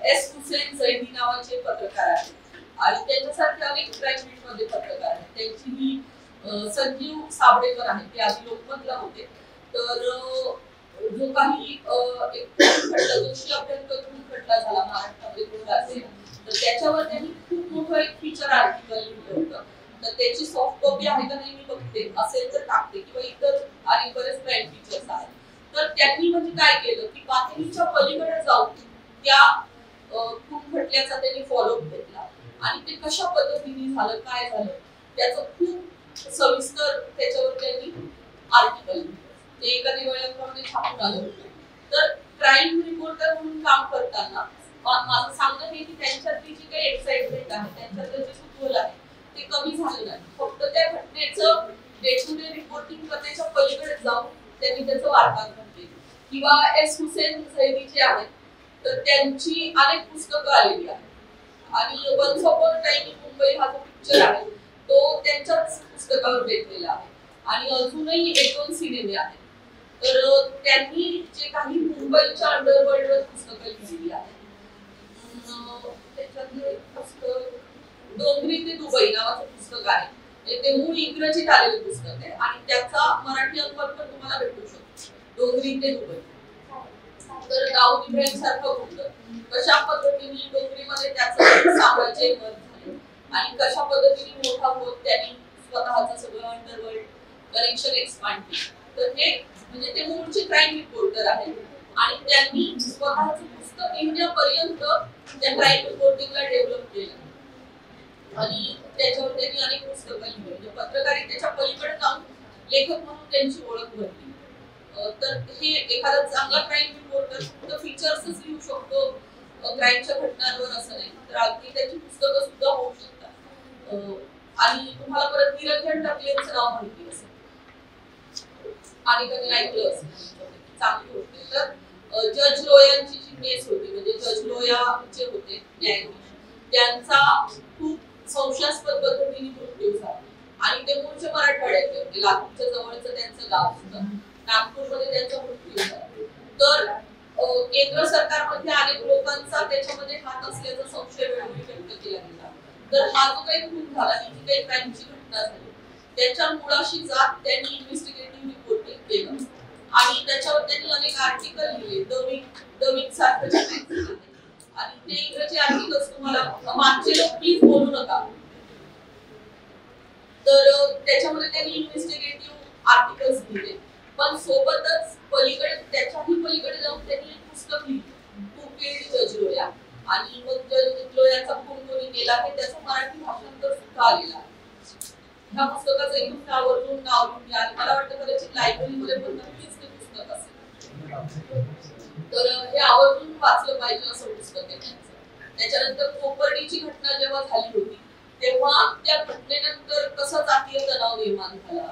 S. हुसेन झैदी नावाचे पत्रकार आहेत आणि त्यांच्यासारखे अनेक क्राईम बीट मध्ये पत्रकार आहेत. त्यांची ही संजीव साबडेकर आहे, ते आधी लोकमतला होते. तर जो काही खटला दोषी अभ्यंकर खटला झाला महाराष्ट्रामध्ये कोणता असेल तर त्याच्यावर त्यांनी खूप मोठं एक फीचर आर्टिकल लिहिलं होतं. तर त्याची सॉफ्ट कॉपी आहे का नाही मी बघते, असेल तर टाकते, किंवा इतर आणि बरेच क्राईम फीचर्स आहेत. तर त्यांनी म्हणजे काय केलं की बातमीच्या पलीकडे जाऊन त्या खून खटल्याचा त्यांनी फॉलोअप घेतला आणि ते कशा पद्धतीने झालं, काय झालं त्याचं खूप सविस्तर त्याच्यावर त्यांनी आर्टिकल लिहिलं. ते एका दिवाळीप्रमाणे छापून आलं होतं. तर क्राईम रिपोर्टर म्हणून काम करताना माझं सांगणं हे की त्यांच्यातली जी काही एक्साइटमेंट आहे, त्यांच्यातलं जे कुतूहल आहे ते कमी झालं नाही. फक्त त्या घटनेचं डे टू डे रिपोर्टिंग करण्याच्या पलीकडे जाऊन त्यांनी त्याचं वार्तांकन केलं. किंवा S. हुसेन झैदी जे आहेत तर त्यांची अनेक पुस्तकं आलेली आहेत आणि once upon a time in Mumbai हा जो पिक्चर आहे तो त्यांच्याच पुस्तकावर बेतलेला आहे आणि अजूनही 1-2 सिनेमे आहेत. तर त्यांनी जे काही मुंबईच्या अंडरवर्ल्डवर पुस्तकं लिहिलेली आहेत, त्याच्यातलं पुस्तक डोंगरी ते दुबई नावाचं पुस्तक आहे. ते मूळ इंग्रजीत आलेलं पुस्तक आहे आणि त्याचा मराठी अनुवाद पण तुम्हाला भेटू शकतो, डोंगरी ते दुबई. तर दाऊद इब्राहिम सारखं होतं कशा पद्धतीने डोंगरीमध्ये त्याचं साम्राज्य मत झाले आणि कशा पद्धतीने मोठा होत त्यांनी स्वतःचं सगळं अंडरवर्ल्ड कनेक्शन एक्सपांड केलं. तर हे म्हणजे ते मूळचे क्राईम रिपोर्टर आहेत आणि त्यांनी स्वतःचं पुस्तक लिहिण्यापर्यंत त्या क्राईम रिपोर्टिंगला डेव्हलप केलं आणि त्याच्यावर त्यांनी अनेक पुस्तकं लिहिली. म्हणजे पत्रकारितेच्या पलीकडे जाऊन लेखक म्हणून त्यांची ओळख भरली. तर हे एखादा चांगला क्राईम रिपोर्टर फक्त फीचर्सच लिहू शकतो क्राईमच्या घटनांवर असं नाही, तर अगदी त्याची पुस्तकं सुद्धा होऊ शकतात. आणि तुम्हाला परत निरंजन टकलेंचं नाव माहिती असेल आणि त्यांनी ऐकलं असेल, चांगली होते. तर जज लोयांची जी केस होती, म्हणजे जज लोया जे होते न्यायाधीश, त्यांचा खूप संशयास्पद पद्धतीने मृत्यू झाला आणि ते मूळचे मराठवाड्याचे होते. लातूरच्या जवळचं त्यांचं गाव होतं, नागपूरमध्ये त्यांचा मृत्यू झाला. तर केंद्र सरकारमध्ये अनेक लोकांचा त्याच्यामध्ये हात असल्याचा संशय वेळोवेळी व्यक्त केला गेला. तर हा जो काही खून झाला, ही जी काही क्राईमची घटना झाली त्याच्या मुळाशी जात त्यांनी इन्व्हेस्टिगेटिव्ह रिपोर्टिंग केलं आणि त्याच्यावर त्यांनी अनेक आर्टिकल लिहिले. द वीक सारखं आणि ते इंग्रजी आर्टिकल्स तुम्हाला मागचे लोक प्लीज बोलू नका. तर त्याच्यामध्ये त्यांनी इन्व्हेस्टिगेटिव्ह आर्टिकल्स लिहिले, पण सोबतच पलीकडे त्याच्याही पलीकडे जाऊन त्यांनी एक पुस्तक लिहिलं, हू किल्ड जज लोया. आणि मग जज लोयाचा खून कोणी केला आहे त्याचं मराठी भाषांतर सुद्धा आलेलं आहे. ह्या पुस्तकाचं एकदम आवर्जून नाव लिहून आणि मला वाटतं कदाचित लायब्ररीमध्ये पण नक्कीच ते पुस्तक असेल. तर हे आवर्जून वाचलं पाहिजे असं पुस्तक आहे त्यांचं. त्याच्यानंतर कोपर्डीची घटना जेव्हा झाली होती तेव्हा त्या घटनेनंतर कसा जातीय तणाव निर्माण झाला,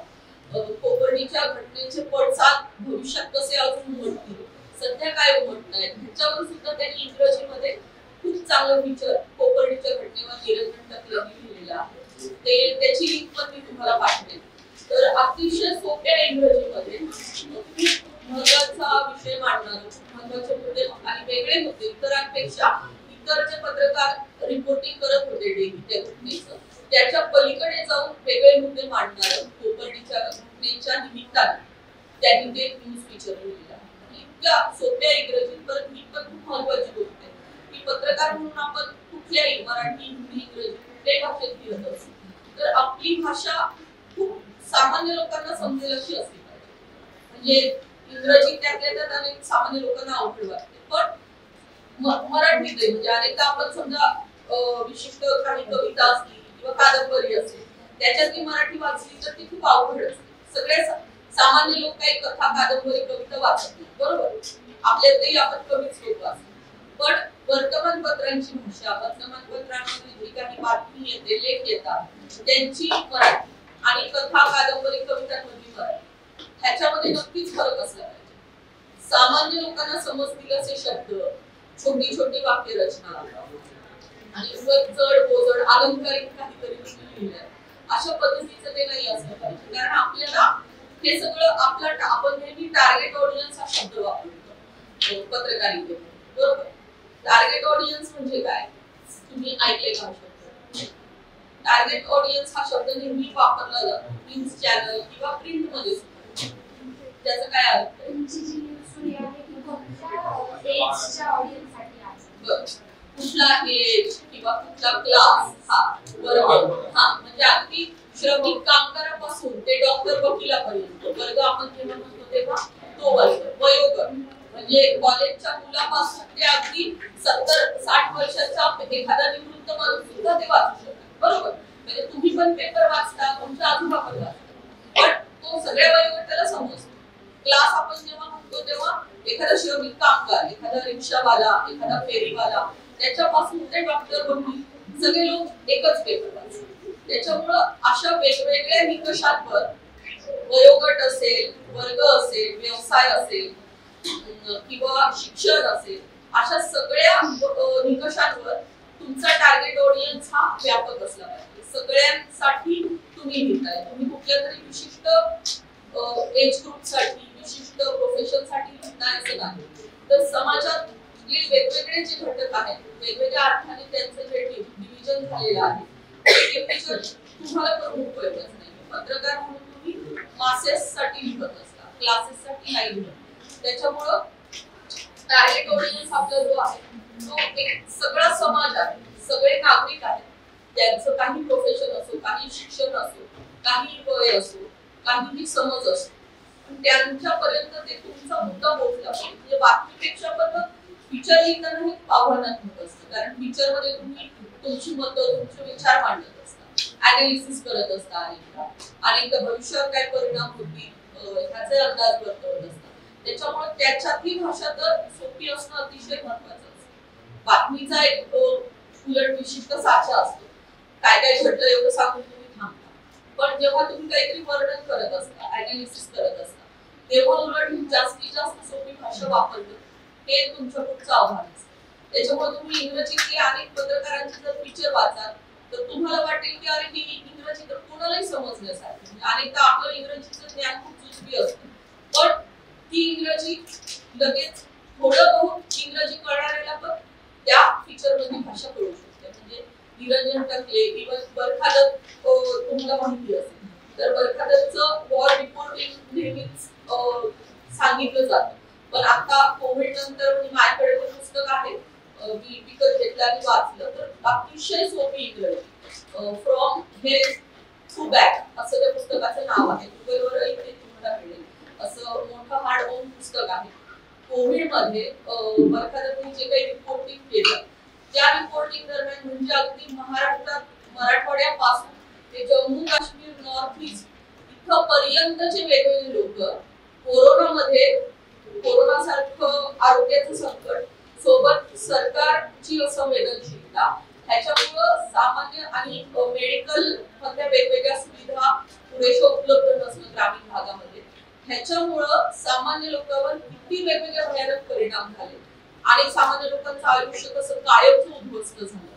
कोपर्डीच्या घटनेचे पडसाद भविष्यात कसे अजून उमटतील, सध्या काय उमटत आहेत, ह्याच्यावर सुद्धा त्यांनी इंग्रजीमध्ये खूप चांगलं फीचर कोपर्डीच्या घटनेवर निरंजन टकलेंनी लिहिलेलं आहे. त्याची लिंक पण मी तुम्हाला पाठवेन. तर अतिशय सोप्या इंग्रजीमध्ये तुम्ही महत्वाचा विषय मांडणार, महत्वाचे मुद्दे आणि वेगळे मुद्दे इतरांपेक्षा, इतर जे पत्रकार रिपोर्टिंग करत होते डेली त्या घटनेचं, त्याच्या पलीकडे जाऊन वेगळे मुद्दे मांडणार कोपर्डीच्या घटनेच्या निमित्ताने त्यांनी ते न्यूज फीचर लिहिलेलं आहे. इतक्या सोप्या इंग्रजीत. परत ही पण खूप महत्वाची गोष्ट आहे की पत्रकार म्हणून आपण कुठल्याही मराठी, हिंदी, इंग्रजी कुठल्याही भाषेत लिहत असतो तर आपली भाषा खूप सामान्य लोकांना समजेल अशी असली पाहिजे. म्हणजे इंग्रजी त्यातल्या त्यात अनेक सामान्य लोकांना अवघड वाटते, पण मराठीत म्हणजे अनेकदा आपण समजा विशिष्ट काही कविता असली किंवा कादंबरी असेल त्याच्यातली मराठी वाचली तर ती खूप अवघड असते. सगळे सामान्य लोक काही कथा, कादंबरी, कविता वाचत नाही, बरोबर. आपल्यातही आपण कमीच लोक वाचतो. पण वर्तमानपत्रांची भाषा, वर्तमानपत्रांमध्ये जी काही बातमी येते, लेख येतात त्यांची मराठी आणि कथा, कादंबरी, कवितांमधली मराठी ह्याच्यामध्ये नक्कीच फरक असला पाहिजे. सामान्य लोकांना समजतील असे शब्द, छोटी छोटी वाक्य रचना आणि चढ बोजड अलंकारिक काहीतरी लिहिलंय अशा पद्धतीचं ते नाही असलं पाहिजे. कारण आपल्याला हे सगळं आपण नेहमी टार्गेट ऑडियन्स हा शब्द वापरतो पत्रकारितेत, बरोबर. टार्गेट ऑडियन्स म्हणजे काय, तुम्ही ऐकले का शब्द? टार्गेट ऑडियन्स हा शब्द नेहमी वापरला जातो न्यूज चॅनल किंवा प्रिंट मध्ये सुद्धा. त्याचा काय अर्थ आहे? कुठला एज किंवा कुठला क्लास, हा वर्ग, हा म्हणजे अगदी श्रमिक कामगारापासून ते डॉक्टर वकिलापर्यंत वर्ग आपण जेव्हा म्हणतो तेव्हा तो वर्ग, वयोगट म्हणजे कॉलेजच्या मुलापासून ते अगदी 70-60 वर्षाचा एखादा निवृत्त माणूस सुद्धा ते वाचू शकतो, बरोबर. म्हणजे तुम्ही पण पेपर वाचता, तुमचा आजोबा पण वाचता, पण तो सगळ्या वयोगटाला समजतो. क्लास आपण जेव्हा म्हणतो तेव्हा एखादा श्रमिक कामगार, एखादा रिक्षावाला, एखादा फेरीवाला त्याच्यापासून ते डॉक्टर वकील सगळे लोक एकच पेपर वाचतात. त्याच्यामुळं अशा वेगवेगळ्या निकषांवर वयोगट असेल, वर्ग असेल, व्यवसाय असेल किंवा शिक्षण असेल, अशा सगळ्या निकषांवर तुमचा टार्गेट ऑडियन्स हा व्यापक असला पाहिजे. सगळ्यांसाठी तुम्ही लिहिताय, तुम्ही कुठल्या तरी विशिष्ट एज ग्रुप साठी, विशिष्ट प्रोफेशन साठी लिहिताय असं नाही. तर समाजात वेगवेगळे जे घटक आहेत, वेगवेगळ्या अर्थाने त्यांचं जे डिव्हिजन झालेलं आहे ते डिव्हिजन तुम्हाला करून उपयोगच नाही. पत्रकार म्हणून तुम्ही मासेस साठी लिहत असता, क्लासेस साठी नाही लिहत. त्याच्यामुळं टार्गेट ऑडियन्स आपला जो आहे तो एक सगळा समाज आहे, सगळे नागरिक आहेत, त्यांचं काही प्रोफेशन असो, काही शिक्षण असो, काही वय असो, काहीही समज असो, पण त्यांच्यापर्यंत ते तुमचा मुद्दा पोहोचला पाहिजे. म्हणजे बातमीपेक्षा पण फीचर लिहिताना हे आव्हानात्मक असतं, कारण फीचर मध्ये तुम्ही तुमची मतं, तुमचे विचार मांडत असता, अनालिसिस करत असता, अनेकदा भविष्यावर काय परिणाम होतील ह्याचे अंदाज वर्तवत असतात. त्याच्यामुळे त्याच्यातली भाषा तर सोपी असणं अतिशय महत्वाचं असतं. बातमीचा एक उलट विशिष्ट साचा असतो, काय काय घडलं एवढं सांगून तुम्ही थांबता, पण जेव्हा तुम्ही काहीतरी वर्णन करत असता, अनालिसिस करत असता, तेव्हा उलट जास्तीत जास्त सोपी भाषा वापरणं हे तुमचं पुढचं आव्हान असतं. त्याच्यामुळे तुम्ही इंग्रजीतले अनेक पत्रकारांचे जर फीचर वाचाल तर तुम्हाला वाटेल की अरे ही इंग्रजी तर कोणालाही समजण्यासारखी. अनेकदा आपलं इंग्रजीचं ज्ञान खूप जुजबी असतं, पण ती इंग्रजी लगेच थोडं बहुत इंग्रजी कळणाऱ्याला पण त्या फीचर मधली भाषा कळू शकते. म्हणजे निरंजन टकले किंवा बरखादत तुम्हाला माहिती असेल तर बरखादतचं वॉर रिपोर्टिंग नेहमीच सांगितलं जातं, पण आता कोविड नंतर म्हणजे माझ्याकडे पण पुस्तक आहे, मी विकत घेतलं आणि वाचलं तर अतिशय सोपी इंग्रजी, फ्रॉम हेल्थ टू बॅक असं त्या पुस्तकाचं नाव आहे. गुगलवरही ते तुम्हाला मिळेल. असं मोठं हार्डबाउंड पुस्तक आहे. कोविड मध्ये बरखादतनी जे काही रिपोर्टिंग केलं त्या रिपोर्टिंग दरम्यान म्हणजे अगदी महाराष्ट्रात मराठवाड्यापासून ते जम्मू काश्मीर, नॉर्थ ईस्ट इथं पर्यंतचे वेगवेगळे लोक कोरोनामध्ये, कोरोनासारखं आरोग्याचं संकट सोबत सरकारची असंवेदनशीलता ह्याच्यामुळं सामान्य आणि मेडिकल मधल्या वेगवेगळ्या सुविधा पुरेशा उपलब्ध नसणं ग्रामीण भागामध्ये, ह्याच्यामुळं सामान्य लोकांवर किती वेगवेगळे भयानक परिणाम झाले आणि सामान्य लोकांचं आयुष्य कसं कायमचं उद्ध्वस्त झालं.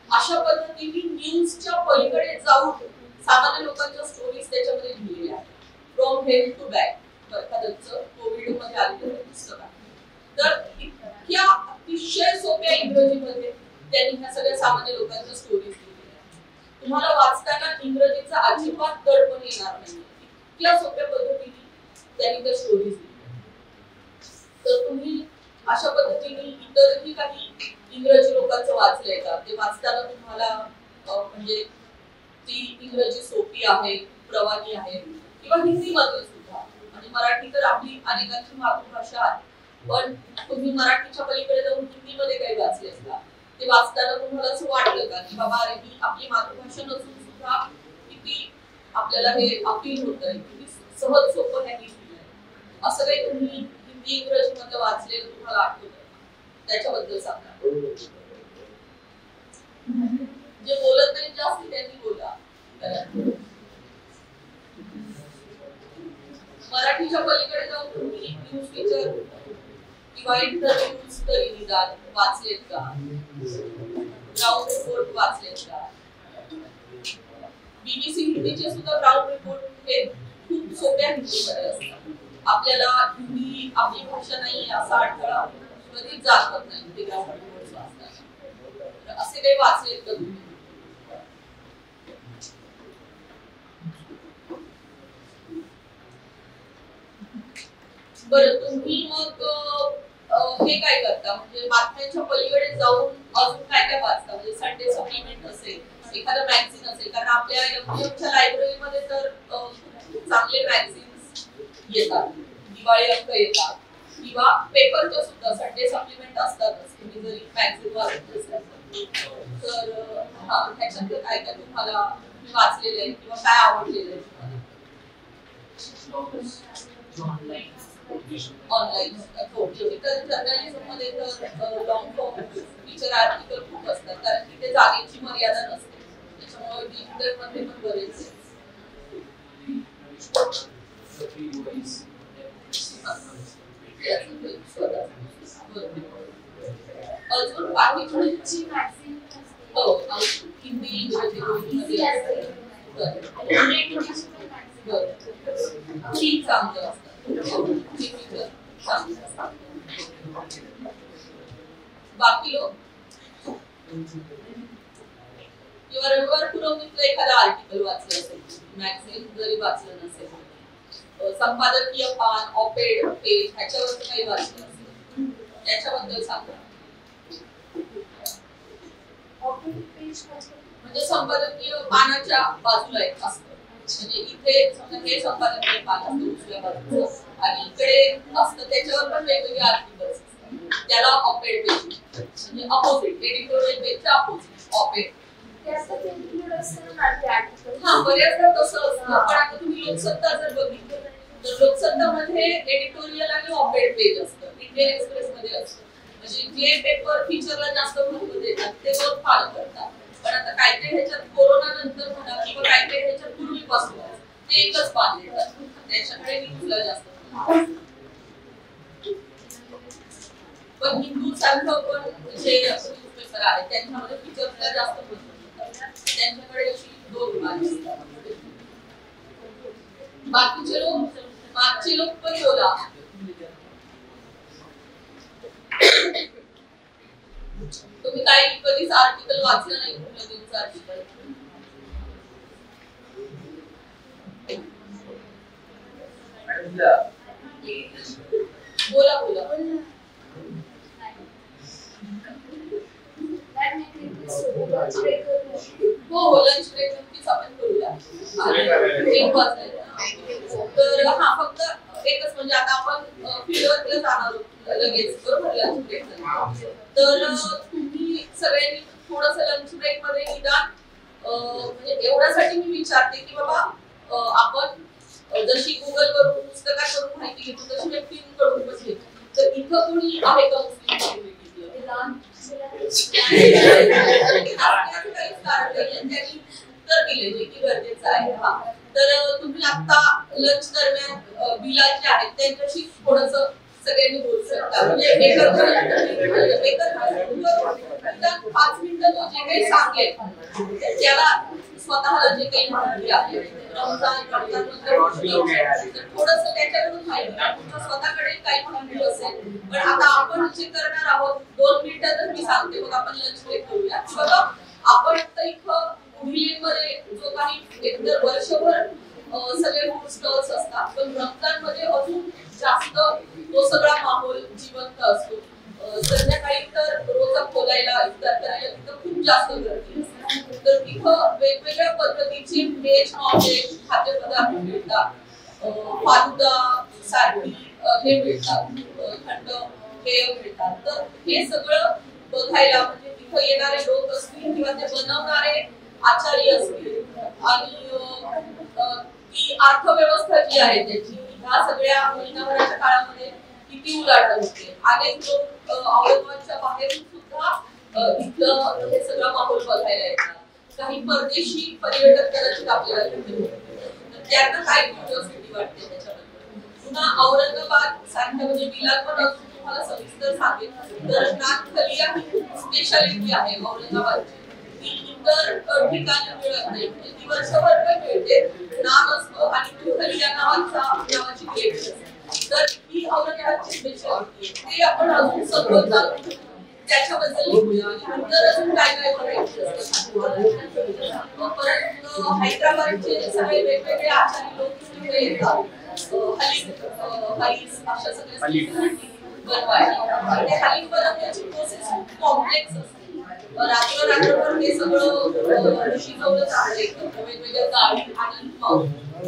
अशा पद्धतीने न्यूजच्या पलीकडे जाऊन सामान्य लोकांच्या स्टोरीज त्याच्यामध्ये लिहिलेल्या आहेत. फ्रॉम हेल टू बॅक बरखादतचं कोविड मध्ये आलेलं पुस्तक आहे. तर इतक्या अतिशय सोप्या इंग्रजीमध्ये त्यांनी ह्या सगळ्या सामान्य लोकांच्या स्टोरीज लिहिलेल्या आहेत. तुम्हाला वाचताना इंग्रजीचा अजिबात दडपण येणार नाही. इतक्या सोप्या पद्धतीने त्यांनी त्या स्टोरीज लिहिल्या. तर तुम्ही अशा पद्धतीने इतरही काही इंग्रजी लोकांचं वाचलंय का? ते वाचताना तुम्हाला म्हणजे ती इंग्रजी सोपी आहे, प्रवाही आहे, किंवा हिंदी मध्ये सुद्धा, आणि मराठी तर आपली अनेकांची मातृभाषा आहे, पण तुम्ही मराठीच्या पलीकडे जाऊन हिंदी मध्ये काही वाचले का? ते वाचताना तुम्हाला असं वाटलं का की बाबा अरे ही आपली मातृभाषा नसून सुद्धा किती आपल्याला हे अपील होतंय, किती सहज सोपं ह्यांनी लिहिलंय, असं काही तुम्ही हिंदी इंग्रजी मध्ये वाचलेलं तुम्हाला आठवतं? त्याच्याबद्दल सांगा. जे बोलत नाही जास्त त्यांनी बोला. मराठीच्या पलीकडे जाऊन तुम्ही न्यूज फीचर किंवा इंटरव्ह्यूज तरी निदान वाचलेत का? ग्राउंड रिपोर्ट वाचलेत का? BBC हिंदीचे सुद्धा ग्राउंड रिपोर्ट हे खूप सोप्या हिंदीमध्ये असतात. आपल्याला हिंदी आपली भाषा नाही असा अडथळा कधीच जाणवत नाही ते ग्राउंड रिपोर्ट वाचताना. असे काही वाचलेत का तुम्ही? बरं, तुम्ही मग हे काय करता म्हणजे बातम्यांच्या पलीकडे जाऊन अजून काय काय वाचता? म्हणजे संडे सप्लिमेंट असेल, एखादा मॅगझिन असेल, कारण आपल्या एमपीएमच्या लायब्ररीमध्ये तर चांगले मॅगझिन्स येतात, दिवाळी अंक येतात, किंवा पेपरच्या सुद्धा संडे सप्लिमेंट असतातच. तुम्ही जरी मॅगझिन वाचत असाल तर ह्याच्यातलं काय काय तुम्हाला वाचलेलं आहे किंवा काय आवडलेलं आहे तुम्हाला? ऑनलाईन जर्नलिझम मध्ये तर लॉंग फॉर्म फीचर आर्टिकल खूप असतात, कारण तिथे जागेची मर्यादा नसते, त्याच्यामुळे डिजिटल मध्ये पण बरेच अजून बाकीची मॅगझिन हिंदी इंग्रजी दोन्हीमध्ये ठीक चांगलं असतं. बाकी लोक किंवा रविवार पुरवणीतलं एखादा आर्टिकल वाचलं असेल, मॅगझिन जरी वाचलं नसेल, संपादकीय पान, ऑपेड पेज ह्याच्यावर काही वाचलं असेल, त्याच्याबद्दल सांगा. म्हणजे संपादकीय पानाच्या बाजूला एक असतं, म्हणजे इथे समजा हे संपादकीय पान असतं उजव्या बाजूचं आणि इकडे असतं त्याच्यावर पण वेगवेगळे आर्टिकल्स असतात, त्याला ऑपेड पेज म्हणजे अपोजिट, एडिटोरियल पेजच्या अपोजिट ऑपेड. हा, बऱ्याचदा तसं असतं. पण आता तुम्ही लोकसत्ता जर बघितलं तर लोकसत्तामध्ये एडिटोरियल आणि ऑपेड पेज असतं, इंडियन एक्सप्रेस मध्ये असतं. म्हणजे जे पेपर फीचरला जास्त महत्व देतात ते लोक फॉलो करतात. पण आता काय काय ह्याच्यात कोरोना नंतर म्हणा किंवा काय काय ह्याच्यात पूर्वीपासून ते एकच पान देतात, त्याच्याकडे न्यूजला जास्त. पण हिंदू सारखं पण जे न्यूजपेपर आहे त्यांच्यामध्ये फीचरला जास्त महत्व देतात, त्यांच्याकडे दोन पान असतात. बाकीचे लोक मागचे लोक पण बोला. तुम्ही काही कधीच आर्टिकल वाचलं नाही कुठलं न्यूज आर्टिकल? बोला बोला. हो, लंच ब्रेक नक्कीच आपण करूया. तर हा फक्त एकच म्हणजे आता आपण फील्डवरती जाणार लगेच, बरोबर, लंच ब्रेक. तर तुम्ही सगळ्यांनी थोडंसं लंच ब्रेक मध्ये निदान म्हणजे एवढ्यासाठी मी विचारते की बाबा आपण जशी गुगल वरून पुस्तकाकडून माहिती घेतो तशी व्यक्तींकडून पण घेतो. तर इथं कोणी आहे का मुस्लिम कम्युनिटीतलं? लहान त्यांनी उत्तर दिले जे की गरजेचं आहे. तर तुम्ही आता लंच दरम्यान बिला जे आहेत त्यांच्याशी थोडस सगळ्यांनी बोलू शकता. म्हणजे 5 मिनिटं तो जे काही सांगेल त्याला स्वतःला जे काही माहिती आहे थोडस त्याच्याकडून माहिती स्वतःकडे काही माहिती असेल. पण आता आपण जे करणार आहोत 2 मिनिटातच मी सांगते मग आपण लंच ब्रेक करूया. बघा आपण आता इथं मध्ये जो काही एकतर वर्षभर सगळे फूड स्टॉल्स असतात पण रमजान मध्ये अजून जास्त तो सगळा माहोल जिवंत असतो. संध्याकाळी तर रोजा खोलायला इफ्तार करायला तिथं खूप जास्त गर्दी असते. तर तिथं वेगवेगळ्या पद्धतीचे व्हेज नॉन व्हेज खाद्यपदार्थ मिळतात. फालुदा सारखी हे मिळतात, थंड पेय मिळतात. तर हे सगळं बघायला म्हणजे तिथं येणारे लोक असतील किंवा ते बनवणारे आचार्य असतील आणि ती अर्थव्यवस्था जी आहे त्याची ह्या सगळ्या महिनाभराच्या काळामध्ये किती उलाढाल होते. अनेक लोक औरंगाबादच्या बाहेरून सुद्धा इथलं हे सगळा माहोल बघायला येतात. काही परदेशी पर्यटक कदाचित आपल्याला तिथे त्यांना काय क्युरिओसिटी वाटते त्याच्याबद्दल. पुन्हा औरंगाबाद सारख्या म्हणजे बिलाल पण अजून तुम्हाला सविस्तर सांगेल तर नाथखलिया ही खूप स्पेशालिटी आहे औरंगाबादची. इतर ठिकाणी मिळत नाही म्हणजे ती वर्षभर पण मिळते. नाम असतो आणि खलिया नावाची ग्रेव्ही असते. तर ही औरंगाबादची स्पेशालिटी ते आपण अजून सगळं चालू त्याच्याबद्दल लिहूया आणि नंतर अजून काय काय व्हरायटी असतात. परत हैदराबादचे सगळे वेगवेगळे आचारी लोक तिथे येतात. हलीम अशा सगळ्या बनवायला. ते हलीम बनवण्याची प्रोसेस खूप कॉम्प्लेक्स असते. रात्रभर ते सगळं शिजवलं जातं वेगवेगळ्या डाळी आणि मग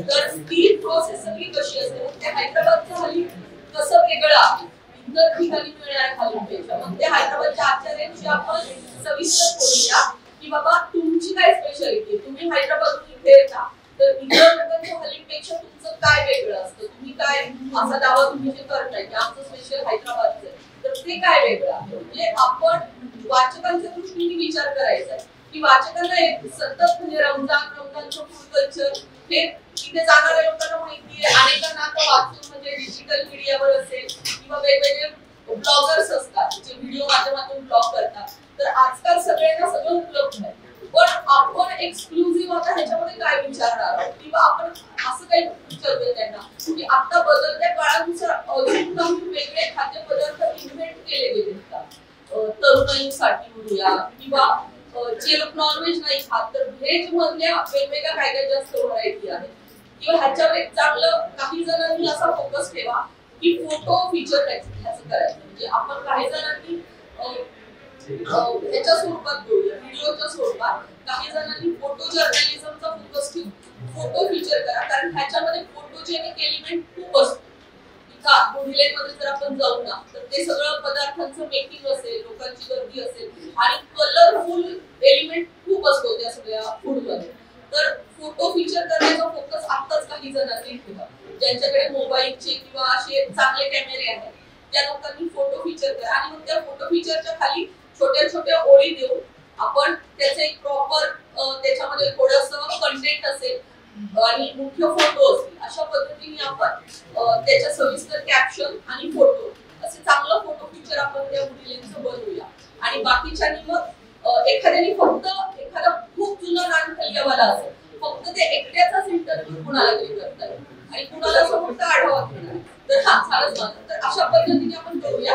तर ती प्रोसेस सगळी कशी असते. मग ते हैदराबादचं हलीम कसं वेगळं आहे इतर ठिकाणी मिळणाऱ्या हलीमपेक्षा. मग ते हैदराबादच्या आचार्यांशी आपण सविस्तर बोलूया की बाबा तुमची काय स्पेशालिटी. तुम्ही हैदराबादहून इथे येता तर इतर लोकांच्या हलीमपेक्षा तुमचं काय वेगळं असतं. तुम्ही काय असा दावा तुम्ही जे करताय की आमचं स्पेशल हैदराबादचं तर ते काय वेगळं आहे. म्हणजे आपण वाचकांच्या दृष्टीने विचार करायचा आहे की वाचकांना एक सतत म्हणजे रमजानचं फूड कल्चर हे तिथे जाणाऱ्या लोकांना माहिती आहे. अनेकांना आता वाचून म्हणजे डिजिटल मीडियावर असेल किंवा वेगवेगळे ब्लॉगर्स असतात जे व्हिडिओ माध्यमातून ब्लॉग करतात. तर आजकाल सगळ्यांना सगळं उपलब्ध आहे. पण आपण एक्सक्लुझिव्ह आता ह्याच्यामध्ये काय विचारणार आहोत किंवा आपण असं काही विचारूया त्यांना की आता बदलत्या काळानुसार अजून काही वेगळे खाद्यपदार्थ इन्व्हेंट केले गेले का तरुणाईसाठी म्हणूया किंवा जे लोक नॉनव्हेज नाही खात तर व्हेज मधल्या वेगवेगळ्या काय काय जास्त व्हरायटी आहेत. किंवा ह्याच्यावर एक चांगलं काही जणांनी असा फोकस ठेवा की फोटो फीचर ह्याचं करायचं. म्हणजे आपण काही जणांनी ह्याच्या स्वरूपात बोलूया व्हिडिओच्या स्वरूपात. काही जणांनी फोटो जर्नलिझमचा फोकस ठेवून फोटो फीचर करा कारण ह्याच्यामध्ये फोटोजेनिक एलिमेंट खूप असतो. मध्ये जर आपण जाऊ ना तर ते सगळं पदार्थांचं मेकिंग असेल लोकांची गर्दी असेल आणि कलरफुल एलिमेंट खूप असतो त्या सगळ्या फूड मध्ये. तर फोटो फीचर करण्याचा फोकस आताच काही जणांनी ठेवा. ज्यांच्याकडे मोबाईलचे किंवा असे चांगले कॅमेरे आहेत त्या लोकांनी फोटो फीचर करा आणि मग त्या फोटो फीचरच्या खाली छोट्या छोट्या ओळी देऊन आपण त्याचे एक प्रॉपर त्याच्यामध्ये थोडंसं कंटेंट असेल आणि मुख्य फोटो असतील अशा पद्धतीने आपण त्याच्या सविस्तर कॅप्शन आणि फोटो असे चांगलं फोटो फीचर आपण त्या व्हिडिओचं बनवूया. आणि बाकीच्यांनी मग एखाद्याने फक्त एखादा खूप जुना नानखलियावाला असेल फक्त ते एकट्याचाच इंटरव्ह्यू कुणाला तरी करता येईल आणि कुणाला फक्त आढावा घेणार तर हा झालंच माझं. तर अशा पद्धतीने आपण करूया.